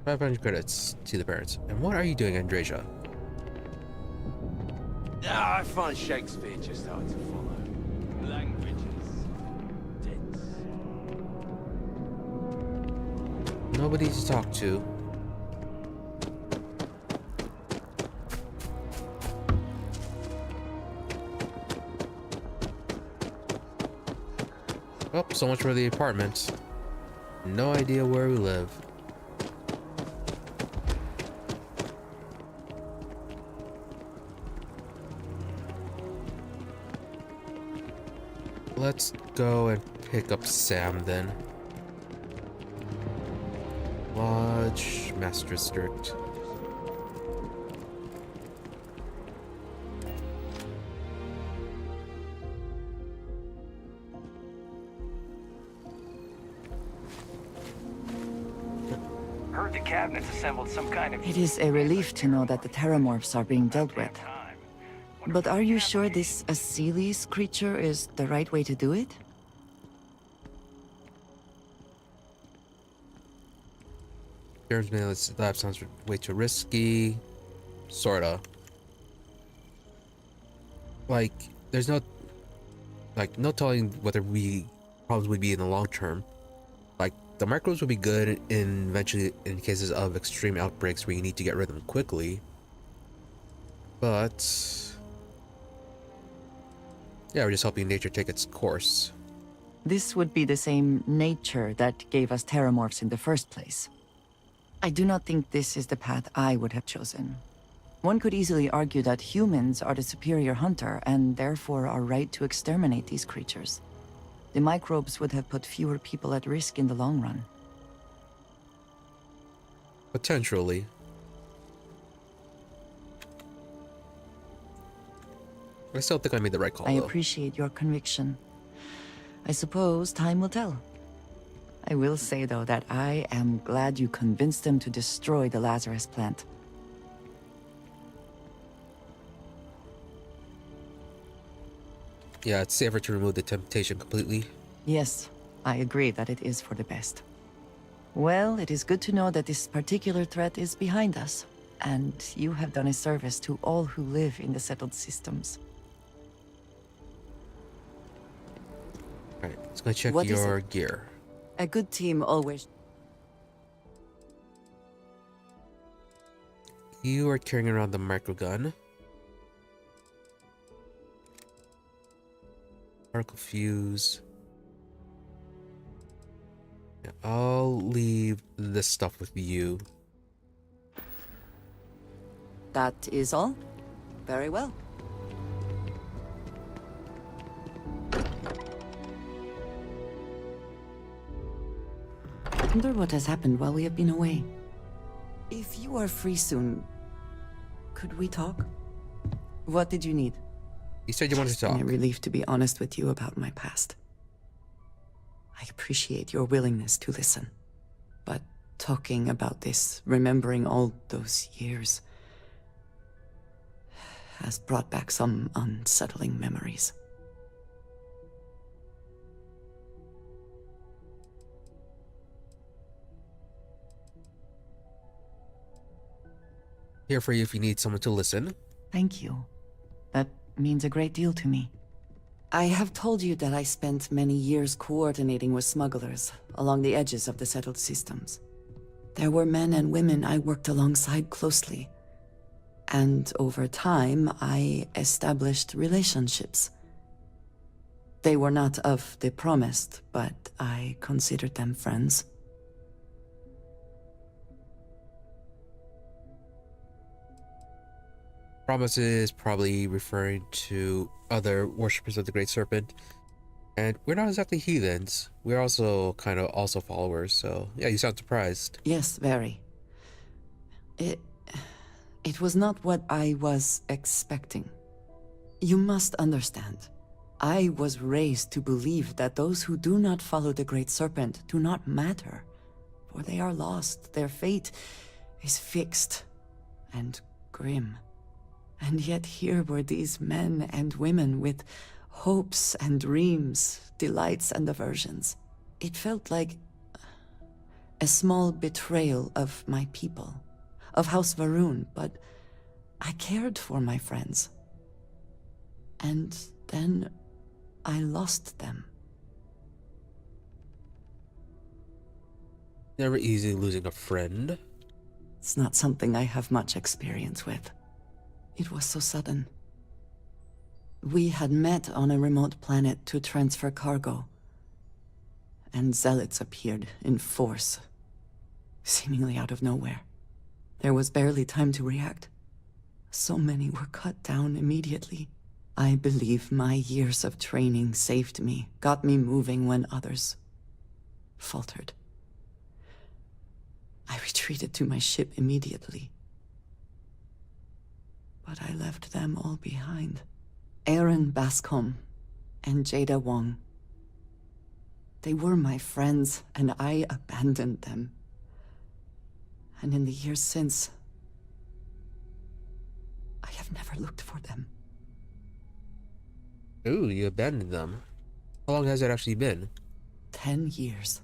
$500 credits to the parents. And what are you doing, Andreja? I find Shakespeare just hard to follow. Language is dense. Nobody to talk to. Oh, so much for the apartment. No idea where we live. Let's go and pick up Sam then. Lodge, Master District. Heard the cabinet's assembled some kind of... It is a relief to know that the terrormorphs are being dealt with. But are you sure this Asilis creature is the right way to do it? This lab sounds way too risky. Sorta. Like, there's no telling whether problems would be in the long term. The microbes would be good in eventually in cases of extreme outbreaks where you need to get rid of them quickly. But yeah, we're just helping nature take its course. This would be the same nature that gave us terrormorphs in the first place. I do not think this is the path I would have chosen. One could easily argue that humans are the superior hunter and therefore are right to exterminate these creatures. The microbes would have put fewer people at risk in the long run. Potentially. I still think I made the right call, I though. appreciate your conviction. I suppose time will tell. I will say, though, that I am glad you convinced them to destroy the Lazarus plant. Yeah, it's safer to remove the temptation completely. Yes, I agree that it is for the best. Well, it is good to know that this particular threat is behind us, and you have done a service to all who live in the settled systems. Alright, let's go check What is your it? gear. A good team always... You are carrying around the microgun. Particle fuse. Yeah, I'll leave this stuff with you. That is all? Very well. I wonder what has happened while we have been away. If you are free soon, could we talk? What did you need? You said you wanted to talk. It's been a relief to be honest with you about my past. I appreciate your willingness to listen. But talking about this, remembering all those years, has brought back some unsettling memories. Here for you if you need someone to listen. Thank you. That means a great deal to me. I have told you that I spent many years coordinating with smugglers along the edges of the settled systems. There were men and women I worked alongside closely. And over time, I established relationships. They were not of the promised, but I considered them friends. Promise is probably referring to other worshippers of the Great Serpent. And we're not exactly heathens. We're also kind of also followers, so yeah, you sound surprised. Yes, very. It was not what I was expecting. You must understand. I was raised to believe that those who do not follow the Great Serpent do not matter, for they are lost. Their fate is fixed and grim. And yet here were these men and women with hopes and dreams, delights and aversions. It felt like a small betrayal of my people, of House Varun, but I cared for my friends. And then I lost them. Never easy losing a friend. It's not something I have much experience with. It was so sudden. We had met on a remote planet to transfer cargo, and zealots appeared in force, seemingly out of nowhere. There was barely time to react. So many were cut down immediately. I believe my years of training saved me, got me moving when others faltered. I retreated to my ship immediately. But I left them all behind. Aaron Bascom and Jada Wong. They were my friends, and I abandoned them. And in the years since, I have never looked for them. Ooh, you abandoned them. How long has it actually been? 10 years.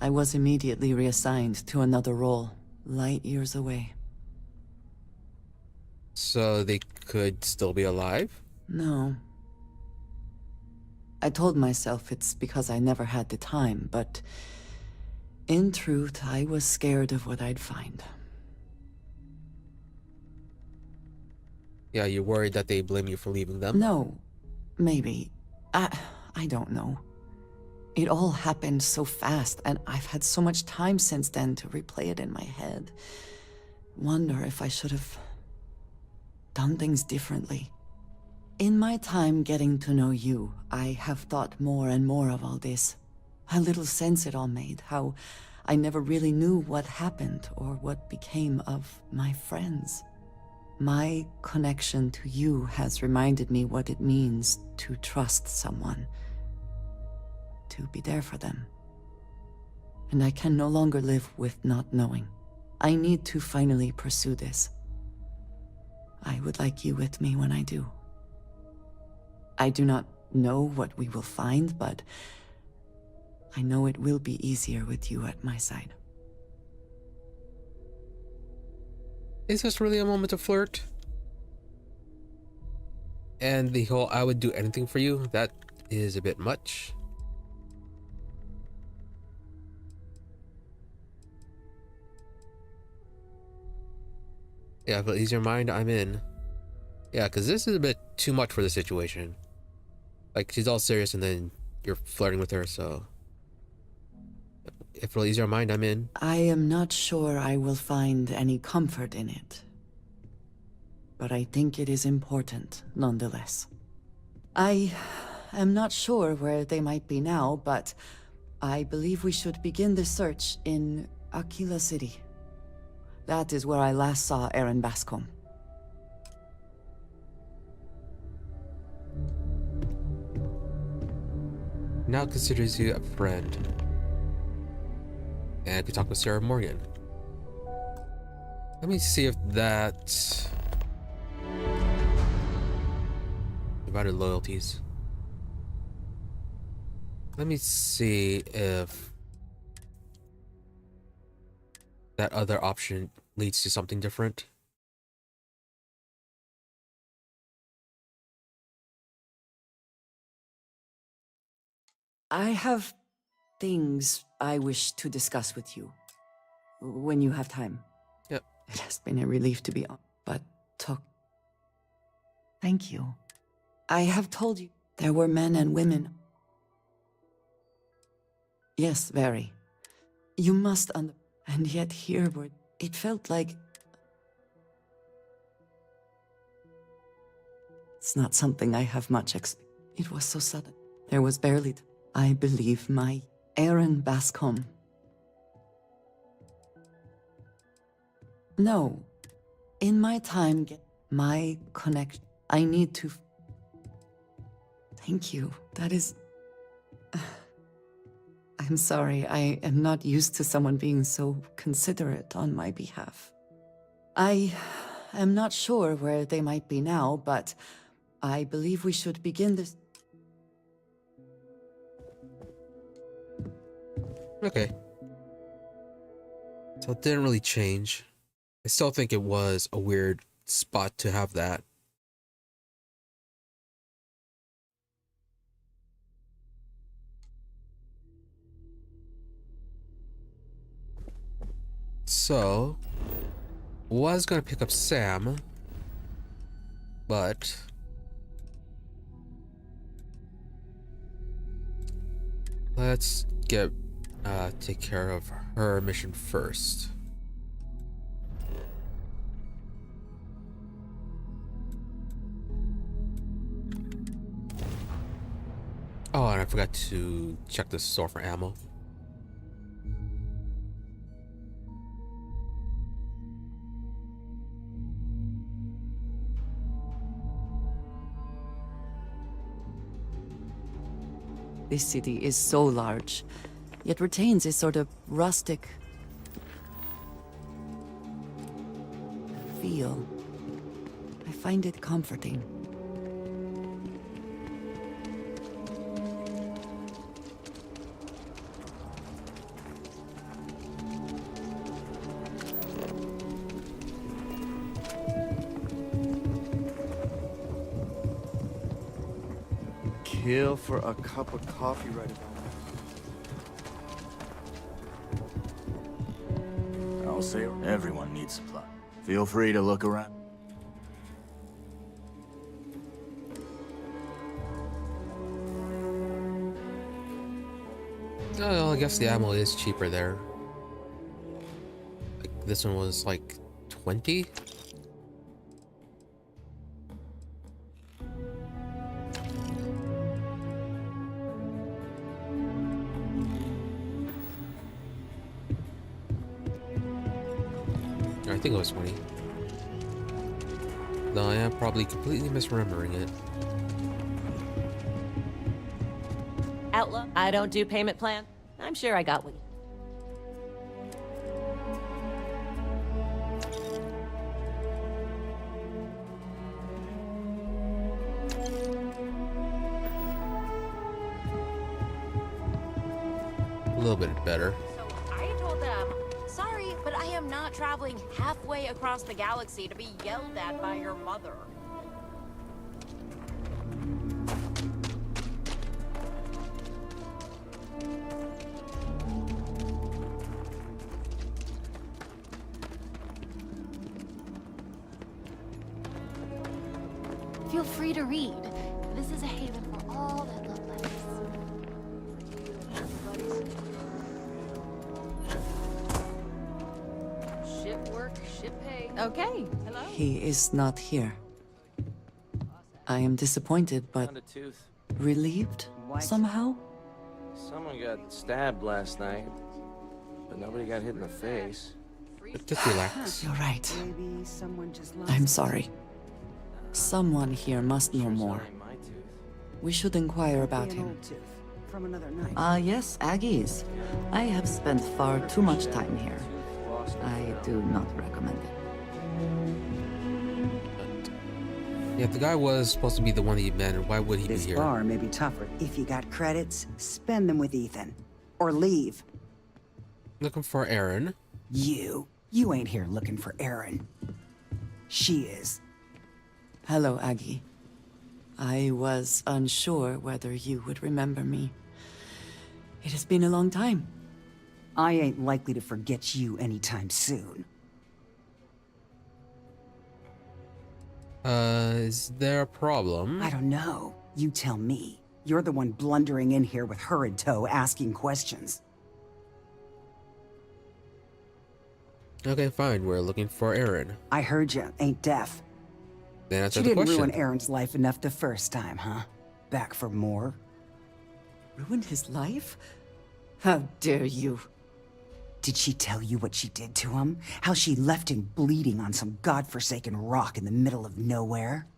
I was immediately reassigned to another role, light years away. So they could still be alive? No. I told myself it's because I never had the time, but in truth, I was scared of what I'd find. Yeah, you're worried that they blame you for leaving them? No, maybe. I don't know. It all happened so fast, and I've had so much time since then to replay it in my head. Wonder if I should have done things differently. In my time getting to know you, I have thought more and more of all this. How little sense it all made, how I never really knew what happened or what became of my friends. My connection to you has reminded me what it means to trust someone, to be there for them. And I can no longer live with not knowing. I need to finally pursue this. I would like you with me when I do. I do not know what we will find, but I know it will be easier with you at my side. Is this really a moment to flirt? And the whole "I would do anything for you," that is a bit much. Yeah, if it ease your mind, I'm in. Yeah, because this is a bit too much for the situation. Like, she's all serious and then you're flirting with her, so... If it'll ease your mind, I'm in. I am not sure I will find any comfort in it. But I think it is important, nonetheless. I am not sure where they might be now, but I believe we should begin the search in Aquila City. That is where I last saw Aaron Bascom. Now considers you a friend. And we talk with Sarah Morgan. Let me see if that... divided loyalties. Let me see if that other option leads to something different. I have things I wish to discuss with you when you have time. Yep. It has been a relief to be on, but talk. Thank you. I have told you there were men and women. Yes, very. You must and yet here were... It felt like... It's not something I have much It was so sudden. There was barely... I believe my Aaron Bascom. No. In my time, my connection. I need to... Thank you. That is... I'm sorry. I am not used to someone being so considerate on my behalf. I am not sure where they might be now, but I believe we should begin this... Okay. So it didn't really change. I still think it was a weird spot to have that. So, was gonna pick up Sam, but let's take care of her mission first. Oh, and I forgot to check the store for ammo. This city is so large, yet retains a sort of rustic feel. I find it comforting. kill for a cup of coffee right about now. I'll say everyone needs supply. Feel free to look around. Oh, I guess the ammo is cheaper there. Like, this one was like 20? I think it was 20. No, I am probably completely misremembering it. Outlaw, I don't do payment plan. I'm sure I got what you... A little bit better. So I told them, sorry, but I am not traveling halfway across the galaxy to be yelled at by your mother. Feel free to read. This is a haven for all that love letters. Ship work, ship pay. Okay. Hello? He is not here. I am disappointed, but Found a tooth. relieved somehow. Someone got stabbed last night, but nobody got hit in the face. Just relax. You're right. Maybe someone just lost I'm sorry. Someone here must know more. We should inquire about an him. old tooth from another night. Yes, Aggies. I have spent far too much time here. I do not recommend it. Yeah, the guy was supposed to be the one that you met. Why would he This be here? bar may be tougher. If you got credits, spend them with Ethan. Or leave. Looking for Aaron. You ain't here looking for Aaron. She is. Hello, Aggie. I was unsure whether you would remember me. It has been a long time. I ain't likely to forget you anytime soon. Is there a problem? I don't know. You tell me. You're the one blundering in here with her in tow, asking questions. Okay, fine. We're looking for Aaron. I heard you. Ain't deaf. Then answer She the didn't question. ruin Aaron's life enough the first time, huh? Back for more? Ruined his life? How dare you? Did she tell you what she did to him? How she left him bleeding on some godforsaken rock in the middle of nowhere?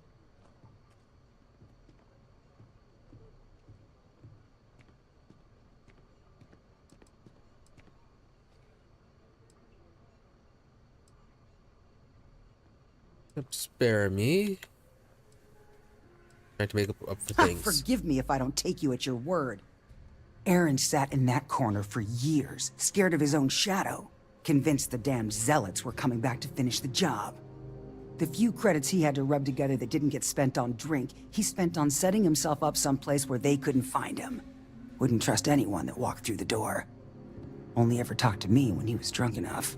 Spare me. Trying to make up for things. Forgive me if I don't take you at your word. Aaron sat in that corner for years, scared of his own shadow, convinced the damn zealots were coming back to finish the job. The few credits he had to rub together that didn't get spent on drink, he spent on setting himself up someplace where they couldn't find him. Wouldn't trust anyone that walked through the door. Only ever talked to me when he was drunk enough.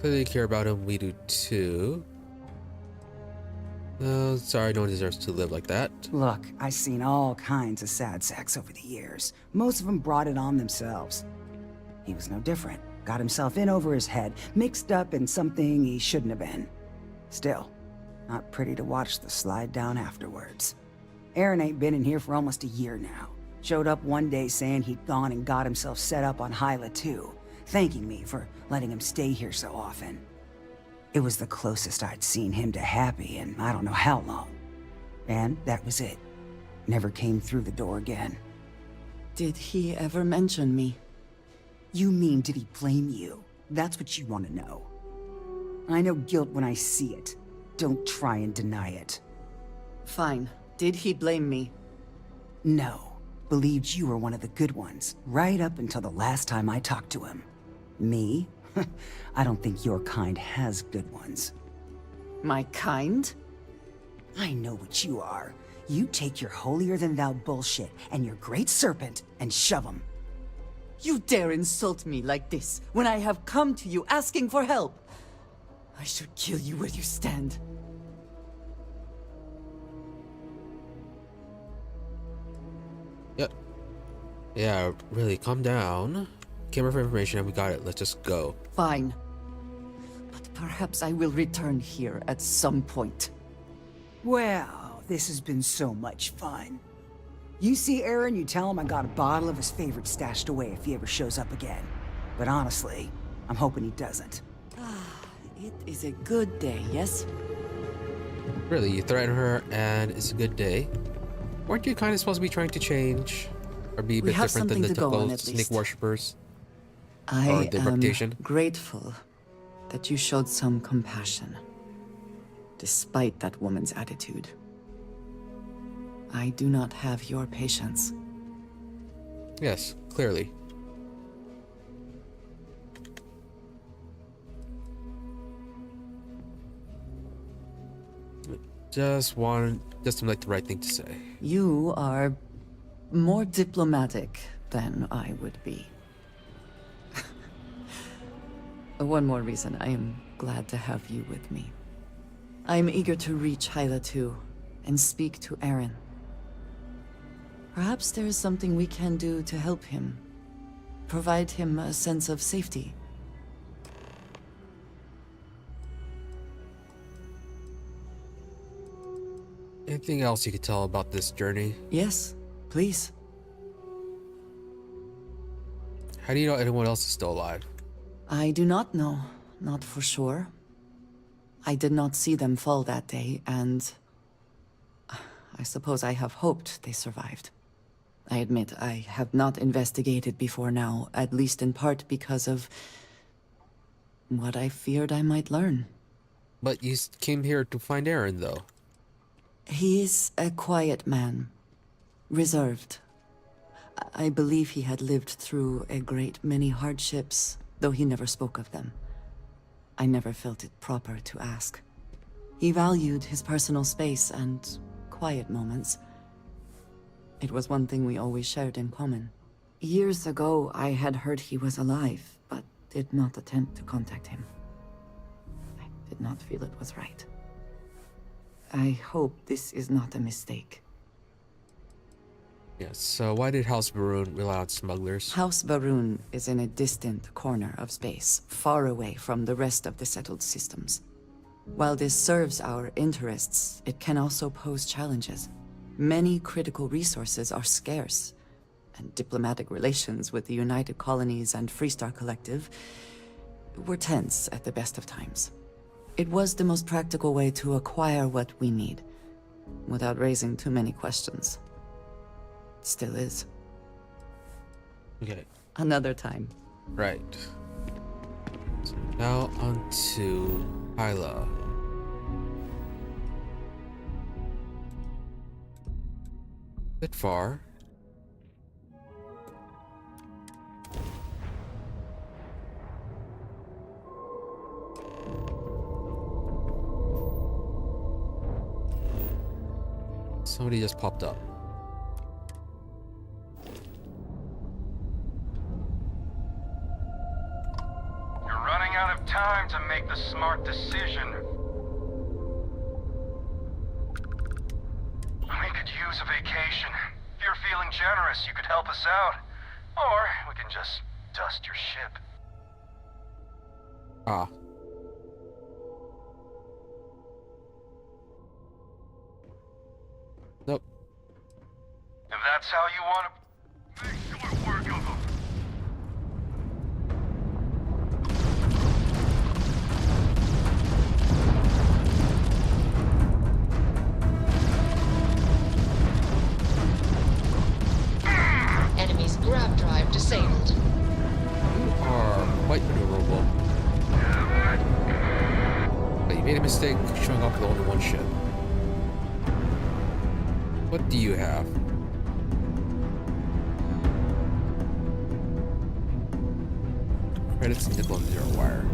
Clearly care about him. We do too. No, sorry, no one deserves to live like that. Look, I've seen all kinds of sad sacks over the years. Most of them brought it on themselves. He was no different. Got himself in over his head, mixed up in something he shouldn't have been. Still, not pretty to watch the slide down afterwards. Aaron ain't been in here for almost a year now. Showed up one day saying he'd gone and got himself set up on Hyla too, thanking me for letting him stay here so often. It was the closest I'd seen him to happy in I don't know how long. And that was it. Never came through the door again. Did he ever mention me? You mean, did he blame you? That's what you want to know. I know guilt when I see it. Don't try and deny it. Fine. Did he blame me? No. Believed you were one of the good ones, right up until the last time I talked to him. Me? I don't think your kind has good ones. My kind? I know what you are. You take your holier-than-thou bullshit and your great serpent and shove them. You dare insult me like this when I have come to you asking for help. I should kill you where you stand. Yep. Yeah, really, calm down. Came for information and we got it. Let's just go. Fine. But perhaps I will return here at some point. Well, this has been so much fun. You see Aaron, you tell him I got a bottle of his favorite stashed away if he ever shows up again. But honestly, I'm hoping he doesn't. It is a good day, yes? Really, you threaten her and it's a good day. Weren't you kind of supposed to be trying to change? Or be a bit different than the typical snake worshippers? I their am reputation? grateful that you showed some compassion, despite that woman's attitude. I do not have your patience. Yes, clearly. Just seemed like the right thing to say. You are more diplomatic than I would be. One more reason I am glad to have you with me. I am eager to reach Hyla too, and speak to Aaron. Perhaps there is something we can do to help him. Provide him a sense of safety. Anything else you could tell about this journey? Yes, please. How do you know anyone else is still alive? I do not know, not for sure. I did not see them fall that day, and I suppose I have hoped they survived. I admit I have not investigated before now, at least in part because of what I feared I might learn. But you came here to find Aaron, though. He is a quiet man, reserved. I believe he had lived through a great many hardships, though he never spoke of them. I never felt it proper to ask. He valued his personal space and quiet moments. It was one thing we always shared in common. Years ago, I had heard he was alive, but did not attempt to contact him. I did not feel it was right. I hope this is not a mistake. Yes, so why did House Baroon rely on smugglers? House Baroon is in a distant corner of space, far away from the rest of the settled systems. While this serves our interests, it can also pose challenges. Many critical resources are scarce, and diplomatic relations with the United Colonies and Freestar Collective were tense at the best of times. It was the most practical way to acquire what we need, without raising too many questions. Still is. Okay. Another time. Right. So now on to Hyla. Bit far. Somebody just popped up. You're running out of time to make the smart decision. We could use a vacation. If you're feeling generous, you could help us out. Or we can just dust your ship. Ah. Nope. If that's how you want to make short work of them. Enemy's grab drive disabled. You are quite maneuverable. But you made a mistake showing up with only one ship. What do you have? credits, nickel and zero wire.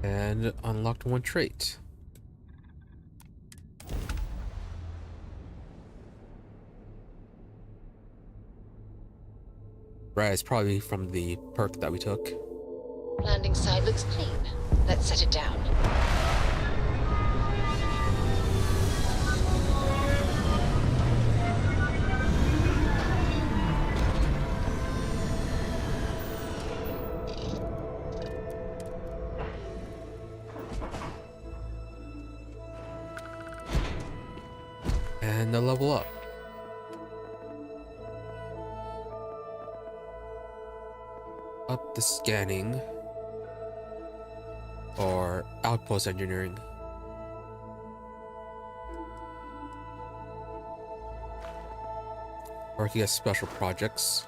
And unlocked one trait. Right, it's probably from the perk that we took. Landing side looks clean. Let's set it down. And a level up. Up the scanning or outpost engineering. Or you can get special projects.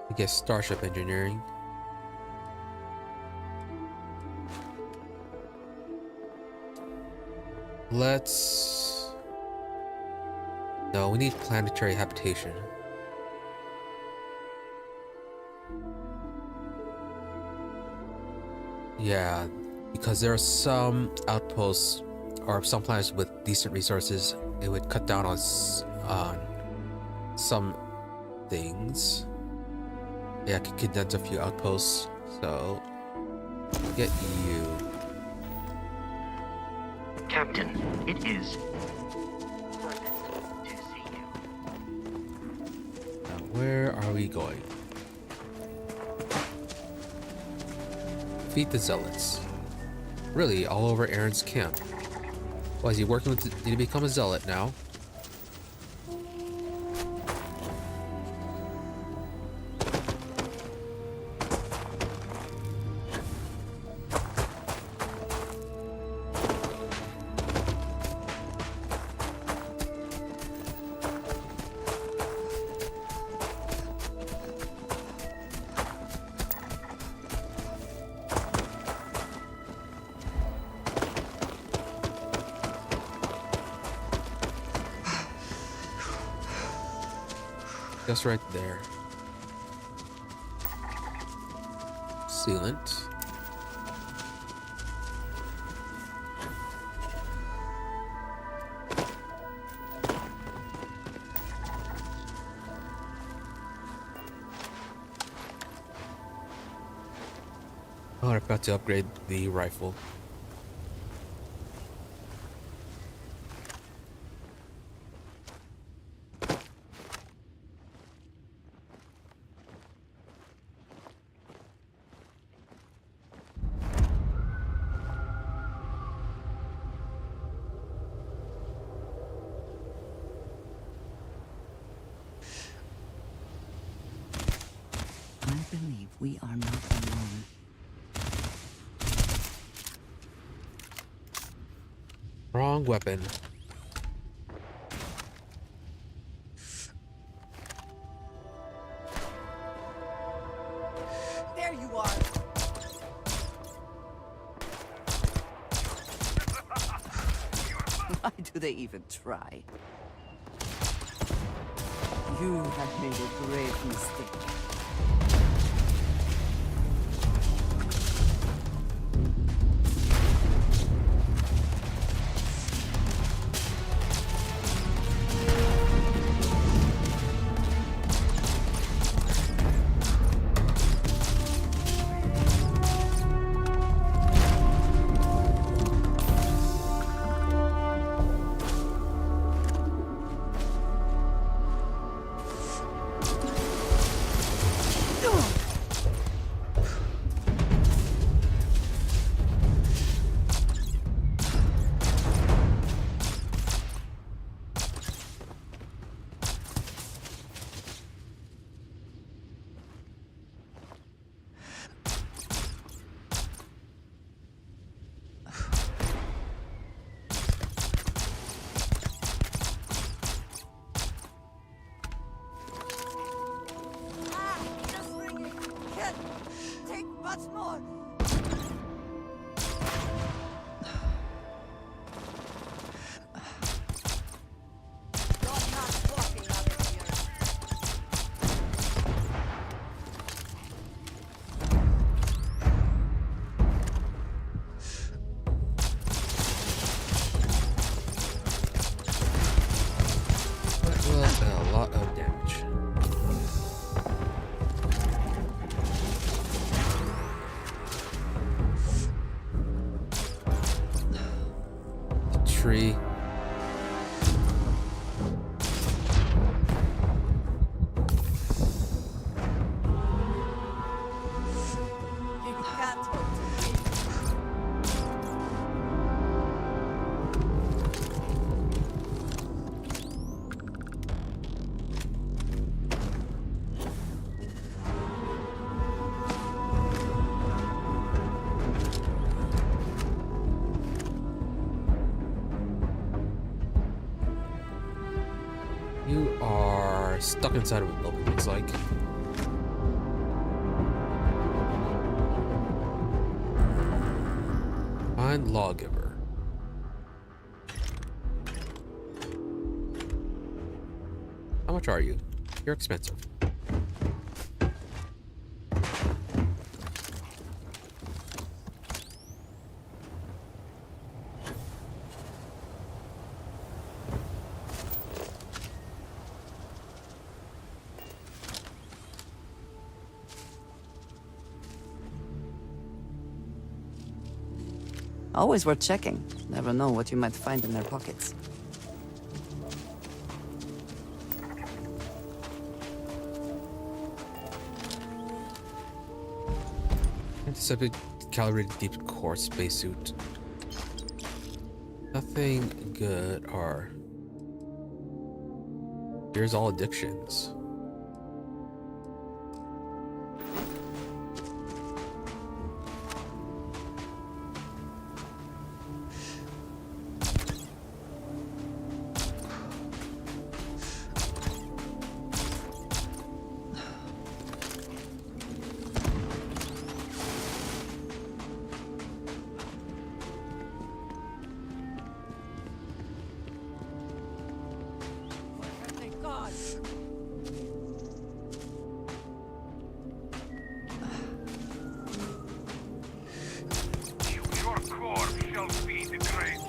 You get starship engineering. Let's... No, we need planetary habitation. Yeah, because there are some outposts or some planets with decent resources. It would cut down on some things. Yeah, I could condense a few outposts. So, get you. Captain, it is pleasant to see you. Now, where are we going? Defeat the zealots. Really, all over Aaron's camp. Well, is he working with? Did he become a zealot now? Just right there. Sealant. Oh, I'm about to upgrade the rifle. I believe we are not alone. Wrong weapon. There you are. Why do they even try? You have made a grave mistake. tree. You are stuck inside of a building, looks like. Find lawgiver. How much are you? You're expensive. Always worth checking. Never know what you might find in their pockets. Antiseptic calibrated deep core spacesuit. Nothing good or here's all addictions.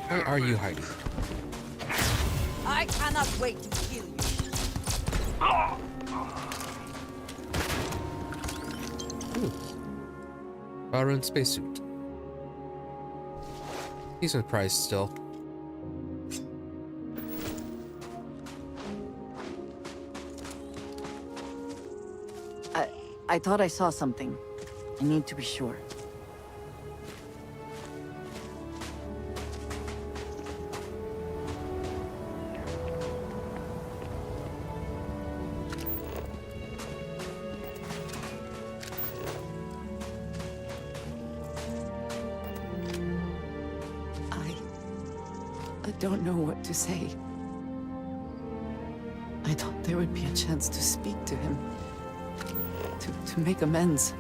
Where are you hiding? I cannot wait to kill you. Well-run spacesuit. Decent price still. I thought I saw something. I need to be sure. I don't know what to say. I thought there would be a chance to speak to him. To make amends.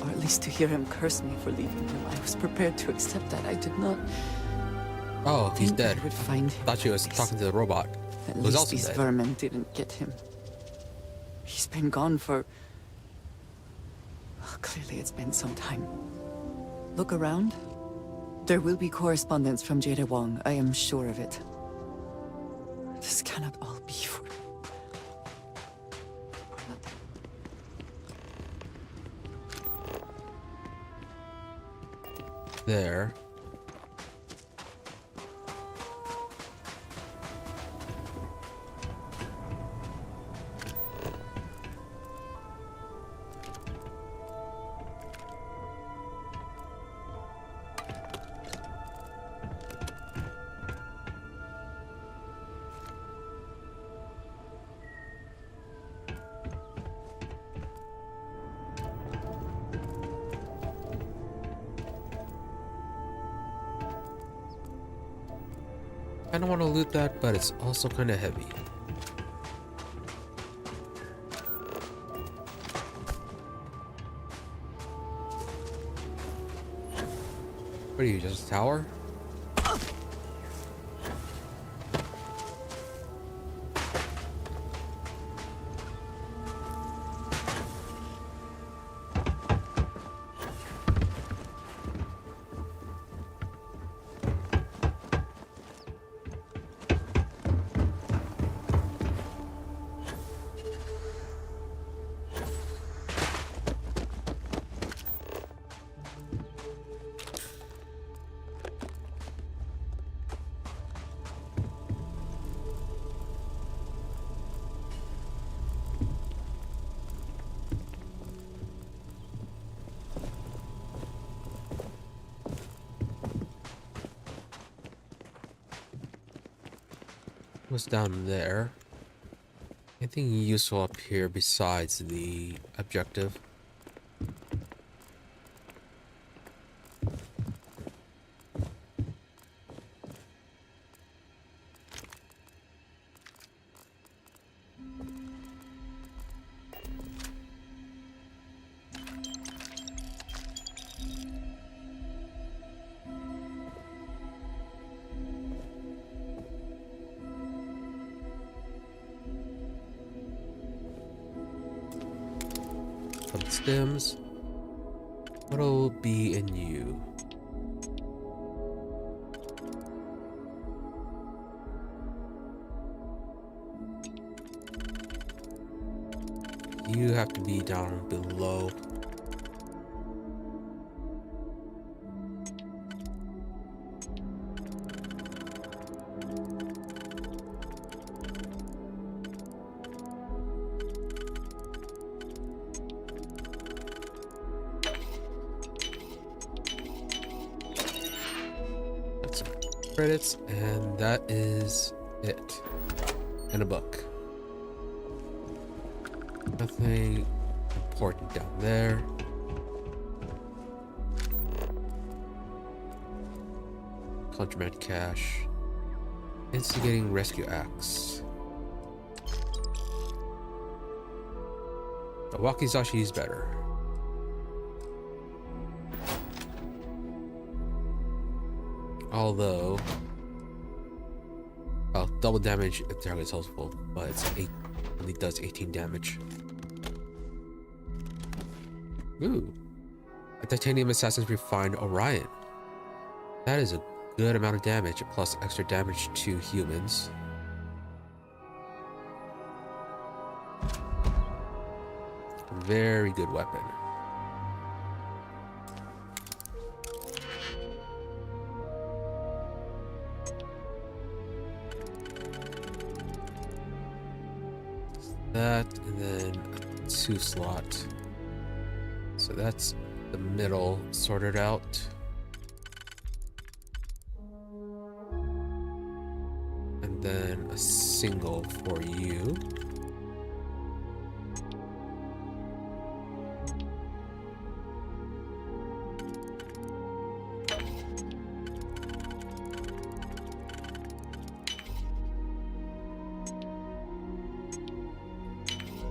Or at least to hear him curse me for leaving him. I was prepared to accept that. I did not... Oh, he's dead. I would find him. Thought she was talking to the robot. At Who's least also these dead. vermin didn't get him. He's been gone for... Well, clearly it's been some time. Look around. There will be correspondence from Jada Wong. I am sure of it. This cannot all be for... There. I don't want to loot that, but it's also kind of heavy. What are you, just a tower? What's down there? Anything useful up here besides the objective? Stems. What'll be in you? You have to be down below. Credits, and that is it. In a book. Nothing important down there. Contraband cache. Instigating rescue acts. The wakizashi is better. Although, well, double damage if the target is helpful, but it's only does 18 damage. Ooh, a titanium assassin's refined Orion. That is a good amount of damage, plus extra damage to humans. Very good weapon. That, and then a 2 slot. So that's the middle sorted out. And then a single for you.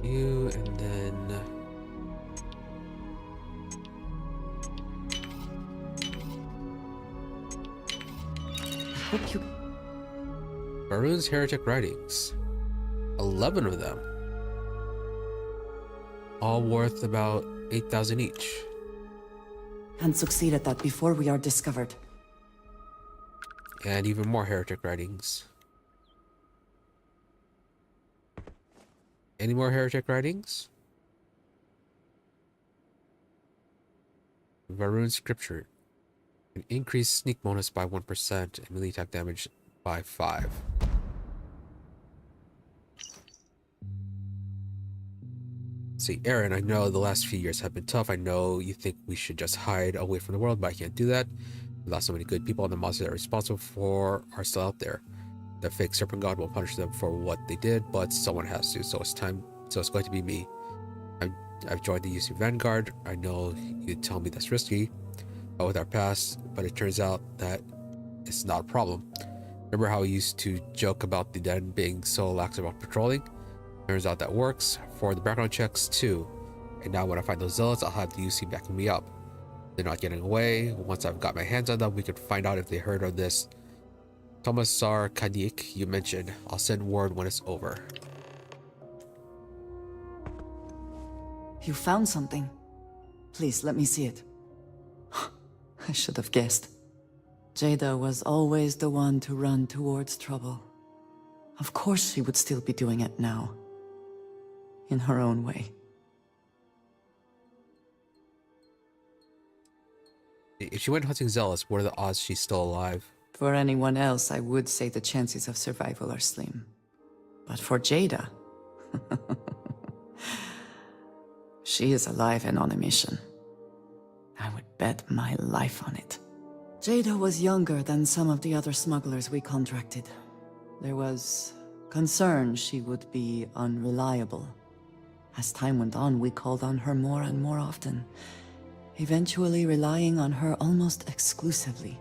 You, and then hope you... Varun's heretic writings. 11 of them. All worth about 8,000 each. And succeed at that before we are discovered. And even more heretic writings. Any more heretic writings? Varun scripture. An increased sneak bonus by 1% and melee attack damage by 5. See, Aaron, I know the last few years have been tough. I know you think we should just hide away from the world, but I can't do that. We lost so many good people, and the monsters that are responsible for are still out there. The fake serpent god will punish them for what they did, but someone has to, so it's time. So it's going to be me. I've joined the UC Vanguard. I know you'd tell me that's risky with our past, but it turns out that it's not a problem. Remember how we used to joke about the Den being so lax about patrolling? Turns out that works for the background checks too. And now when I find those zealots, I'll have the UC backing me up. They're not getting away. Once I've got my hands on them, we can find out if they heard of this Commissar Kanik you mentioned. I'll send word when it's over. You found something. Please, let me see it. I should have guessed. Jada was always the one to run towards trouble. Of course she would still be doing it now. In her own way. If she went hunting zealots, what are the odds she's still alive? For anyone else, I would say the chances of survival are slim. But for Jada... she is alive and on a mission. I would bet my life on it. Jada was younger than some of the other smugglers we contracted. There was concerned she would be unreliable. As time went on, we called on her more and more often, eventually relying on her almost exclusively.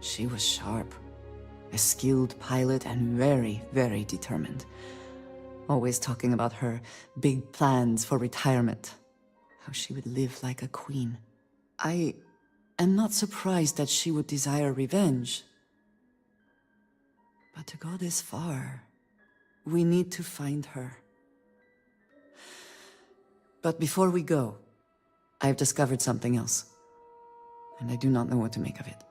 She was sharp, a skilled pilot, and very, very determined. Always talking about her big plans for retirement, how she would live like a queen. I am not surprised that she would desire revenge. But to go this far, we need to find her. But before we go, I've discovered something else, and I do not know what to make of it.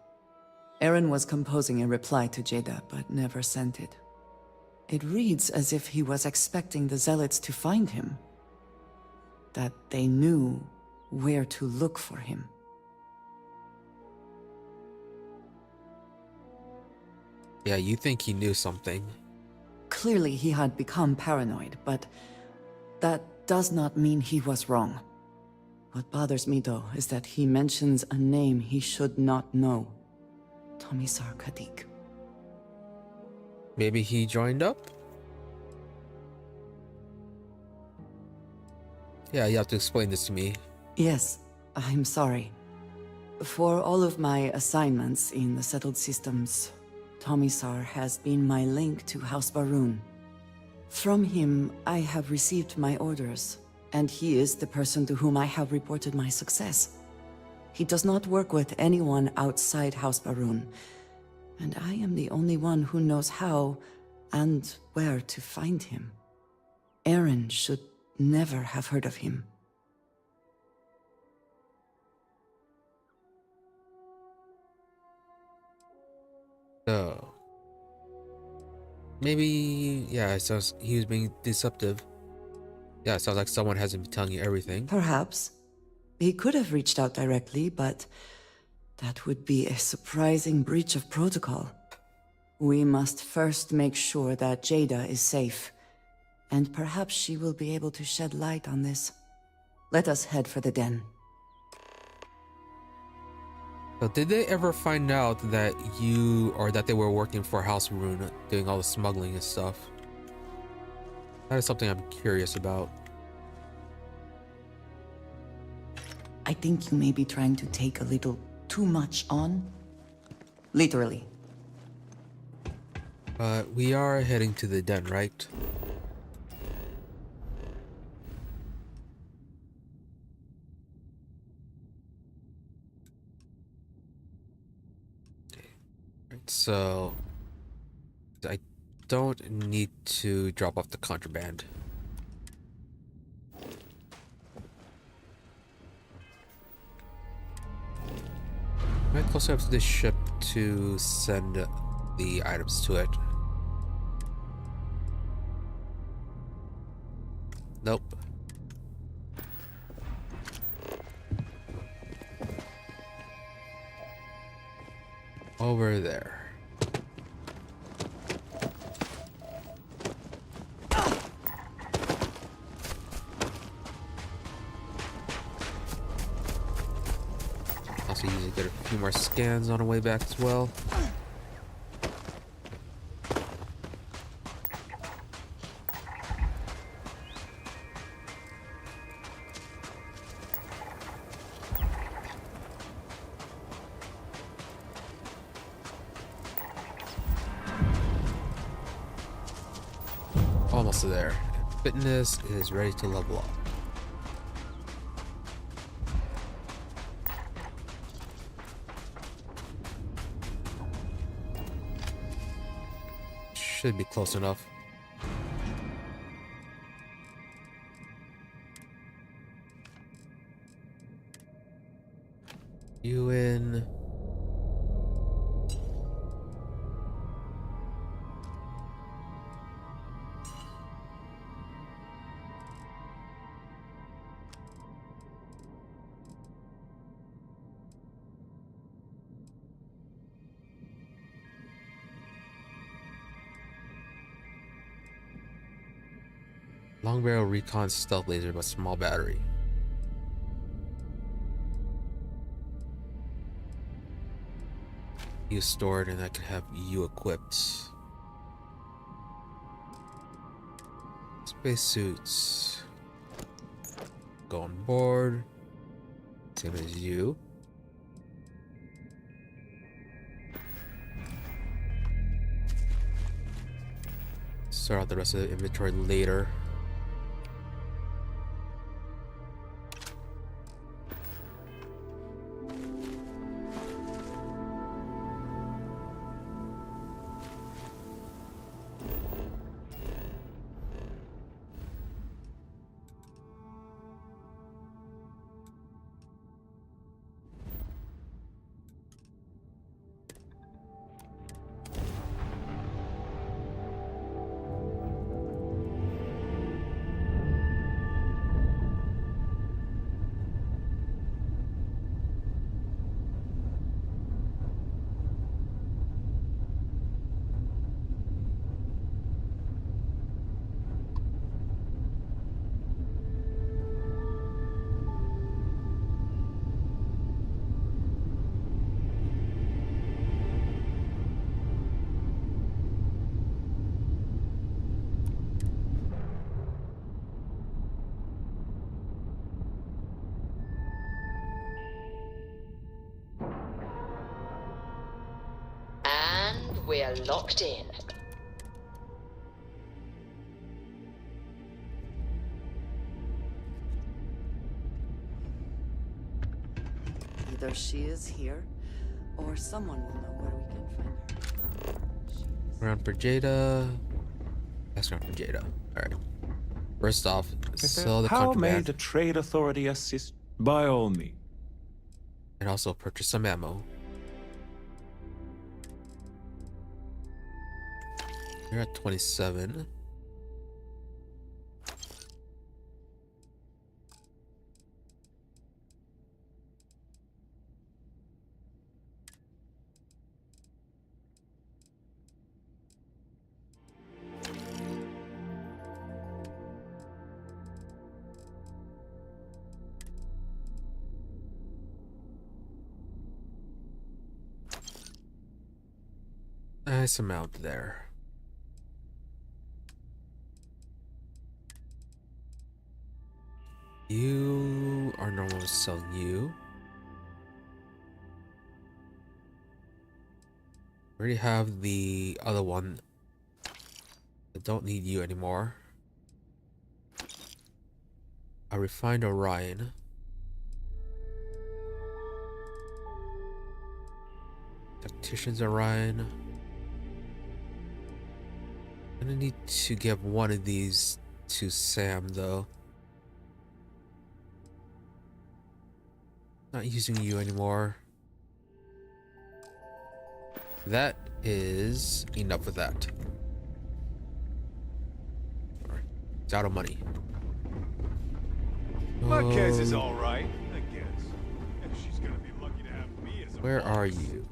Aaron was composing a reply to Jada, but never sent it. It reads as if he was expecting the Zealots to find him, that they knew where to look for him. Yeah, you think he knew something. Clearly he had become paranoid, but that does not mean he was wrong. What bothers me, though, is that he mentions a name he should not know. Tomisar Kadik. Maybe he joined up? Yeah, you have to explain this to me. Yes, I'm sorry. For all of my assignments in the settled systems, Tomisar has been my link to House Baroon. From him, I have received my orders, and he is the person to whom I have reported my success. He does not work with anyone outside House Baroon, and I am the only one who knows how and where to find him. Aaron should never have heard of him. So maybe, yeah, it sounds he was being deceptive. Yeah, it sounds like someone hasn't been telling you everything. Perhaps. He could have reached out directly, but that would be a surprising breach of protocol. We must first make sure that Jada is safe, and perhaps she will be able to shed light on this. Let us head for the den. So did they ever find out that they were working for House Rune, doing all the smuggling and stuff? That is something I'm curious about. I think you may be trying to take a little too much on. Literally. But we are heading to the den, right? Right, so I don't need to drop off the contraband. Am I close enough to this ship to send the items to it? Nope. Over there. Also usually get a few more scans on the way back as well. Almost there. Fitness is ready to level up. Should be close enough. You in? Long barrel recon stealth laser but small battery. You stored and I can have you equipped. Spacesuits. Go on board. Same as you. Sort out the rest of the inventory later. And we're locked in. Either she is here, or someone will know where we can find her. Around for Jada. That's not for Jada. Alright. First off, sell the How may contraband. the Trade Authority assist? By all means. And also purchase some ammo. You're at 27. Nice amount there. You are normal to sell you. Already have the other one. I don't need you anymore. A refined Orion. Tactician's Orion. I'm gonna need to give one of these to Sam though. Not using you anymore. That is enough of that. Alright. It's out of money. Marquez is all right, I guess. And she's gonna be lucky to have me as a Where boss. are you?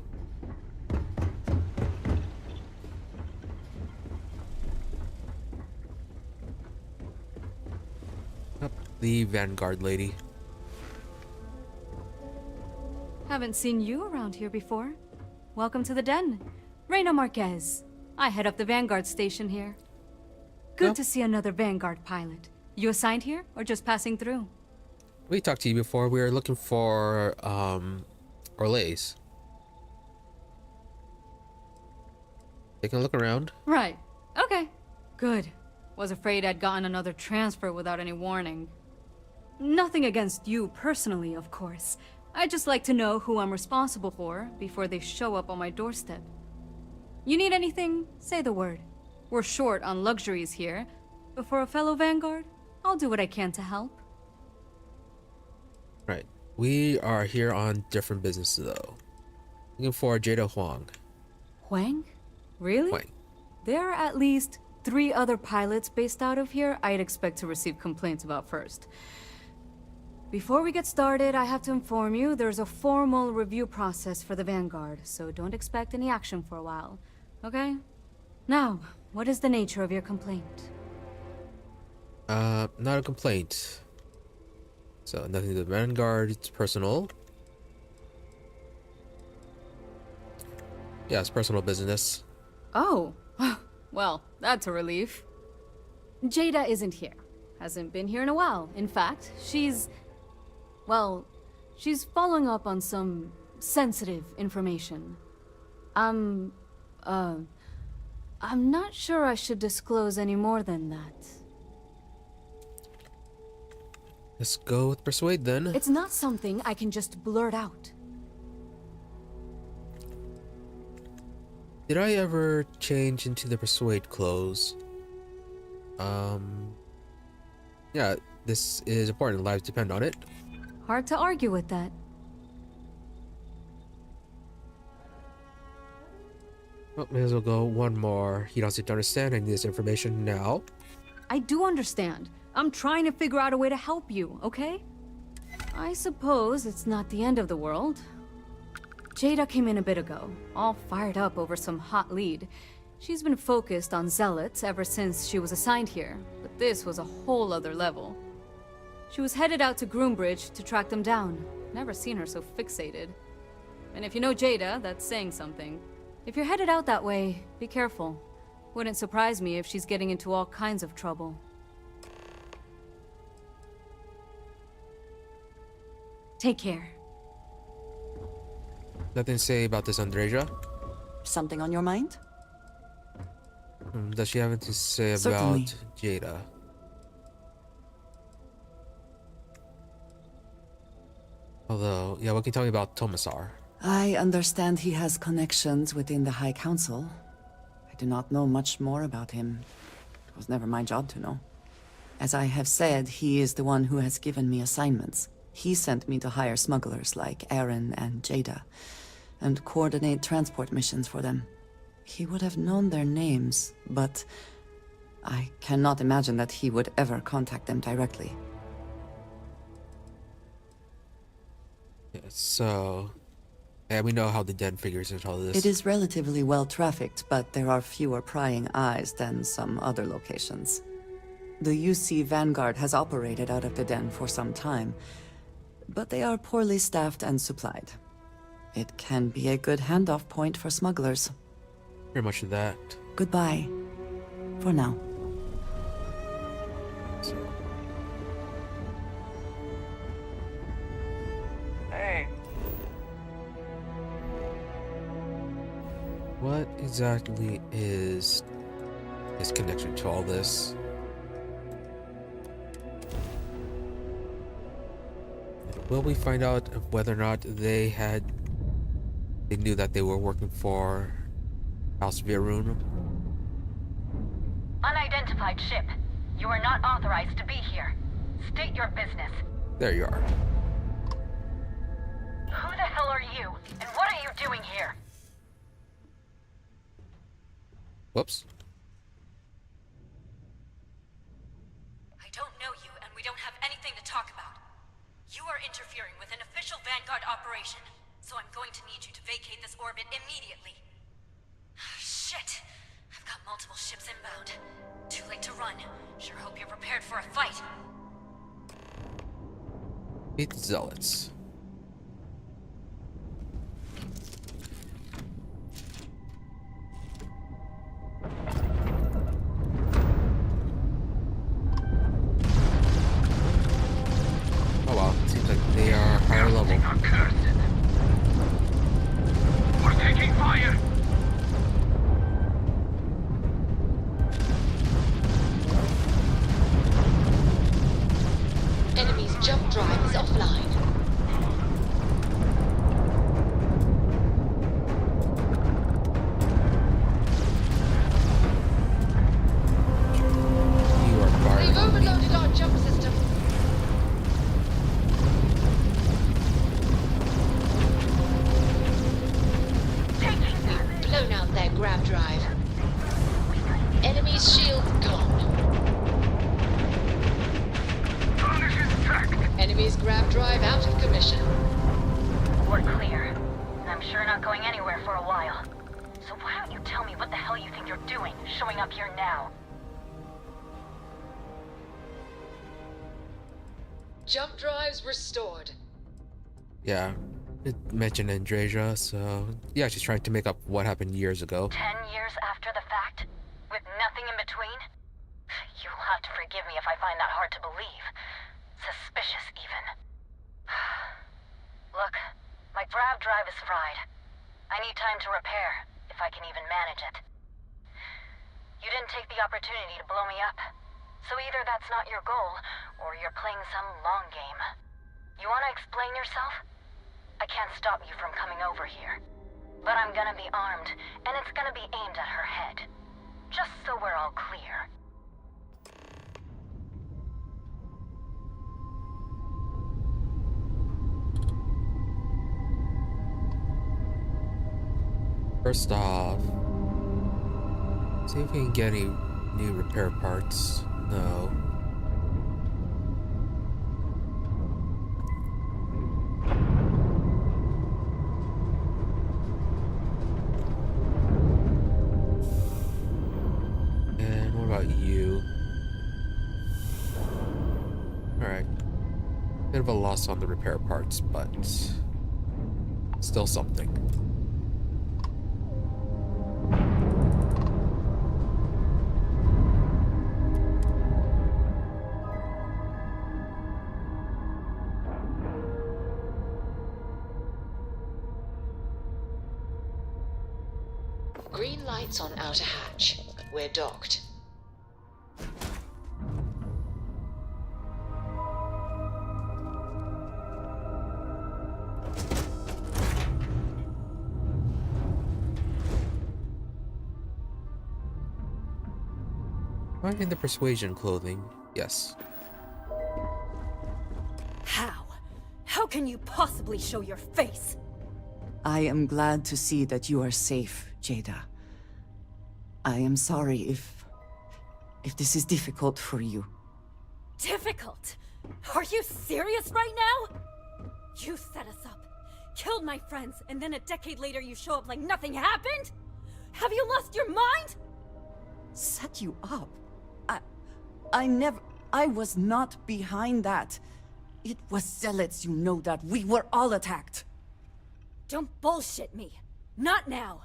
Up the Vanguard lady. Haven't seen you around here before. Welcome to the den. Reina Marquez. I head up the Vanguard station here. Good to see another Vanguard pilot. You assigned here or just passing through? We talked to you before. We were looking for Orlays. Taking a look around. Right. Okay. Good. Was afraid I'd gotten another transfer without any warning. Nothing against you personally, of course. I'd just like to know who I'm responsible for before they show up on my doorstep. You need anything? Say the word. We're short on luxuries here, but for a fellow Vanguard, I'll do what I can to help. Right. We are here on different business though. Looking for Jada Huang. Huang? Really? Huang. There are at least 3 other pilots based out of here I'd expect to receive complaints about first. Before we get started, I have to inform you there's a formal review process for the Vanguard, so don't expect any action for a while, okay? Now, what is the nature of your complaint? Not a complaint. So nothing to the Vanguard, it's personal. Yeah, it's personal business. Oh, well, that's a relief. Jada isn't here. Hasn't been here in a while. In fact, she's following up on some sensitive information. I'm not sure I should disclose any more than that. Let's go with persuade then. It's not something I can just blurt out. Did I ever change into the persuade clothes? Yeah, this is important. Lives depend on it. Hard to argue with that. Well, may as well go one more. You don't seem to understand any of this information now. I do understand. I'm trying to figure out a way to help you, okay? I suppose it's not the end of the world. Jada came in a bit ago, all fired up over some hot lead. She's been focused on zealots ever since she was assigned here, but this was a whole other level. She was headed out to Groombridge to track them down. Never seen her so fixated. And if you know Jada, that's saying something. If you're headed out that way, be careful. Wouldn't surprise me if she's getting into all kinds of trouble. Take care. Nothing to say about this, Andreja? Something on your mind? Does she have anything to say about Certainly. Jada? Although, yeah, what can you tell me about Tomasar? I understand he has connections within the High Council. I do not know much more about him. It was never my job to know. As I have said, he is the one who has given me assignments. He sent me to hire smugglers like Aaron and Jada, and coordinate transport missions for them. He would have known their names, but I cannot imagine that he would ever contact them directly. Yeah, so... Yeah, we know how the den figures into all this. It is relatively well trafficked, but there are fewer prying eyes than some other locations. The UC Vanguard has operated out of the den for some time, but they are poorly staffed and supplied. It can be a good handoff point for smugglers. Very much of that. Goodbye. For now. Hey. What exactly is his connection to all this? Will we find out whether or not they knew that they were working for House Virun? Unidentified ship. You are not authorized to be here. State your business. There you are. Who the hell are you? And what are you doing here? Whoops. I don't know you, and we don't have anything to talk about. You are interfering with an official Vanguard operation, so I'm going to need you to vacate this orbit immediately. Shit! I've got multiple ships inbound. Too late to run. Sure hope you're prepared for a fight. Meet the Zealots. Oh wow, seems like they are higher level. We're taking fire! Enemy's jump drive is offline. They've overloaded our jump system. We've blown out their grab drive. Enemy's shield gone. Enemy's grab drive out of commission. We're clear. And I'm sure not going anywhere for a while. So why don't you tell me what the hell you think you're doing, showing up here now? Jump drives restored. Yeah, it mentioned Andreja, so yeah, she's trying to make up what happened years ago. 10 years after the fact? With nothing in between? You forgive me if I find that hard to believe. Suspicious, even. Look, my grav drive is fried. I need time to repair, if I can even manage it. You didn't take the opportunity to blow me up. So either that's not your goal, or you're playing some long game. You want to explain yourself? I can't stop you from coming over here. But I'm gonna be armed, and it's gonna be aimed at her head. Just so we're all clear. First off, see if we can get any new repair parts. No. And what about you? Alright. Bit of a loss on the repair parts, but still something. Green lights on outer hatch. We're docked. Finding the persuasion clothing, yes. How? How can you possibly show your face? I am glad to see that you are safe, Jada. I am sorry if this is difficult for you. Difficult? Are you serious right now? You set us up, killed my friends, and then a decade later you show up like nothing happened? Have you lost your mind? Set you up? I was not behind that. It was zealots, you know that. We were all attacked. Don't bullshit me. Not now.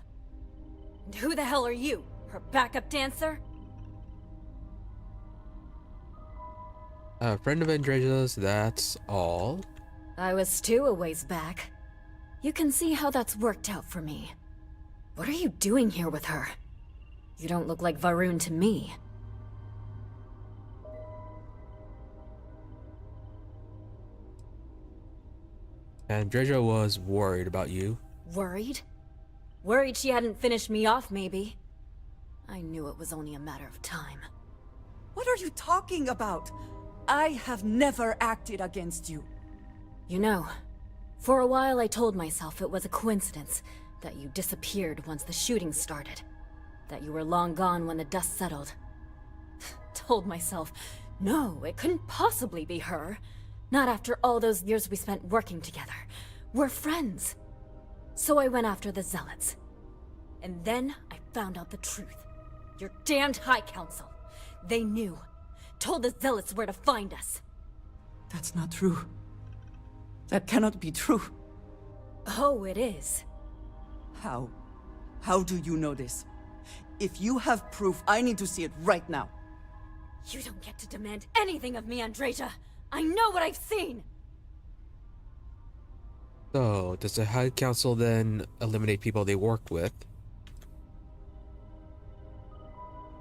And who the hell are you? Her backup dancer? A friend of Andrea's, that's all. I was too a ways back. You can see how that's worked out for me. What are you doing here with her? You don't look like Varun to me. Andrea was worried about you. Worried? Worried she hadn't finished me off, maybe. I knew it was only a matter of time. What are you talking about? I have never acted against you. You know, for a while I told myself it was a coincidence that you disappeared once the shooting started. That you were long gone when the dust settled. Told myself, no, it couldn't possibly be her. Not after all those years we spent working together. We're friends. So I went after the Zealots. And then I found out the truth. Your damned High Council. They knew. Told the Zealots where to find us. That's not true. That cannot be true. Oh, it is. How? How do you know this? If you have proof, I need to see it right now. You don't get to demand anything of me, Andreja. I know what I've seen! So, does the High Council then eliminate people they worked with?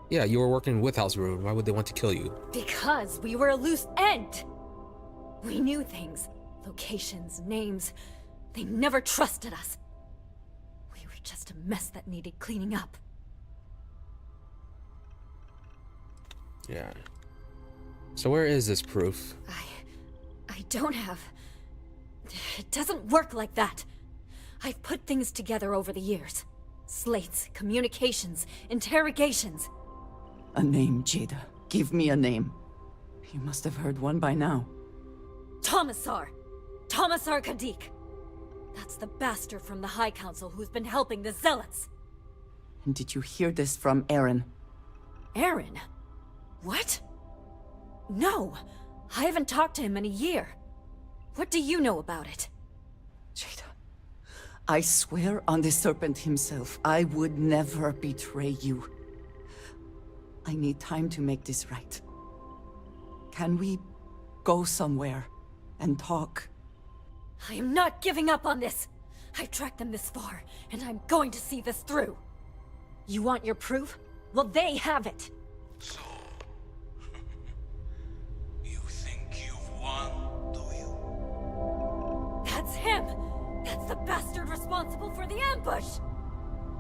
Yeah, you were working with House Rune. Why would they want to kill you? Because we were a loose end! We knew things. Locations, names. They never trusted us. We were just a mess that needed cleaning up. Yeah. So where is this proof? I don't have... It doesn't work like that. I've put things together over the years. Slates, communications, interrogations. A name, Jada. Give me a name. You must have heard one by now. Tomasar! Tomasar Kadik! That's the bastard from the High Council who's been helping the Zealots! And did you hear this from Aaron? Aaron? What? No! I haven't talked to him in a year. What do you know about it? Jada, I swear on the Serpent himself, I would never betray you. I need time to make this right. Can we go somewhere and talk? I am not giving up on this. I've tracked them this far, and I'm going to see this through. You want your proof? Well, they have it. So, you think you've won, do you? That's him! That's the bastard responsible for the ambush!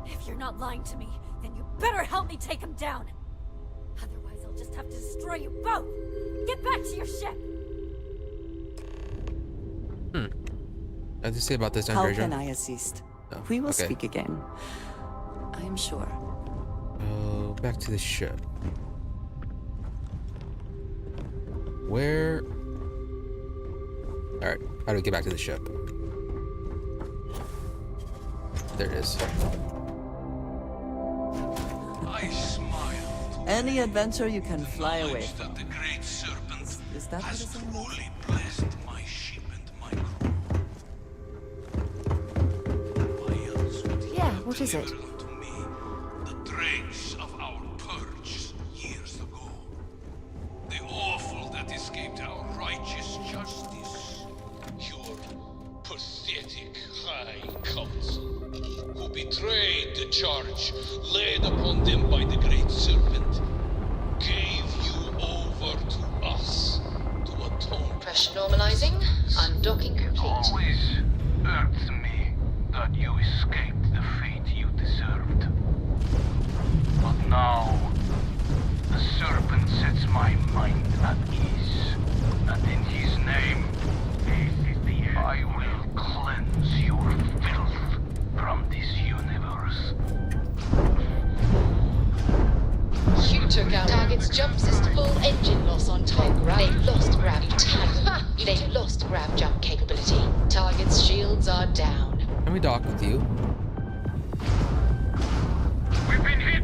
If you're not lying to me, then you better help me take him down. Otherwise, I'll just have to destroy you both! Get back to your ship! What to say about this, How Andreja? can I assist? Oh, We will okay. speak again. I am sure. Oh, back to the ship. Where? Alright, how do we get back to the ship? There it is. I smiled. Any adventure you can fly away from. That the great serpent Is that what has it's saying? truly blessed my ship and my crew. Why else would he Yeah, have what is it? delivered unto me the dregs of our purge years ago? The awful that escaped our righteous justice. Your pathetic high council, who betrayed the charge laid upon them by the great serpent, gave you over to us to atone. Pressure normalizing. Undocking complete. Always irks me that you escaped the fate you deserved. But now, the serpent sets my mind at ease, and in his name, I will cleanse your filth from this universe. You took out target's jump system. Full engine loss on top. They've lost grav They've lost grav jump capability. Target's shields are down. Can we dock with you? We've been hit!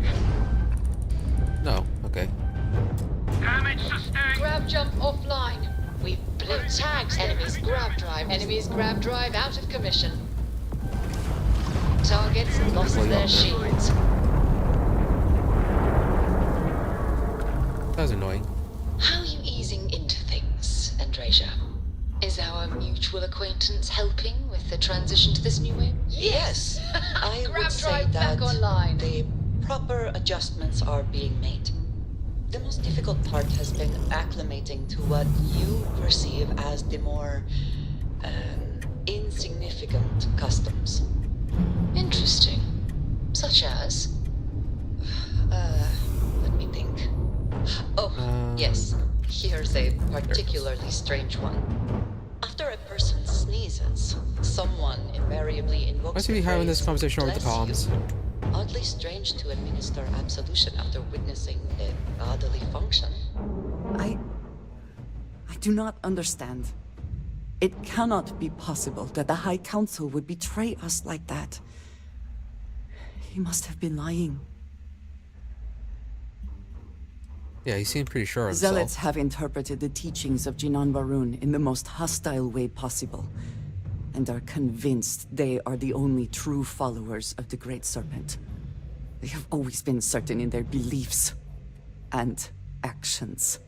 No. Okay. Damage sustained! Grav jump offline. We've blown tags. Enemy's grav drive. Enemy's grav drive out of commission. Targets lost their shields. That was annoying. How are you easing into things, Andreja? Is our mutual acquaintance helping with the transition to this new way? Yes, I would Grab say drive that back online. the proper adjustments are being made. The most difficult part has been acclimating to what you perceive as the more insignificant customs. Interesting. Such as? Let me think. Oh, yes. Here's a particularly strange one. After a person sneezes, someone invariably invokes Why should we the be having this phrase, conversation over the "Bless comms? you." Oddly strange to administer absolution after witnessing a bodily function. I do not understand. It cannot be possible that the High Council would betray us like that. He must have been lying. Yeah, he seemed pretty sure of himself. Zealots have interpreted the teachings of Jinan Barun in the most hostile way possible, and are convinced they are the only true followers of the Great Serpent. They have always been certain in their beliefs and actions.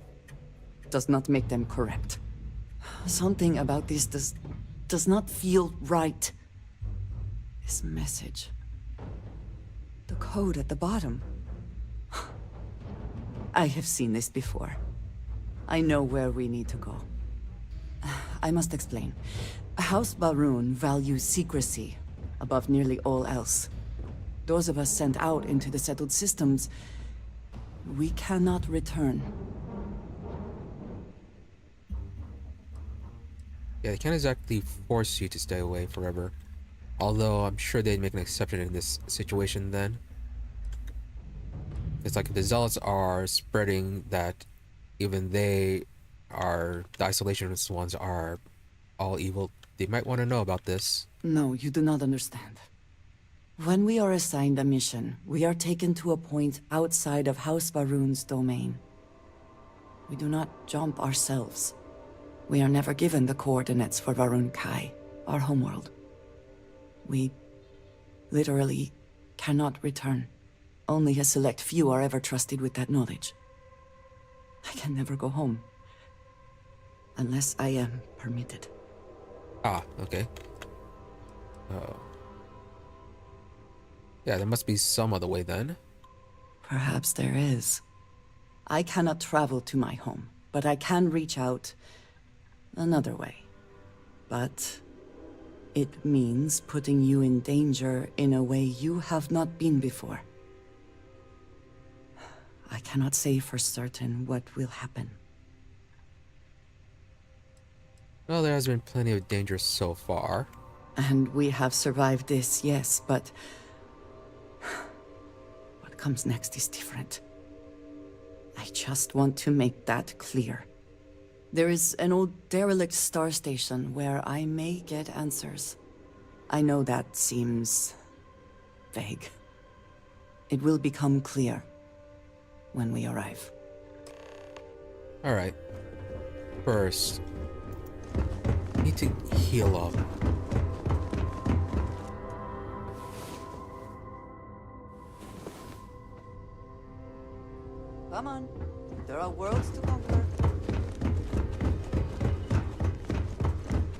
Does not make them correct. Something about this does not feel right. This message. The code at the bottom. I have seen this before. I know where we need to go. I must explain. House Barun values secrecy above nearly all else. Those of us sent out into the settled systems, we cannot return. Yeah, they can't exactly force you to stay away forever. Although I'm sure they'd make an exception in this situation then. It's like if the Zealots are spreading that even they are, the isolationist ones are all evil, they might want to know about this. No, you do not understand. When we are assigned a mission, we are taken to a point outside of House Barun's domain. We do not jump ourselves. We are never given the coordinates for Varun Kai, our homeworld. We literally cannot return. Only a select few are ever trusted with that knowledge. I can never go home. unless I am permitted. Ah, okay. Oh. Yeah, there must be some other way then. Perhaps there is. I cannot travel to my home, but I can reach out another way. But it means putting you in danger in a way you have not been before. I cannot say for certain what will happen. Well, there has been plenty of danger so far. And we have survived this, yes, but what comes next is different. I just want to make that clear. There is an old derelict star station where I may get answers. I know that seems vague. It will become clear when we arrive. Alright. First, I need to heal up. Come on. There are worlds to conquer.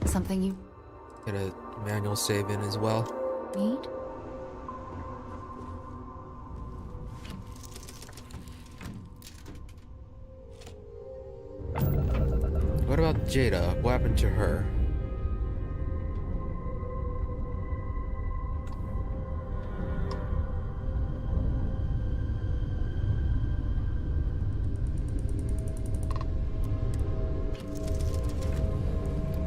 Something you Get a manual save in as well. need? What about Jada? What happened to her?